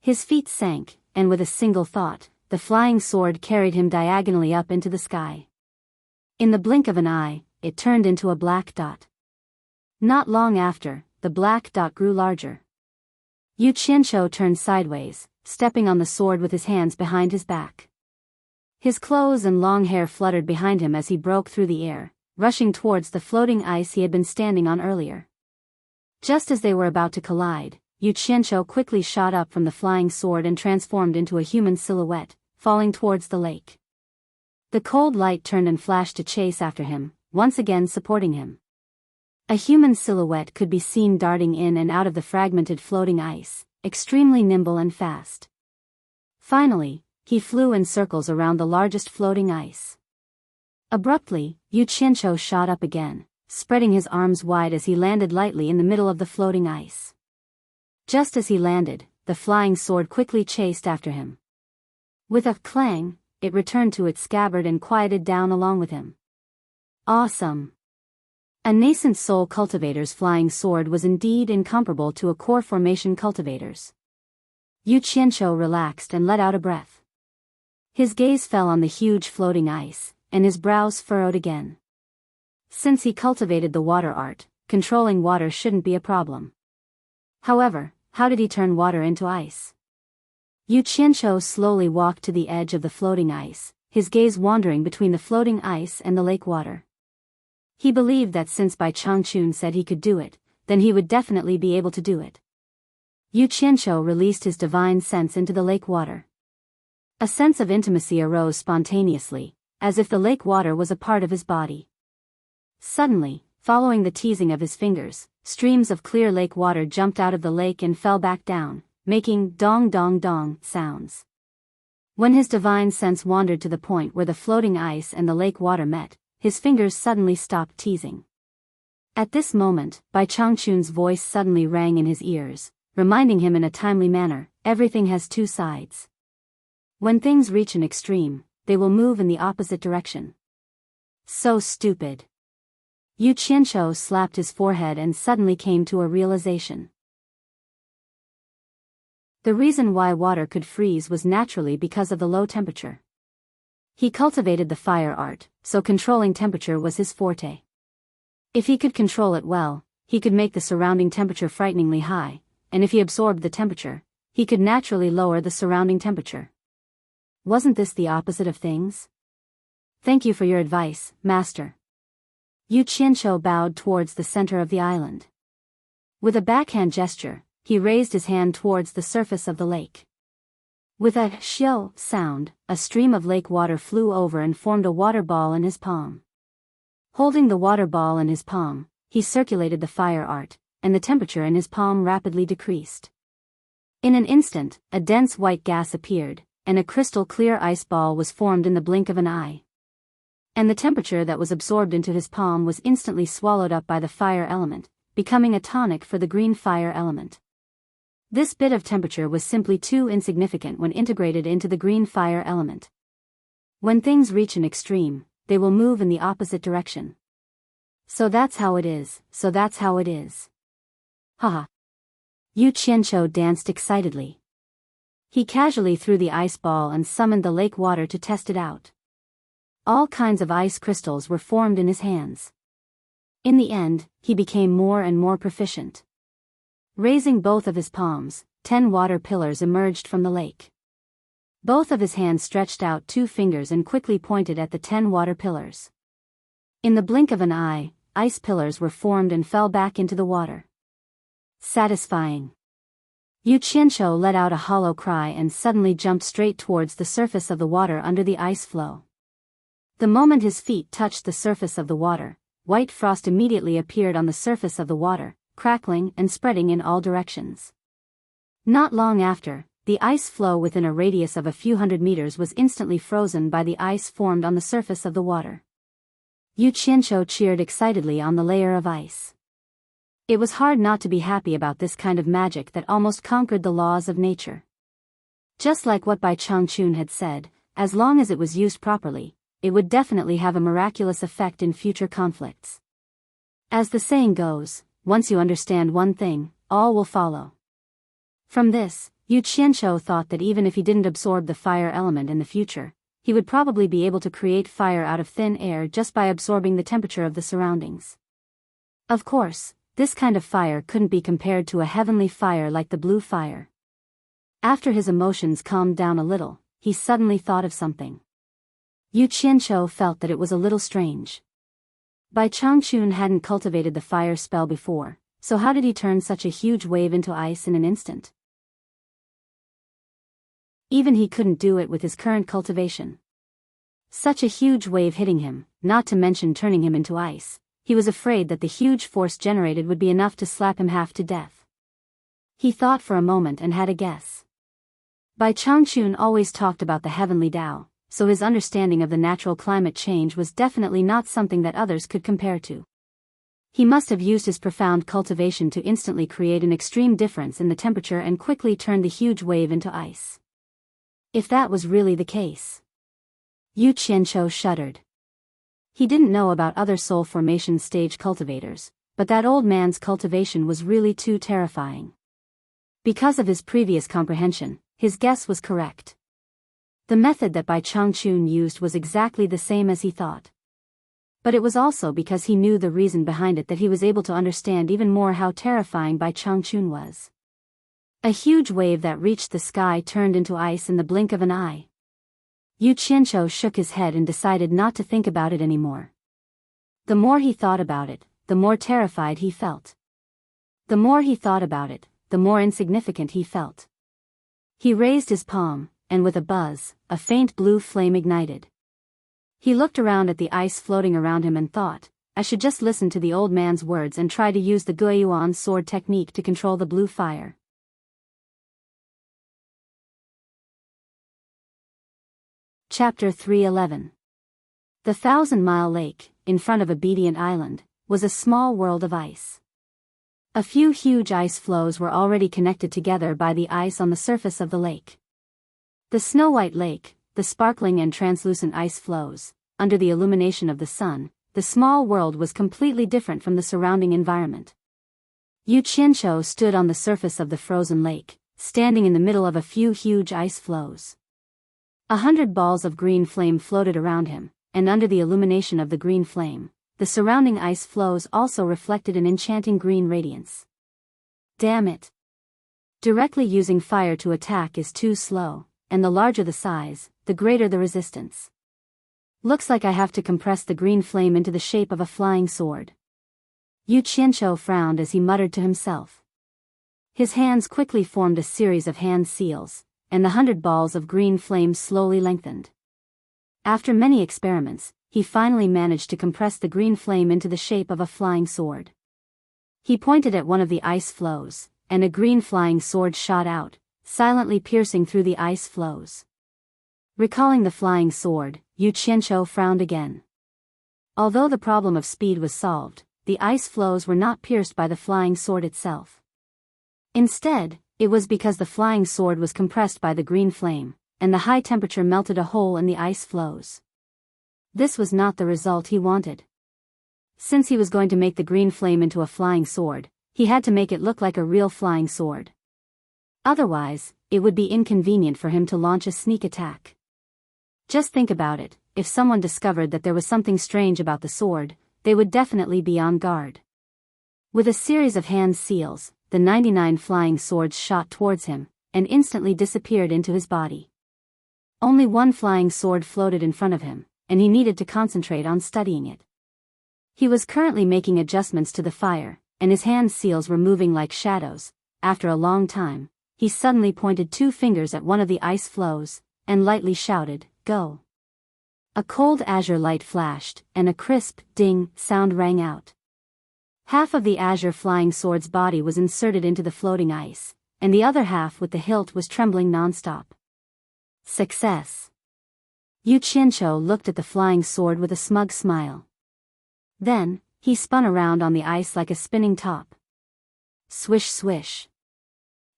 His feet sank, and with a single thought, the flying sword carried him diagonally up into the sky. In the blink of an eye, it turned into a black dot. Not long after, the black dot grew larger. Yu Qianqiu turned sideways, stepping on the sword with his hands behind his back. His clothes and long hair fluttered behind him as he broke through the air, rushing towards the floating ice he had been standing on earlier. Just as they were about to collide, Yu Qianqiu quickly shot up from the flying sword and transformed into a human silhouette, falling towards the lake. The cold light turned and flashed to chase after him, once again supporting him. A human silhouette could be seen darting in and out of the fragmented floating ice, extremely nimble and fast. Finally, he flew in circles around the largest floating ice. Abruptly, Yu Qianqiu shot up again, spreading his arms wide as he landed lightly in the middle of the floating ice. Just as he landed, the flying sword quickly chased after him. With a clang, it returned to its scabbard and quieted down along with him. Awesome! A nascent soul cultivator's flying sword was indeed incomparable to a core formation cultivator's. Yu Qianqiu relaxed and let out a breath. His gaze fell on the huge floating ice, and his brows furrowed again. Since he cultivated the water art, controlling water shouldn't be a problem. However, how did he turn water into ice? Yu Qianqiu slowly walked to the edge of the floating ice, his gaze wandering between the floating ice and the lake water. He believed that since Bai Changchun said he could do it, then he would definitely be able to do it. Yu Qianqiu released his divine sense into the lake water. A sense of intimacy arose spontaneously, as if the lake water was a part of his body. Suddenly, following the teasing of his fingers, streams of clear lake water jumped out of the lake and fell back down, making dong dong dong sounds. When his divine sense wandered to the point where the floating ice and the lake water met, his fingers suddenly stopped teasing. At this moment, Bai Changchun's voice suddenly rang in his ears, reminding him in a timely manner, everything has two sides. When things reach an extreme, they will move in the opposite direction. So stupid. Yu Qianqiu slapped his forehead and suddenly came to a realization. The reason why water could freeze was naturally because of the low temperature. He cultivated the fire art, so controlling temperature was his forte. If he could control it well, he could make the surrounding temperature frighteningly high, and if he absorbed the temperature, he could naturally lower the surrounding temperature. Wasn't this the opposite of things? Thank you for your advice, Master. Yu Qianqiu bowed towards the center of the island. With a backhand gesture, he raised his hand towards the surface of the lake. With a xiao sound, a stream of lake water flew over and formed a water ball in his palm. Holding the water ball in his palm, he circulated the fire art, and the temperature in his palm rapidly decreased. In an instant, a dense white gas appeared, and a crystal clear ice ball was formed in the blink of an eye. And the temperature that was absorbed into his palm was instantly swallowed up by the fire element, becoming a tonic for the green fire element. This bit of temperature was simply too insignificant when integrated into the green fire element. When things reach an extreme, they will move in the opposite direction. So that's how it is, so that's how it is. Haha. Yu Qianqiu danced excitedly. He casually threw the ice ball and summoned the lake water to test it out. All kinds of ice crystals were formed in his hands. In the end, he became more and more proficient. Raising both of his palms, 10 water pillars emerged from the lake. Both of his hands stretched out 2 fingers and quickly pointed at the 10 water pillars. In the blink of an eye, ice pillars were formed and fell back into the water. Satisfying. Yu Qianqiu let out a hollow cry and suddenly jumped straight towards the surface of the water under the ice flow. The moment his feet touched the surface of the water, white frost immediately appeared on the surface of the water, crackling and spreading in all directions. Not long after, the ice floe within a radius of a few hundred meters was instantly frozen by the ice formed on the surface of the water. Yu Qianqiu cheered excitedly on the layer of ice. It was hard not to be happy about this kind of magic that almost conquered the laws of nature. Just like what Bai Changchun had said, as long as it was used properly, it would definitely have a miraculous effect in future conflicts. As the saying goes, once you understand one thing, all will follow. From this, Yu Qianqiu thought that even if he didn't absorb the fire element in the future, he would probably be able to create fire out of thin air just by absorbing the temperature of the surroundings. Of course, this kind of fire couldn't be compared to a heavenly fire like the blue fire. After his emotions calmed down a little, he suddenly thought of something. Yu Qianqiu felt that it was a little strange. Bai Changchun hadn't cultivated the fire spell before, so how did he turn such a huge wave into ice in an instant? Even he couldn't do it with his current cultivation. Such a huge wave hitting him, not to mention turning him into ice, he was afraid that the huge force generated would be enough to slap him half to death. He thought for a moment and had a guess. Bai Changchun always talked about the heavenly Tao, so his understanding of the natural climate change was definitely not something that others could compare to. He must have used his profound cultivation to instantly create an extreme difference in the temperature and quickly turn the huge wave into ice. If that was really the case. Yu Qianqiu shuddered. He didn't know about other soul formation stage cultivators, but that old man's cultivation was really too terrifying. Because of his previous comprehension, his guess was correct. The method that Bai Changchun used was exactly the same as he thought. But it was also because he knew the reason behind it that he was able to understand even more how terrifying Bai Changchun was. A huge wave that reached the sky turned into ice in the blink of an eye. Yu Qianqiu shook his head and decided not to think about it anymore. The more he thought about it, the more terrified he felt. The more he thought about it, the more insignificant he felt. He raised his palm, and with a buzz, a faint blue flame ignited. He looked around at the ice floating around him and thought, I should just listen to the old man's words and try to use the Guiyuan sword technique to control the blue fire. Chapter 311. The 1,000-mile lake, in front of Obedient Island, was a small world of ice. A few huge ice floes were already connected together by the ice on the surface of the lake. The snow-white lake, the sparkling and translucent ice floes, under the illumination of the sun, the small world was completely different from the surrounding environment. Yu Qianqiu stood on the surface of the frozen lake, standing in the middle of a few huge ice floes. 100 balls of green flame floated around him, and under the illumination of the green flame, the surrounding ice floes also reflected an enchanting green radiance. Damn it! Directly using fire to attack is too slow, and the larger the size, the greater the resistance. Looks like I have to compress the green flame into the shape of a flying sword. Yu Qianqiu frowned as he muttered to himself. His hands quickly formed a series of hand seals, and the 100 balls of green flame slowly lengthened. After many experiments, he finally managed to compress the green flame into the shape of a flying sword. He pointed at one of the ice floes, and a green flying sword shot out, silently piercing through the ice floes. Recalling the flying sword, Yu Qianqiu frowned again. Although the problem of speed was solved, the ice floes were not pierced by the flying sword itself. Instead, it was because the flying sword was compressed by the green flame, and the high temperature melted a hole in the ice floes. This was not the result he wanted. Since he was going to make the green flame into a flying sword, he had to make it look like a real flying sword. Otherwise, it would be inconvenient for him to launch a sneak attack. Just think about it, if someone discovered that there was something strange about the sword, they would definitely be on guard. With a series of hand seals, the 99 flying swords shot towards him, and instantly disappeared into his body. Only one flying sword floated in front of him, and he needed to concentrate on studying it. He was currently making adjustments to the fire, and his hand seals were moving like shadows. After a long time, he suddenly pointed 2 fingers at one of the ice floes, and lightly shouted, "Go!" A cold azure light flashed, and a crisp, ding, sound rang out. Half of the azure flying sword's body was inserted into the floating ice, and the other half with the hilt was trembling non-stop. Success. Yu Qianqiu looked at the flying sword with a smug smile. Then, he spun around on the ice like a spinning top. Swish swish.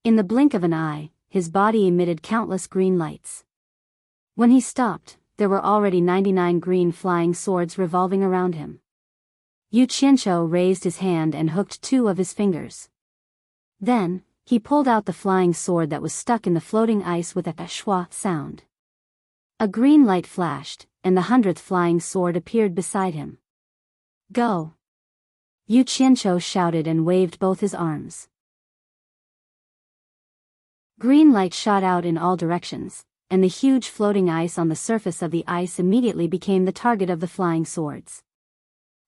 In the blink of an eye, his body emitted countless green lights. When he stopped, there were already 99 green flying swords revolving around him. Yu Qianqiu raised his hand and hooked 2 of his fingers. Then, he pulled out the flying sword that was stuck in the floating ice with a shwa sound. A green light flashed, and the 100th flying sword appeared beside him. Go! Yu Qianqiu shouted and waved both his arms. Green light shot out in all directions, and the huge floating ice on the surface of the ice immediately became the target of the flying swords.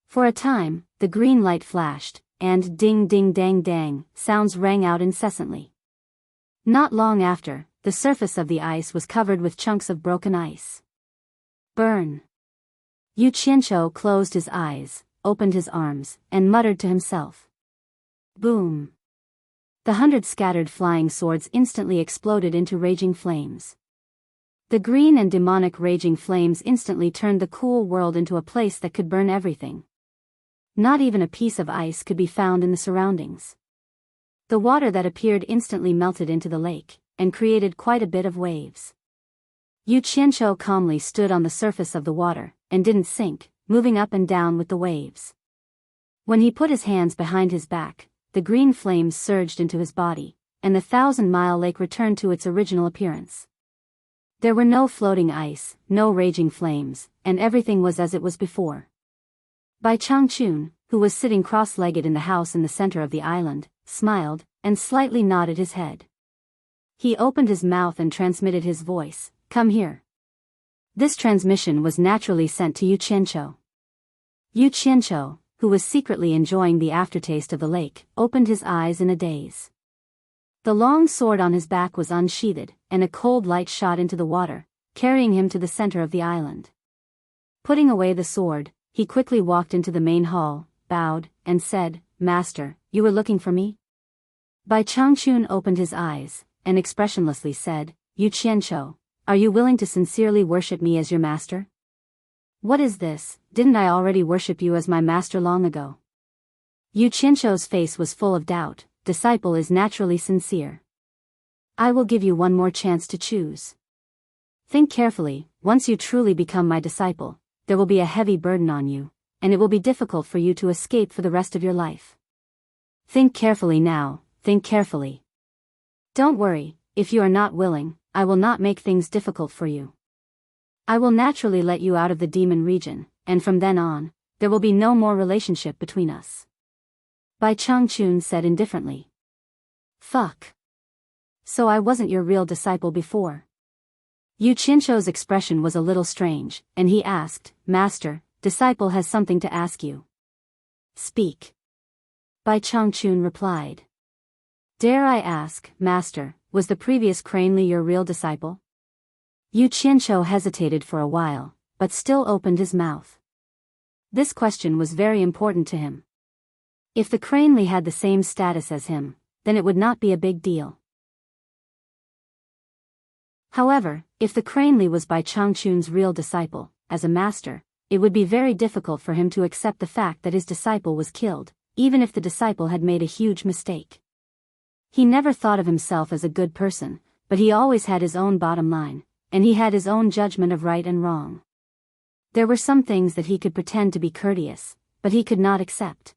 For a time, the green light flashed, and ding ding dang dang sounds rang out incessantly. Not long after, the surface of the ice was covered with chunks of broken ice. Burn! Yu Qianqiu closed his eyes, opened his arms, and muttered to himself. Boom! The 100 scattered flying swords instantly exploded into raging flames. The green and demonic raging flames instantly turned the cool world into a place that could burn everything. Not even a piece of ice could be found in the surroundings. The water that appeared instantly melted into the lake, and created quite a bit of waves. Yu Qianqiu calmly stood on the surface of the water, and didn't sink, moving up and down with the waves. When he put his hands behind his back, the green flames surged into his body, and the 1,000-mile lake returned to its original appearance. There were no floating ice, no raging flames, and everything was as it was before. Bai Changchun, who was sitting cross-legged in the house in the center of the island, smiled, and slightly nodded his head. He opened his mouth and transmitted his voice, "Come here." This transmission was naturally sent to Yu Qianqiu. Yu Qianqiu, who was secretly enjoying the aftertaste of the lake, opened his eyes in a daze. The long sword on his back was unsheathed, and a cold light shot into the water, carrying him to the center of the island. Putting away the sword, he quickly walked into the main hall, bowed, and said, "Master, you were looking for me?" Bai Changchun opened his eyes, and expressionlessly said, "Yu Qianqiu, are you willing to sincerely worship me as your master?" "What is this? Didn't I already worship you as my master long ago?" Yu Qianqiu's face was full of doubt. Disciple is naturally sincere. "I will give you one more chance to choose. Think carefully. Once you truly become my disciple, there will be a heavy burden on you, and it will be difficult for you to escape for the rest of your life. Think carefully now, think carefully. Don't worry, if you are not willing, I will not make things difficult for you. I will naturally let you out of the demon region, and from then on, there will be no more relationship between us." Bai Changchun said indifferently. "Fuck. So I wasn't your real disciple before?" Yu Qianqiu's expression was a little strange, and he asked, "Master, disciple has something to ask you." "Speak." Bai Changchun replied. "Dare I ask, Master, was the previous Cranely your real disciple?" Yu Qianqiu hesitated for a while, but still opened his mouth. This question was very important to him. If the Cranely had the same status as him, then it would not be a big deal. However, if the Cranely was Bai Changchun's real disciple, as a master, it would be very difficult for him to accept the fact that his disciple was killed, even if the disciple had made a huge mistake. He never thought of himself as a good person, but he always had his own bottom line, and he had his own judgment of right and wrong. There were some things that he could pretend to be courteous, but he could not accept.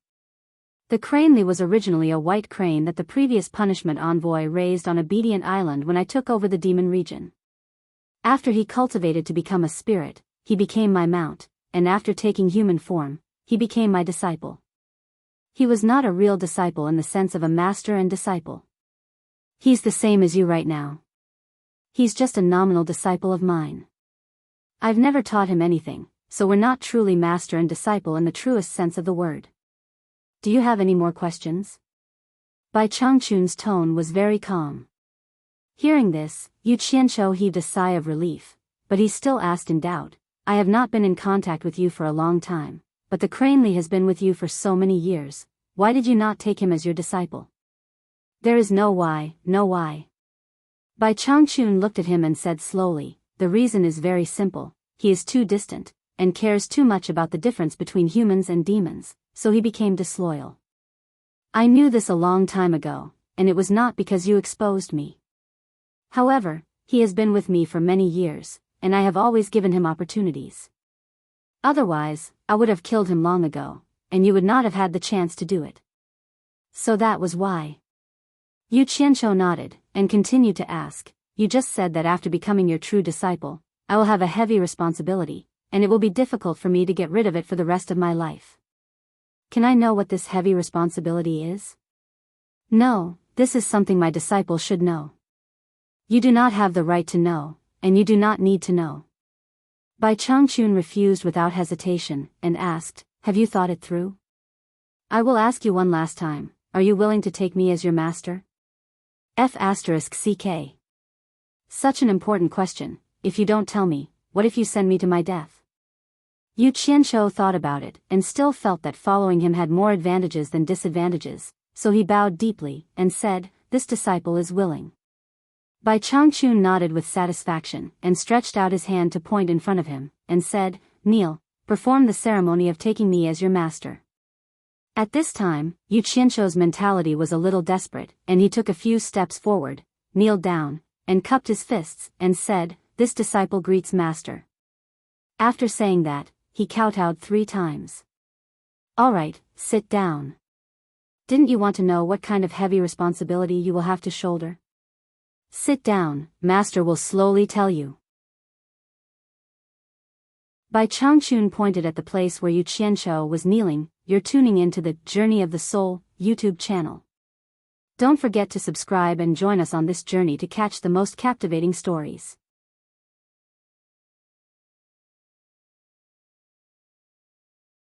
The Cranely was originally a white crane that the previous punishment envoy raised on Obedient Island when I took over the demon region. After he cultivated to become a spirit, he became my mount, and after taking human form, he became my disciple. He was not a real disciple in the sense of a master and disciple. He's the same as you right now. He's just a nominal disciple of mine. I've never taught him anything, so we're not truly master and disciple in the truest sense of the word. Do you have any more questions? Bai Changchun's tone was very calm. Hearing this, Yu Qianqiu heaved a sigh of relief, but he still asked in doubt, "I have not been in contact with you for a long time, but the Cranely has been with you for so many years, why did you not take him as your disciple?" There is no why, no why. Bai Changchun looked at him and said slowly, the reason is very simple, he is too distant, and cares too much about the difference between humans and demons, so he became disloyal. I knew this a long time ago, and it was not because you exposed me. However, he has been with me for many years, and I have always given him opportunities. Otherwise, I would have killed him long ago, and you would not have had the chance to do it. So that was why. Yu Qianzhou nodded, and continued to ask, you just said that after becoming your true disciple, I will have a heavy responsibility, and it will be difficult for me to get rid of it for the rest of my life. Can I know what this heavy responsibility is? No, this is something my disciple should know. You do not have the right to know, and you do not need to know. Bai Changchun refused without hesitation, and asked, have you thought it through? I will ask you one last time, are you willing to take me as your master? F***ck. Such an important question, if you don't tell me, what if you send me to my death? Yu Qianzhou thought about it, and still felt that following him had more advantages than disadvantages, so he bowed deeply, and said, this disciple is willing. Bai Changchun nodded with satisfaction, and stretched out his hand to point in front of him, and said, kneel, perform the ceremony of taking me as your master. At this time, Yu Qianzhou's mentality was a little desperate, and he took a few steps forward, kneeled down, and cupped his fists, and said, this disciple greets master. After saying that, he kowtowed 3 times. All right, sit down. Didn't you want to know what kind of heavy responsibility you will have to shoulder? Sit down, master will slowly tell you. Bai Changchun pointed at the place where Yu Qianzhou was kneeling. You're tuning into the Journey of the Soul YouTube channel. Don't forget to subscribe and join us on this journey to catch the most captivating stories.